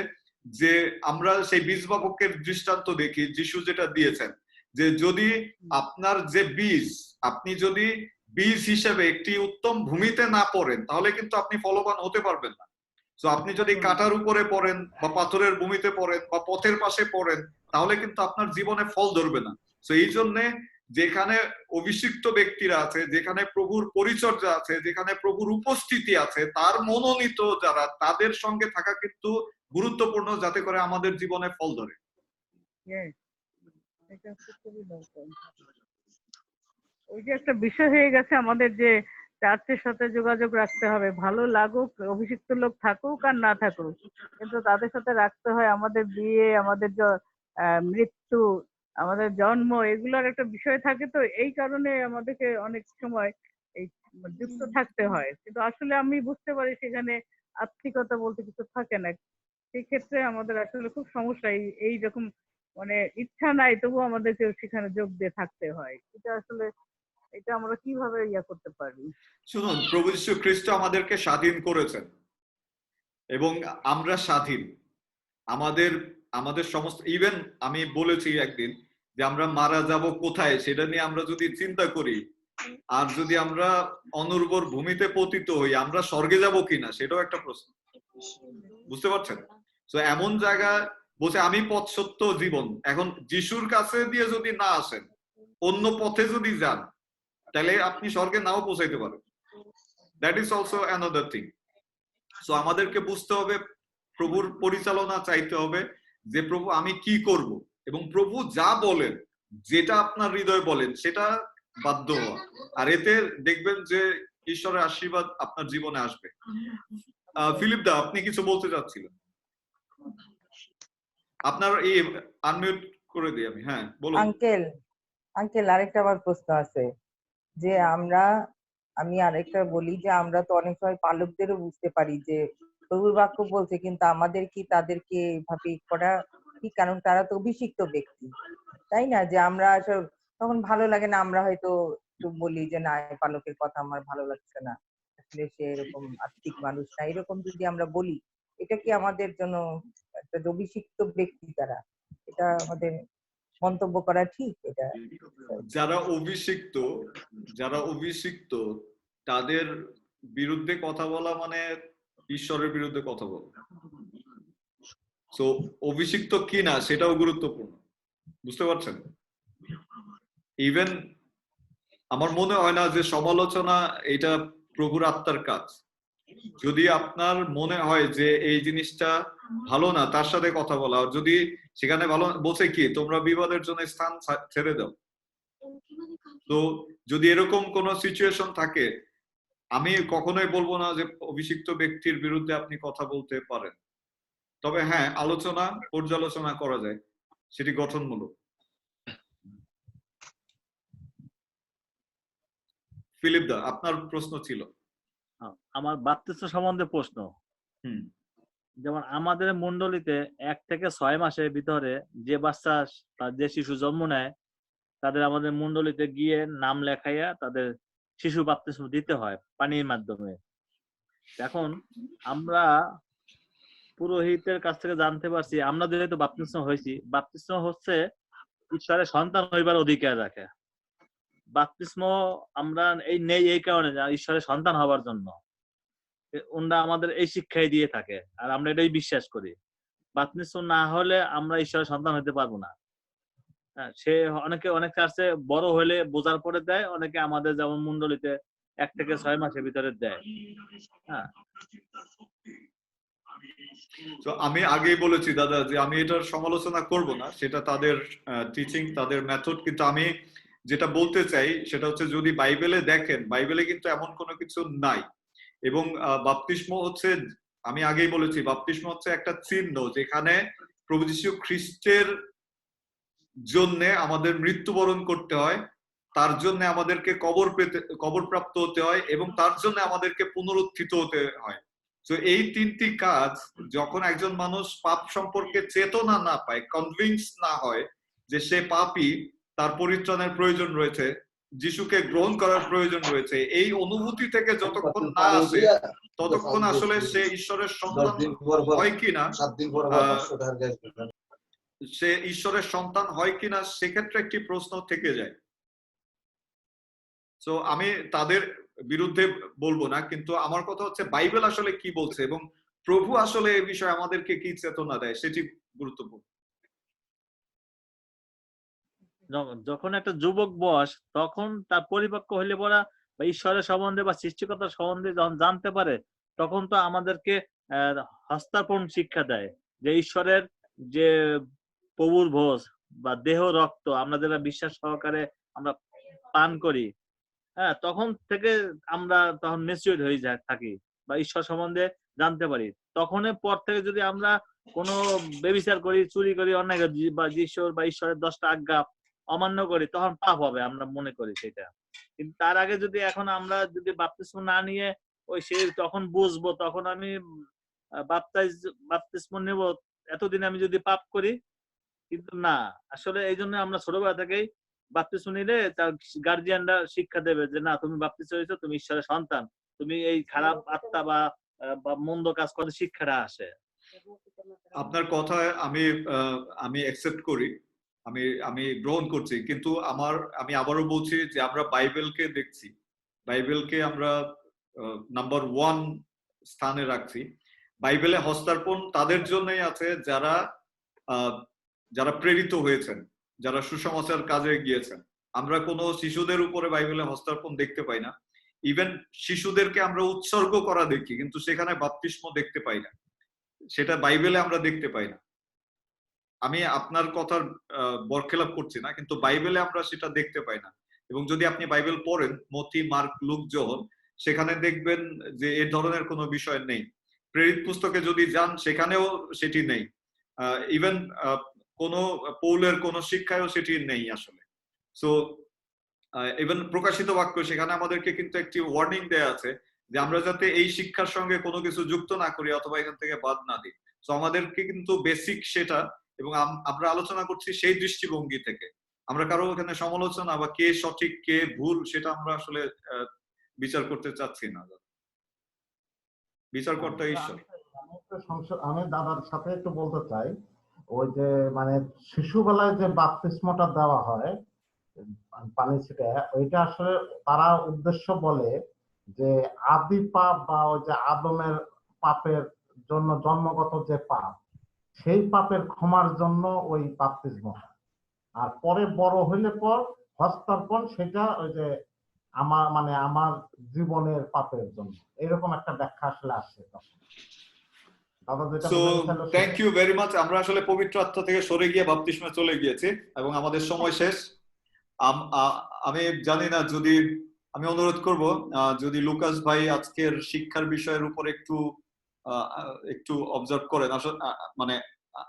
যে আমরা সেই বীজ বাপকের দৃষ্টান্ত দেখি, যিশু যেটা দিয়েছেন, যে যদি আপনার যে বীজ, আপনি যদি বীজ হিসেবে একটি উত্তম ভূমিতে না পড়েন, তাহলে কিন্তু আপনি ফলবান হতে পারবেন না। তো আপনি যদি কাঁটার উপরে পড়েন বা পাথরের ভূমিতে পড়েন বা পথের পাশে পড়েন, তাহলে কিন্তু আপনার জীবনে ফল ধরবে না। তো এই জন্যে যেখানে অভিষিক্ত ব্যক্তিরা আছে, যেখানে প্রভুর পরিচর্যা আছে, যেখানে প্রভুর উপস্থিতি আছে, তার মনোনীত যারা, তাদের সঙ্গে থাকা কিন্তু গুরুত্বপূর্ণ, যাতে করে আমাদের জীবনে ফল ধরে। ওই যে একটা বিষয় হয়ে গেছে আমাদের যে চার্চের সাথে যোগাযোগ রাখতে হবে, ভালো লাগুক, অভিষিক্ত লোক থাকুক আর না থাকুক, কিন্তু তাদের সাথে রাখতে হয়। আমাদের বিয়ে, আমাদের মৃত্যু, আমাদের জন্ম, এগুলোর একটা বিষয় থাকে, তো এই কারণে আমাদেরকে অনেক সময় এই যুক্ত থাকতে হয়। কিন্তু আসলে আমি বুঝতে পারি সেখানে আত্মিকতা বলতে কিছু থাকে না। সেই ক্ষেত্রে আমাদের আসলে খুব সমস্যা। এইরকম মানে ইচ্ছা নাই তবু আমাদেরকে সেখানে যোগ দিয়ে থাকতে হয়। এটা আমরা কিভাবে করতে পারি? শুনুন, প্রভু যীশু খ্রিস্ট আমাদেরকে স্বাধীন করেছেন এবং আমরা স্বাধীন। আমাদের আমাদের সমস্ত, ইভেন আমি বলেছি একদিন যে আমরা মারা যাব কোথায় সেটা নিয়ে আমরা যদি চিন্তা করি, আর যদি আমরা অনুর্বর ভূমিতে পতিত হই, আমরা স্বর্গে যাব কিনা সেটাও একটা প্রশ্ন। বুঝতে পারছেন? তো এমন জায়গা বলছে আমি পথ সত্য জীবন। এখন যিশুর কাছে দিয়ে যদি না আসেন, অন্য পথে যদি যান, তাহলে আপনি স্বর্গে নাও পৌঁছাইতে পারেন। That is also another thing. So আমাদেরকে বুঝতে হবে, প্রভুর পরিচালনা চাইতে হবে যে প্রভু আমি কি করব, এবং প্রভু যা বলেন, যেটা আপনার হৃদয় বলেন সেটা বাধ্য হওয়া, আর এতে দেখবেন যে ঈশ্বরের আশীর্বাদ আপনার জীবনে আসবে। ফিলিপ দা, আপনি কিছু বলতে চাচ্ছিলেন? আপনার এই আনমিউট করে দিই আমি। হ্যাঁ বলুন। আঙ্কেল আরেকটা আমার প্রশ্ন আছে যে আমি আরেকটা বলি যে আমরা তো অনেক সময় পালকদেরও বুঝতে পারি যে প্রভুর বাক্য বলছে, কিন্তু আমাদের কি তাদেরকে এভাবে করা ঠিক? কারণ তারা তো অভিষিক্ত ব্যক্তি, তাই না? যে আমরা আসলে তখন ভালো লাগে না, আমরা হয়তো একটু বলি যে না, এই পালকের কথা আমার ভালো লাগছে না, আসলে সে এরকম আত্মিক মানুষ না, এরকম যদি আমরা বলি, এটা কি আমাদের জন্য একটা অভিষিক্ত ব্যক্তি তারা, এটা আমাদের মন্তব্য করা ঠিক? এটা যারা অভিষিক্ত তাদের বিরুদ্ধে কথা বলা মানে ঈশ্বরের বিরুদ্ধে কথা বলা। তো অভিষিক্ত কিনা সেটাও গুরুত্বপূর্ণ। বুঝতে পারছেন? ইভেন আমার মনে হয় না যে সমালোচনা এটা প্রভুর আত্মার কাজ। যদি আপনার মনে হয় যে এই জিনিসটা ভালো না, তার সাথে কথা বলা। যদি সেখানে ভালো বলছে কি, তোমরা বিবাদের জন্য স্থান ছেড়ে দাও। তো যদি এরকম কোন সিচুয়েশন থাকে, আমি কখনোই বলবো না যে অভিষিক্ত ব্যক্তির বিরুদ্ধে আপনি কথা বলতে পারেন। তবে হ্যাঁ, পর্যালোচনা করা যায়, সেটি গঠনমূলক। ফিলিপ দা, আপনার প্রশ্ন ছিল? আমার বাপ্তিস্ম সম্বন্ধে প্রশ্ন। যেমন আমাদের মন্ডলীতে 1 থেকে 6 মাসের ভিতরে যে বাচ্চা বা যে শিশু জন্ম নেয়, তাদের আমাদের মন্ডলীতে গিয়ে নাম লেখাইয়া তাদের শিশু বাপ্তিস্ম দিতে হয় পানির মাধ্যমে। এখন আমরা পুরোহিতের কাছ থেকে জানতে পারছি, আমরা যেহেতু বাপ্তিস্ম হয়েছি, বাপ্তিস্ম হচ্ছে ঈশ্বরের সন্তান হইবার অধিকার রাখে। বাপ্তিস্ম আমরা নেই এই কারণে ঈশ্বরের সন্তান হবার জন্য। ওনারা আমাদের এই শিক্ষাই দিয়ে থাকে, আর আমরা এটাই বিশ্বাস করি। বাপ্তিস্ম না হলে আমরা ঈশ্বরের সন্তান হতে পারবো না। সে অনেক চার্চে বড় হলে বোঝার পরে দেয়, অনেকে আমাদের যেমন মন্ডলীতে 1 থেকে 6 মাসের ভিতরে দেয়। হ্যাঁ, তো আমি আগেই বলেছি দাদা যে আমি এটার সমালোচনা করব না, সেটা তাদের টিচিং, তাদের মেথড। কিন্তু আমি যেটা বলতে চাই সেটা হচ্ছে, যদি বাইবেলে দেখেন, বাইবেলে কিন্তু এমন কোনো কিছু নাই। এবং বাপ্তিস্ম হচ্ছে, আমি আগেই বলেছি, বাপ্তিস্ম হচ্ছে একটা চিহ্ন যেখানে প্রভু যীশু খ্রিস্টের জন্য আমাদের মৃত্যুবরণ করতে হয়, তার জন্য আমাদেরকে কবর প্রাপ্ত হতে হয়, এবং তার জন্য আমাদেরকে পুনরুত্থিত হতে হয়। তো এই 3টি কাজ যখন একজন মানুষ পাপ সম্পর্কে চেতনা না পায়, কনভিন্স না হয় যে সে পাপী, তার পরিত্রাণের প্রয়োজন রয়েছে, যিশুকে গ্রহণ করার প্রয়োজন রয়েছে, এই অনুভূতি থেকে যতক্ষণ না আসে ততক্ষণ আসলে সে ঈশ্বরের সন্তান হয় কিনা, সে ঈশ্বরের সন্তান হয় কিনা সেক্ষেত্রে একটি প্রশ্ন থেকে যায়। তো আমি তাদের বিরুদ্ধে বলবো না, কিন্তু আমার কথা হচ্ছে বাইবেল আসলে কি বলছে এবং প্রভু আসলে এই বিষয়ে আমাদেরকে কি চেতনা দেয় সেটি গুরুত্বপূর্ণ। যখন একটা যুবক বয়স, তখন তার পরিপক্ক হইলে পড়া বা ঈশ্বরের সম্বন্ধে বা সৃষ্টিকর্তার সম্বন্ধে যখন জানতে পারে, তখন তো আমাদেরকে হস্তার্পণ শিক্ষা দেয় যে ঈশ্বরের যে প্রভুর ভোজ বা দেহ রক্ত আমরা যারা বিশ্বাস সহকারে আমরা পান করি, হ্যাঁ, তখন থেকে আমরা তখন ম্যাচিউরড হয়ে থাকি বা ঈশ্বর সম্বন্ধে জানতে পারি। তখনের পর থেকে যদি আমরা কোনো বেবিচার করি, চুরি করি, অন্যায় করি বা ঈশ্বরের 10টা আজ্ঞা অমান্য করি, তখন পাপ হবে আমরা মনে করি সেটা। কিন্তু তার আগে যদি এখন আমরা যদি বাপ্তিস্ম না নিয়ে তখন বুঝবো, তখন আমি বাপ্তিস্ম নেব, এতদিন আমি যদি পাপ করি, কিন্তু না, আসলে এই জন্য আমরা ছোটবেলা থেকেই বাপ্তিস্ম নিলে তার গার্জিয়ানরা শিক্ষা দেবে যে না, তুমি বাপ্তিস্ম হয়েছো, তুমি ঈশ্বরের সন্তান, তুমি এই খারাপ আত্মা বা মন্দ কাজ করতে শিক্ষাটা আসে। আপনার কথায় আমি অ্যাকসেপ্ট করি, আমি গ্রহণ করছি, কিন্তু আমি আবারও বলছি যে আমরা বাইবেলকে দেখছি, বাইবেলকে আমরা নাম্বার 1 স্থানে রাখছি। বাইবেলে হস্তার্পণ তাদের জন্যই আছে যারা প্রেরিত হয়েছেন, যারা সুসমাচার কাজে গিয়েছেন। আমরা কোনো শিশুদের উপরে বাইবেলে হস্তার্পণ দেখতে পাই না। ইভেন শিশুদেরকে আমরা উৎসর্গ করা দেখি, কিন্তু সেখানে বাপ্তিস্ম দেখতে পাই না, সেটা বাইবেলে আমরা দেখতে পাই না। আমি আপনার কথার বরখেলাপ করছি না, কিন্তু বাইবেলে আমরা সেটা দেখতে পাই না। এবং যদি আপনি বাইবেল পড়েন, মথি, মার্ক, লুক, যোহন, সেখানে দেখবেন যে এ ধরনের কোনো বিষয় নেই। প্রেরিত পুস্তকে যদি যান, সেখানেও সেটি নেই। ইভেন কোন পৌলের কোন শিক্ষায়ও সেটি নেই আসলে। সো ইভেন প্রকাশিত বাক্য, সেখানে আমাদেরকে কিন্তু একটি ওয়ার্নিং দেয়া আছে যে আমরা যাতে এই শিক্ষার সঙ্গে কোনো কিছু যুক্ত না করি অথবা এখান থেকে বাদ না দিই। তো আমাদেরকে কিন্তু বেসিক সেটা, এবং আমরা আলোচনা করছি সেই দৃষ্টিভঙ্গি থেকে। আমরা কারো এখানে সমালোচনা বা কে সঠিক কে ভুল সেটা আমরা আসলে বিচার করতে চাচ্ছি না। বিচারকর্তা ঈশ্বর। আমি দাদার সাথে একটু বলতে চাই, ওই যে মানে শিশুবেলায় যে বাপ্তিস্মটা দেওয়া হয় পানি ছিটায়, ওইটা আসলে তারা উদ্দেশ্য বলে যে আদি পাপ বা ওই যে আদমের পাপের জন্য জন্মগত যে পাপ, সেই পাপের ক্ষমার জন্য ওই বাপ্তিস্ম। আর পরে বড় হইলে পর হস্তার্পণ, সেটা ওই যে আমার জীবনের পাপের জন্য, এরকম একটা ব্যাখ্যা আসলে আসছে। So thank you very much. আমরা আসলে পবিত্র আত্মা থেকে সরে গিয়ে বাপ্তিস্মে চলে গিয়েছি এবং আমাদের সময় শেষ। আমি জানি না, যদি আমি অনুরোধ করব যদি লুকাস ভাই আজকের শিক্ষার বিষয়ের উপর একটু অবজার্ভ করেন। আসলে মানে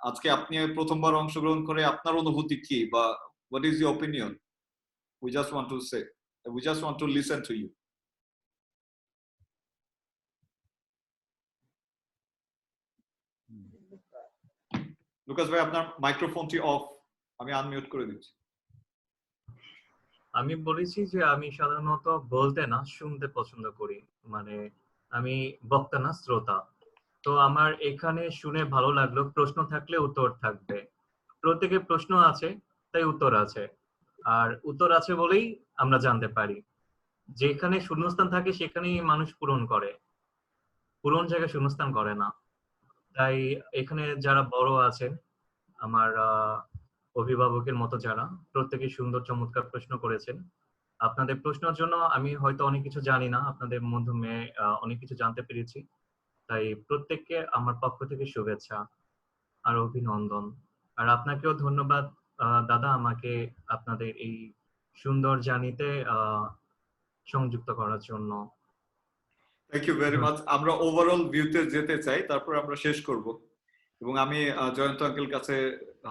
আজকে আপনি প্রথমবার অংশগ্রহণ করে আপনার অনুভূতি কি, বা what is your opinion? We just want to say, we just want to listen to you. Lucas ভাই, আপনার মাইক্রোফোনটি অফ, আমি আনমিউট করে দিচ্ছি। আমি বলেছি যে আমি সাধারণত বলতে না, শুনতে পছন্দ করি। মানে আমি বক্তা না, শ্রোতা। তো আমার এখানে শুনে ভালো লাগলো। প্রশ্ন থাকলে উত্তর থাকবে, প্রত্যেকের প্রশ্ন আছে তাই উত্তর আছে, আর উত্তর আছে বলেই আমরা জানতে পারি। যেখানে শূন্যস্থান থাকে সেখানেই মানুষ পূরণ করে, পূরণ জায়গায় শূন্যস্থান করে না। তাই এখানে যারা বড় আছেন, আমার অভিভাবকের মতো যারা, প্রত্যেকে সুন্দর চমৎকার প্রশ্ন করেছেন। আপনাদের প্রশ্নের জন্য আমি হয়তো অনেক কিছু জানি না, আপনাদের মাধ্যমে অনেক কিছু জানতে পেরেছি। তাই প্রত্যেককে আমার পক্ষ থেকে শুভেচ্ছা আর অভিনন্দন। আর আপনাকেও ধন্যবাদ দাদা, আমাকে আপনাদের এই সুন্দর জার্নিতে সংযুক্ত করার জন্য। Thank you very much. আমরা ওভারঅল ভিউতে যেতে চাই, তারপর আমরা শেষ করব। এবং আমি জয়ন্ত আঙ্কেল কাছে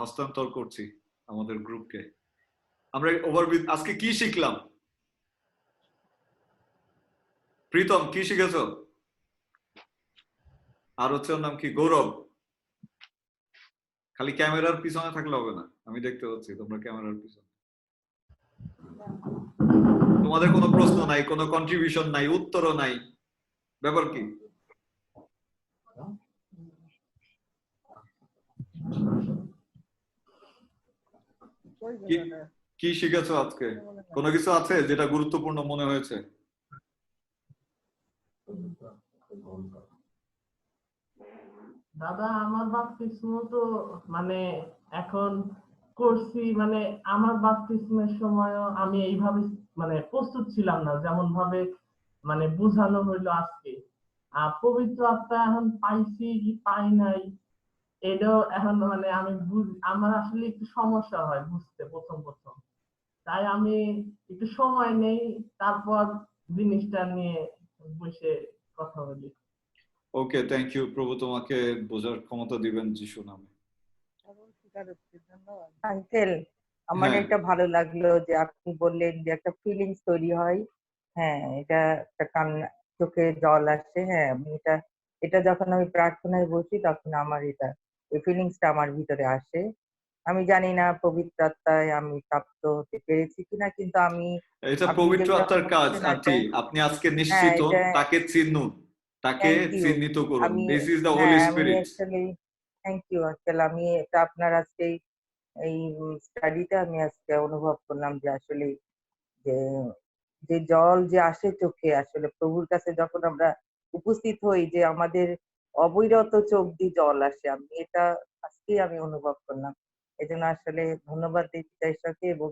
হস্তান্তর করছি আমাদের গ্রুপকে। আমরা ওভারভিউ আজকে কি শিখলাম? প্রীতম, কি শিখেছ? আর হচ্ছে ওর নাম কি, গৌরব। খালি ক্যামেরার পিছনে থাকলে হবে না, আমি দেখতে পাচ্ছি তোমরা ক্যামেরার পিছনে। তোমাদের কোনো প্রশ্ন নাই, কোনো কন্ট্রিবিউশন নাই, উত্তরও নাই, ব্যাপার কি? কি শিখেছো আজকে? কোনো কিছু আছে যেটা গুরুত্বপূর্ণ মনে হয়েছে? দাদা, আমার বাপ্তিস্ম তো মানে এখন করছি, মানে আমার বাপ্তিস্মের সময় আমি এইভাবে মানে প্রস্তুত ছিলাম না, যেমন ভাবে মানে বোঝানো হইলো আজকে। পবিত্র আত্মা এখন পাইছি কি পাই নাই, এটাও এখন মানে আমার আসলে একটু সমস্যা হয় বুঝতে প্রথম। তাই আমি একটু সময় নেই, তারপর জিনিসটা নিয়ে বসে কথা বলি। ওকে, থ্যাংক ইউ। প্রভু তোমাকে বোঝার ক্ষমতা দিবেন যিশু নামে। ধন্যবাদ। আঙ্কেল, আমার হ্যাঁ, এটা ভালো লাগলো যে আপনি বললেন যে একটা ফিলিংস তৈরি হয়। হ্যাঁ, এটা একটা কান্না, চোখে জল আসে। হ্যাঁ, আমি এটা এটা যখন আমি প্রার্থনায় বসি তখন আমার এটা এই ফিলিংসটা আমার ভিতরে আসে। আমি জানি না পবিত্র আত্মায় আমি প্রাপ্ত হতে পেরেছি কিনা, কিন্তু আমি এটা আপনি পবিত্র যেগুলো আত্মার কাজ বলছেন এটা, আন্টি। আপনি আজকে হ্যাঁ নিশ্চিত হন, এটা, তাকে চিনুন, তাকে থ্যাংক ইউ। চিহ্নিত করুন। আমি, দিস ইজ দ্য হোলি হ্যাঁ আমি spirit. Actually, thank you uncle. আমি এটা আপনার আজকে এই স্টাডিতে আমি আজকে অনুভব করলাম যে আসলে যে যে জল যে আসে চোখে, আসলে প্রভুর কাছে যখন আমরা উপস্থিত হই যে আমাদের অবিরত চোখ দিয়ে জল আসে, আমি এটা আজকেই আমি অনুভব করলাম। এই জন্য আসলে ধন্যবাদ দিই পিতা ঈশ্বরকে, এবং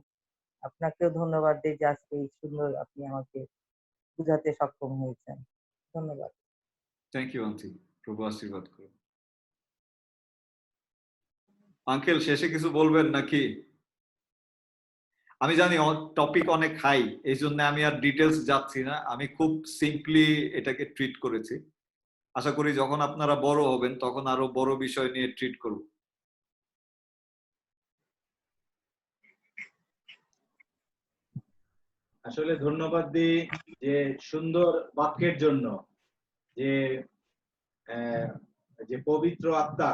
আপনাকেও ধন্যবাদ দিই যে আজকে এই সুন্দর আপনি আমাকে বুঝাতে সক্ষম হয়েছেন। ধন্যবাদ। Thank you aunty. প্রভু আশীর্বাদ করুন। আঙ্কেল, শেষে কিছু বলবেন নাকি? আমি জানি টপিক অনেক হাই, এই জন্য আমি আর ডিটেলস যাচ্ছি না। আমি খুব সিম্পলি এটাকে ট্রিট করেছি। আশা করি যখন আপনারা বড় হবেন তখন আরো বড় বিষয় নিয়ে ট্রিট করব। আসলে ধন্যবাদ দিই যে সুন্দর বাক্যের জন্য, যে যে পবিত্র আত্মা,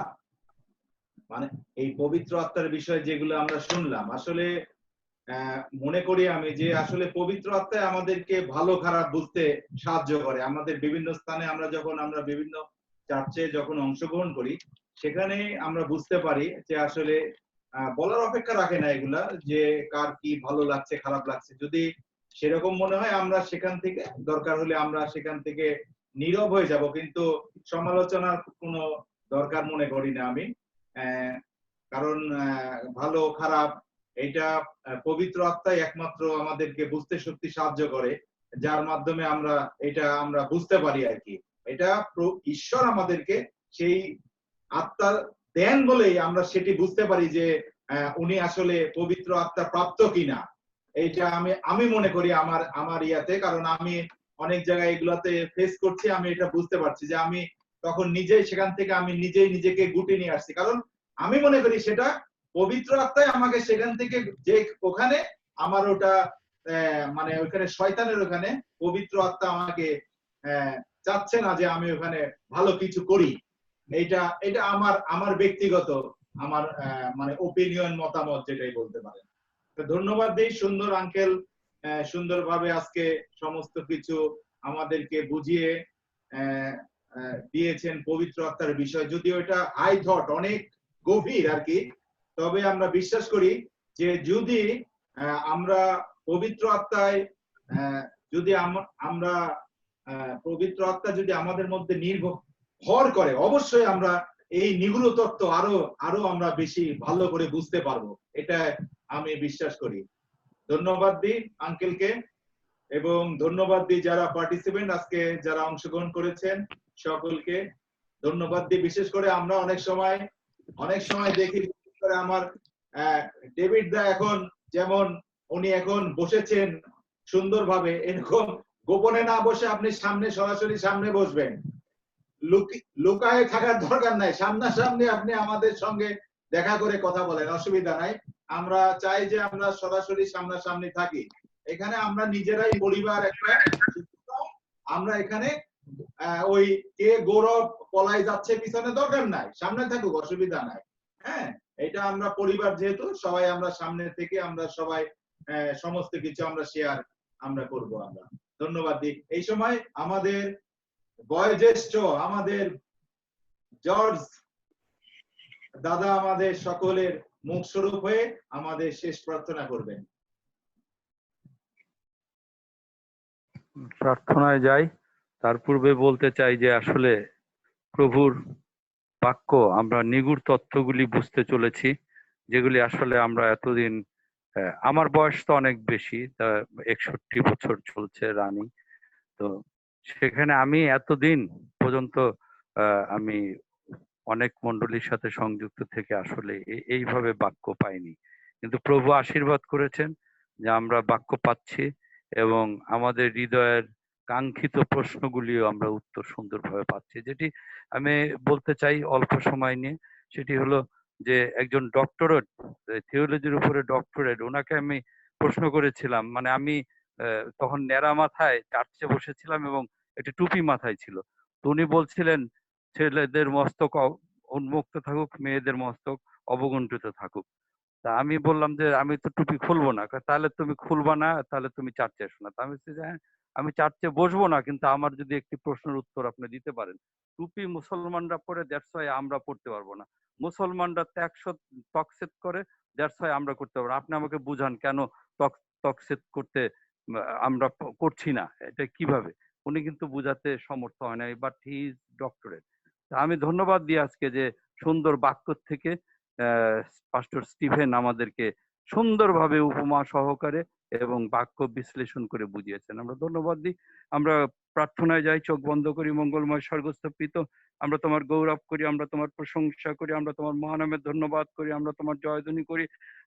মানে এই পবিত্র আত্মার বিষয়ে যেগুলো আমরা শুনলাম, আসলে মনে করি আমি যে আসলে পবিত্র আত্মায় আমাদেরকে ভালো খারাপ বুঝতে সাহায্য করে। আমাদের বিভিন্ন স্থানে আমরা বিভিন্ন চার্চে যখন অংশগ্রহণ করি, সেখানে আমরা বুঝতে পারি যে আসলে বলার অপেক্ষা রাখে না এগুলা, যে কার কি ভালো লাগছে খারাপ লাগছে। যদি সেরকম মনে হয় আমরা সেখান থেকে, দরকার হলে আমরা সেখান থেকে নীরব হয়ে যাব, কিন্তু সমালোচনার কোনো দরকার মনে করি না আমি। কারণ ভালো খারাপ এটা পবিত্র আত্মাই একমাত্র আমাদেরকে বুঝতে সত্যি সাহায্য করে, যার মাধ্যমে আমরা বুঝতে পারি আর কি। এটা ঈশ্বর আমাদেরকে সেই আত্মা দেন বলেই আমরা সেটি বুঝতে পারি যে উনি আসলে পবিত্র আত্মা প্রাপ্ত কিনা। এইটা আমি মনে করি আমার ইয়াতে, কারণ আমি অনেক জায়গায় এগুলাতে ফেস করছি। আমি এটা বুঝতে পারছি যে আমি তখন নিজেই সেখান থেকে আমি নিজেই নিজেকে গুটিয়ে নিয়ে আসছি, কারণ আমি মনে করি সেটা পবিত্র আত্মাই আমাকে সেখান থেকে, যে ওখানে আমার ওটা মানে ওখানে শয়তানের ওখানে পবিত্র আত্মা আমাকে চাচ্ছে না যে আমি ওখানে ভালো কিছু করি। এটা আমার ব্যক্তিগত, আমার মানে ওপিনিয়ন, মতামত, যেটাই বলতে পারেন। তো ধন্যবাদ দিই সুন্দর আঙ্কেল, সুন্দরভাবে আজকে সমস্ত কিছু আমাদেরকে বুঝিয়ে দিয়েছেন পবিত্র আত্মার বিষয়। যদিও এটা হাই থট, অনেক গভীর আর কি, তবে আমরা বিশ্বাস করি যে যদি আমরা পবিত্র আত্মায় যদি আমরা পবিত্র আত্মা যদি আমাদের মধ্যে নির্ভর করে, অবশ্যই আমরা এই নিগুড় তত্ত্ব আরো আমরা বেশি ভালো করে বুঝতে পারবো, এটা আমি বিশ্বাস করি। ধন্যবাদ দিই আঙ্কেলকে, এবং ধন্যবাদ দিই যারা পার্টিসিপেন্ট আজকে যারা অংশগ্রহণ করেছেন সকলকে ধন্যবাদ দিই। বিশেষ করে আমরা অনেক সময় দেখি, আমার ডেভিড দা এখন যেমন উনি এখন বসেছেন সুন্দরভাবে, এরকম গোপনে না বসে আপনি সরাসরি সামনে বসবেন, লুকায়ে থাকার দরকার নাই, সামনাসামনি আপনি আমাদের সঙ্গে দেখা করে কথা বলেন, অসুবিধা নাই। আমরা চাই যে আমরা সরাসরি সামনাসামনি থাকি। এখানে আমরা নিজেরাই পরিবার একটা, আমরা এখানে ওই কে গৌরব পলাই যাচ্ছে পিছনে দরকার নাই, সামনে থাকুক, অসুবিধা নাই। হ্যাঁ, এটা আমরা পরিবার, যেহেতু সবাই আমরা সামনে থেকে আমরা সবাই সমস্ত কিছু আমরা শেয়ার আমরা করব। আমরা ধন্যবাদ দিই। এই সময় আমাদের বয়োজ্যেষ্ঠ আমাদের জর্জ দাদা আমাদের সকলের মুখ স্বরূপ হয়ে আমাদের শেষ প্রার্থনা করবেন। প্রার্থনায় যাই। তার পূর্বে বলতে চাই যে আসলে প্রভুর বাক্য আমরা নিগুড় তথ্যগুলি বুঝতে চলেছি, যেগুলি আসলে আমরা এতদিন, আমার বয়স তো অনেক বেশি, 61 বছর চলছে রানিং। তো সেখানে আমি এতদিন পর্যন্ত আমি অনেক মণ্ডলীর সাথে সংযুক্ত থেকে আসলে এইভাবে বাক্য পাইনি, কিন্তু প্রভু আশীর্বাদ করেছেন। যে আমরা বাক্য পাচ্ছি এবং আমাদের হৃদয়ের কাঙ্ক্ষিত প্রশ্নগুলিও আমরা উত্তর সুন্দরভাবে পাচ্ছি। যেটি আমি বলতে চাই অল্প সময় নিয়ে, সেটি হলো যে একজন ডক্টরেট, থিওলজির উপরে ডক্টরেট, ওনাকে আমি প্রশ্ন করেছিলাম, মানে আমি তখন ন্যাড়া মাথায় চার্চে বসেছিলাম এবং একটি টুপি মাথায় ছিল। তো উনি বলছিলেন ছেলেদের মস্তক উন্মুক্ত থাকুক, মেয়েদের মস্তক অবগুণ্ঠিত থাকুক। তা আমি বললাম যে আমি তো টুপি খুলবো না। তাহলে তুমি খুলবা না, তাহলে তুমি চার্চে এসো না। তা আমি বলছি যে হ্যাঁ, আমি চার্চে বসবো না, কিন্তু আমার যদি একটি প্রশ্নের উত্তর আপনি দিতে পারেন। টুপি মুসলমানরা পরে, দ্যাটস ওয়াই আমরা পড়তে পারবো না। মুসলমানরা তকসেদ করে, দ্যাটস ওয়াই আমরা করতে পারবো না। আপনি আমাকে বুঝান কেন তকসেদ করতে আমরা করছি না, এটা কিভাবে? উনি কিন্তু বুঝাতে সমর্থ হয় না, বাট হি ইজ ডক্টরেট। আমি ধন্যবাদ দিই আজকে যে সুন্দর বাক্য থেকে পাস্টর স্টিফেন আমাদেরকে সুন্দরভাবে উপমা সহকারে এবং বাক্য বিশ্লেষণ করে বুঝিয়েছেন। আমরা ধন্যবাদ দিই। আমরা প্রার্থনায় যাই, চোখ বন্ধ করি। মঙ্গলময় স্বর্গস্থ পিতা, আমরা তোমার গৌরব করি, আমরা তোমার প্রশংসা করি, আমরা তোমার মহানামের ধন্যবাদ করি, আমরা তোমার জয়ধ্বনি করি,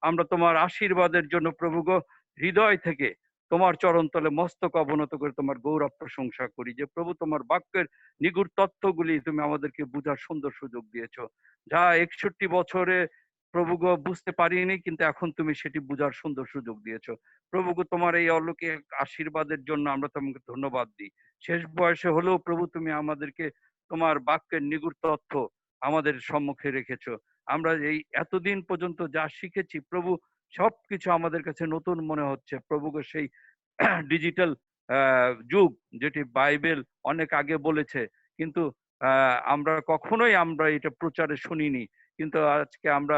আমরা তোমার আশীর্বাদের জন্য প্রভু গো হৃদয় থেকে তোমার চরণতলে মস্তক অবনত করে তোমার গৌরব প্রশংসা করি যে প্রভু তোমার বাক্যের নিগুড় তথ্যগুলি তুমি আমাদেরকে বুঝার সুন্দর সুযোগ দিয়েছো, যা 61 বছরে প্রভু গো বুঝতে পারিনি, কিন্তু এখন তুমি সেটি বুঝার সুন্দর সুযোগ দিয়েছো। প্রভু গো তোমার এই অলৌকিক আশীর্বাদের জন্য আমরা তোমাকে ধন্যবাদ দিই। শেষ বয়সে হলেও প্রভু তুমি আমাদেরকে তোমার বাক্যের নিগুড় তথ্য আমাদের সম্মুখে রেখেছো। আমরা এই এতদিন পর্যন্ত যা শিখেছি প্রভু, সবকিছু আমাদের কাছে নতুন মনে হচ্ছে প্রভু গো। সেই ডিজিটাল যুগ, যেটি বাইবেল অনেক আগে বলেছে, কিন্তু আমরা কখনোই আমরা এটা প্রচারে শুনিনি, কিন্তু আজকে আমরা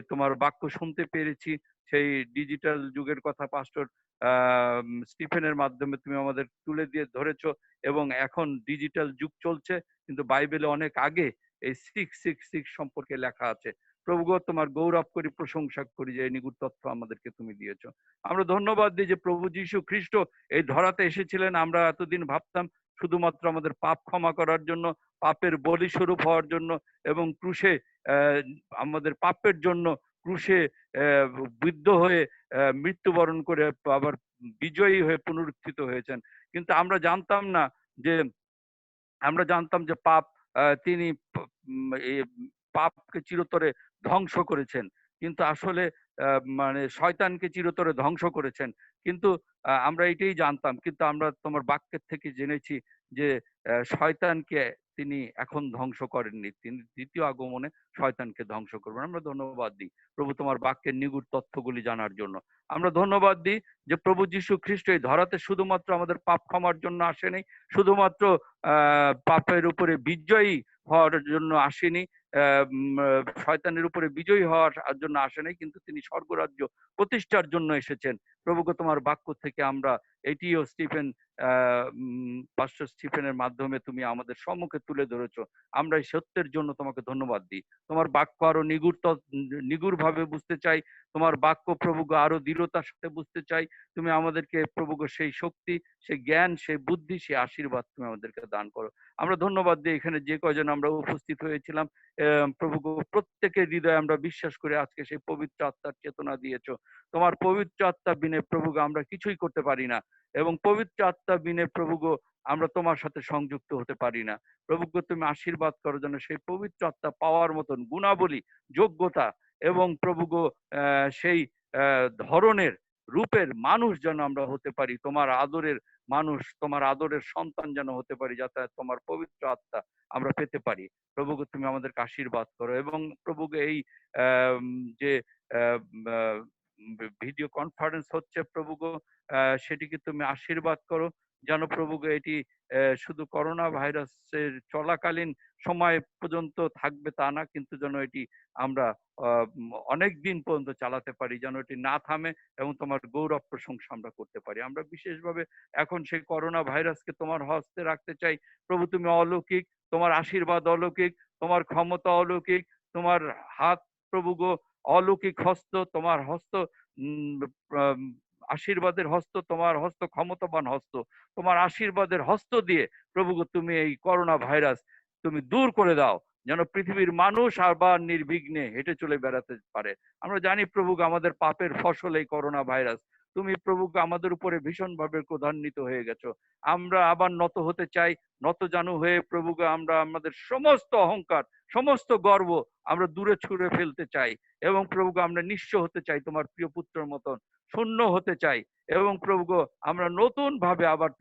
তোমার বাক্য শুনতে পেরেছি। সেই ডিজিটাল যুগের কথা পাস্টর স্টিফেনের মাধ্যমে তুমি আমাদের তুলে দিয়ে ধরেছো, এবং এখন ডিজিটাল যুগ চলছে, কিন্তু বাইবেলে অনেক আগে এই 666 সম্পর্কে লেখা আছে। প্রভু গো তোমার গৌরব করি, প্রশংসা করি যে এই নিগুড় তথ্য আমাদেরকে তুমি দিয়েছো। আমরা ধন্যবাদ দিই যে প্রভু যীশু খ্রিস্ট এই ধরাতে এসেছিলেন। আমরা এতদিন ভাবতাম শুধুমাত্র আমাদের পাপ ক্ষমা করার জন্য, পাপের বলি স্বরূপ হওয়ার জন্য, এবং ক্রুশে আমাদের পাপের জন্য ক্রুশে বিদ্ধ হয়ে মৃত্যুবরণ করে আবার বিজয়ী হয়ে পুনরুত্থিত হয়েছেন। কিন্তু আমরা জানতাম না যে পাপ তিনি পাপকে চিরতরে ধ্বংস করেছেন, কিন্তু আসলে মানে শয়তানকে চিরতরে ধ্বংস করেছেন। কিন্তু আমরা এটাই জানতাম, কিন্তু আমরা তোমার বাক্যের থেকে জেনেছি যে শয়তানকে তিনি এখন ধ্বংস করেননি, তিনি দ্বিতীয় আগমনে শয়তানকে ধ্বংস করবেন। আমরা ধন্যবাদ দিই প্রভু তোমার বাক্যের নিগুড় তথ্যগুলি জানার জন্য। আমরা ধন্যবাদ দিই যে প্রভু যীশু খ্রিস্ট এই ধরাতে শুধুমাত্র আমাদের পাপ ক্ষমার জন্য আসেনি, শুধুমাত্র পাপের উপরে বিজয়ী হওয়ার জন্য আসেনি, শয়তানের উপরে বিজয়ী হওয়ার জন্য আসেনি, কিন্তু তিনি স্বর্গরাজ্য প্রতিষ্ঠার জন্য এসেছেন। প্রভুকে তোমার বাক্য থেকে আমরা এটিও পাস্টর স্টিফেনের মাধ্যমে তুমি আমাদের সম্মুখে তুলে ধরেছো। আমরা এই সত্যের জন্য তোমাকে ধন্যবাদ দিই। তোমার বাক্য আরো নিগুড় ভাবে বুঝতে চাই, তোমার বাক্য প্রভুকে আরো দৃঢ়তার সাথে বুঝতে চাই। তুমি আমাদেরকে প্রভুকে সেই শক্তি, সেই জ্ঞান, সেই বুদ্ধি, সেই আশীর্বাদ তুমি আমাদেরকে দান করো। আমরা ধন্যবাদ দিই এখানে যে কয়জন আমরা উপস্থিত হয়েছিলাম, প্রভু প্রত্যেকের হৃদয়ে আমরা বিশ্বাস করে আজকে সেই পবিত্র আত্মার চেতনা দিয়েছো। তোমার পবিত্র আত্মা বিনে প্রভু আমরা কিছুই করতে পারি না, এবং পবিত্র আত্মা বিনে প্রভু আমরা তোমার সাথে সংযুক্ত হতে পারি না। প্রভু তুমি আশীর্বাদ করো যেন সেই পবিত্র আত্মা পাওয়ার মতন গুণাবলী, যোগ্যতা এবং প্রভু সেই ধরনের রূপের মানুষ যেন আমরা হতে পারি, তোমার আদরের মানুষ, তোমার আদরের সন্তান যেন হতে পারি, যাতে তোমার পবিত্র আত্মা আমরা পেতে পারি। প্রভু তুমি আমাদেরকে আশীর্বাদ করো, এবং প্রভু এই যে ভিডিও কনফারেন্স হচ্ছে প্রভু সেটিকে তুমি আশীর্বাদ করো, যেন প্রভু এটি শুধু করোনা ভাইরাসের চলাকালীন সময় পর্যন্ত থাকবে তা না, কিন্তু যেন এটি আমরা অনেক দিন পর্যন্ত চালাতে পারি, যেন এটি না থামে এবং তোমার গৌরব প্রশংসা আমরা করতে পারি। আমরা বিশেষভাবে এখন সেই করোনা ভাইরাসকে তোমার হস্তে রাখতে চাই। প্রভু তুমি অলৌকিক, তোমার আশীর্বাদ অলৌকিক, তোমার ক্ষমতা অলৌকিক, তোমার হাত প্রভু অলৌকিক হস্ত, তোমার হস্ত আশীর্বাদের হস্ত, তোমার হস্ত ক্ষমতাবান হস্ত, তোমার আশীর্বাদের হস্ত দিয়ে প্রভু তুমি এই করোনা ভাইরাস তুমি দূর করে দাও, যেন পৃথিবীর মানুষ আবার নির্বিঘ্নে হেঁটে চলে বেড়াতে পারে। আমরা জানি প্রভু আমাদের পাপের ফসল এই করোনা ভাইরাস, তুমি প্রভুকে আমাদের উপরে ভীষণভাবে ক্রোধান্বিত হয়ে গেছো। আমরা আবার নত হতে চাই, নতজানু হয়ে প্রভুকে আমরা আমাদের সমস্ত অহংকার, সমস্ত গর্ব আমরা দূরে ছুঁড়ে ফেলতে চাই এবং প্রভুকে আমরা নিঃস্ব হতে চাই, তোমার প্রিয় পুত্রের মতন শূন্য হতে চাই এবং প্রভুকে আমরা নতুন ভাবে আবার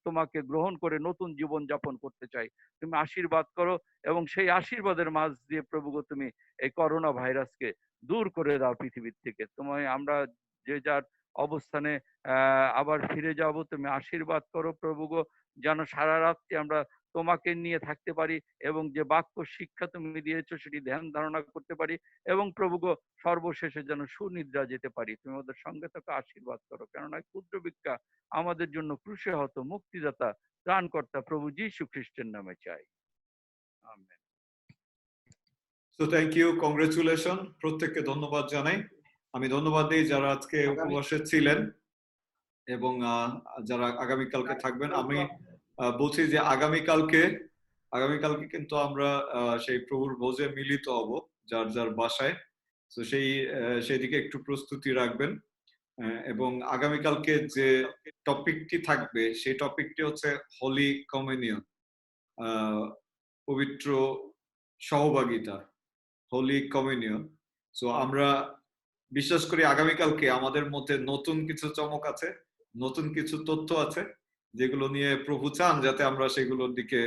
তোমাকে গ্রহণ করে নতুন জীবন যাপন করতে চাই। তুমি আশীর্বাদ করো এবং সেই আশীর্বাদের মাঝ দিয়ে প্রভুকে তুমি এই করোনা ভাইরাসকে দূর করে দাও পৃথিবীর থেকে। তোমায় আমরা যে যার অবস্থানে আবার ফিরে যাব, তুমি আশীর্বাদ করো প্রভুগো, যেন সারা রাত্রি আমরা তোমাকে নিয়ে থাকতে পারি এবং যে বাক্য শিক্ষা তুমি দিয়েছো সেটি ধ্যান ধারণা করতে পারি এবং প্রভুগো সর্বশেষে যেন সুনিদ্রা যেতে পারি। তুমি ওদের সঙ্গে তাকে আশীর্বাদ করো, কেননা ক্ষুদ্র ভিক্ষা আমাদের জন্য ক্রুশে হত মুক্তিদাতা ত্রাণকর্তা প্রভু যীশু খ্রিস্টের নামে চাই, amen. So thank you, congratulation. প্রত্যেককে ধন্যবাদ জানাই। আমি ধন্যবাদ দিই যারা আজকে উপবাসে ছিলেন এবং যারা আগামীকালকে থাকবেন। আমি বলছি যে আগামীকালকে কিন্তু আমরা সেই প্রভুর ভোজে মিলিত হব যার যার বাসায়। তো সেইদিকে একটু প্রস্তুতি রাখবেন এবং আগামীকালকে যে টপিকটি থাকবে সেই টপিকটি হচ্ছে হলি কমিউনিয়ন, পবিত্র সহভাগিতা, হোলি কমিউনিয়ন। সো আমরা বিশ্বাস করি আগামীকালকে আমাদের মধ্যে নতুন কিছু চমক আছে, নতুন কিছু তথ্য আছে যেগুলো নিয়ে প্রভু চান যাতে আমরা সেগুলোর দিকে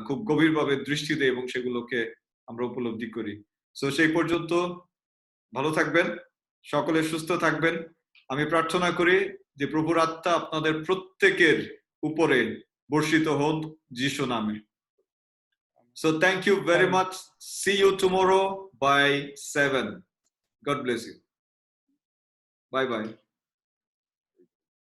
খুব গভীরভাবে দৃষ্টি দিই এবং সেগুলোকে আমরা উপলব্ধি করি। সো সেই পর্যন্ত ভালো থাকবেন, সকলে সুস্থ থাকবেন। আমি প্রার্থনা করি যে প্রভুর আত্মা আপনাদের প্রত্যেকের উপরে বর্ষিত হন যিশু নামে। So thank you very much. See you tomorrow by 7. God bless you. Bye bye.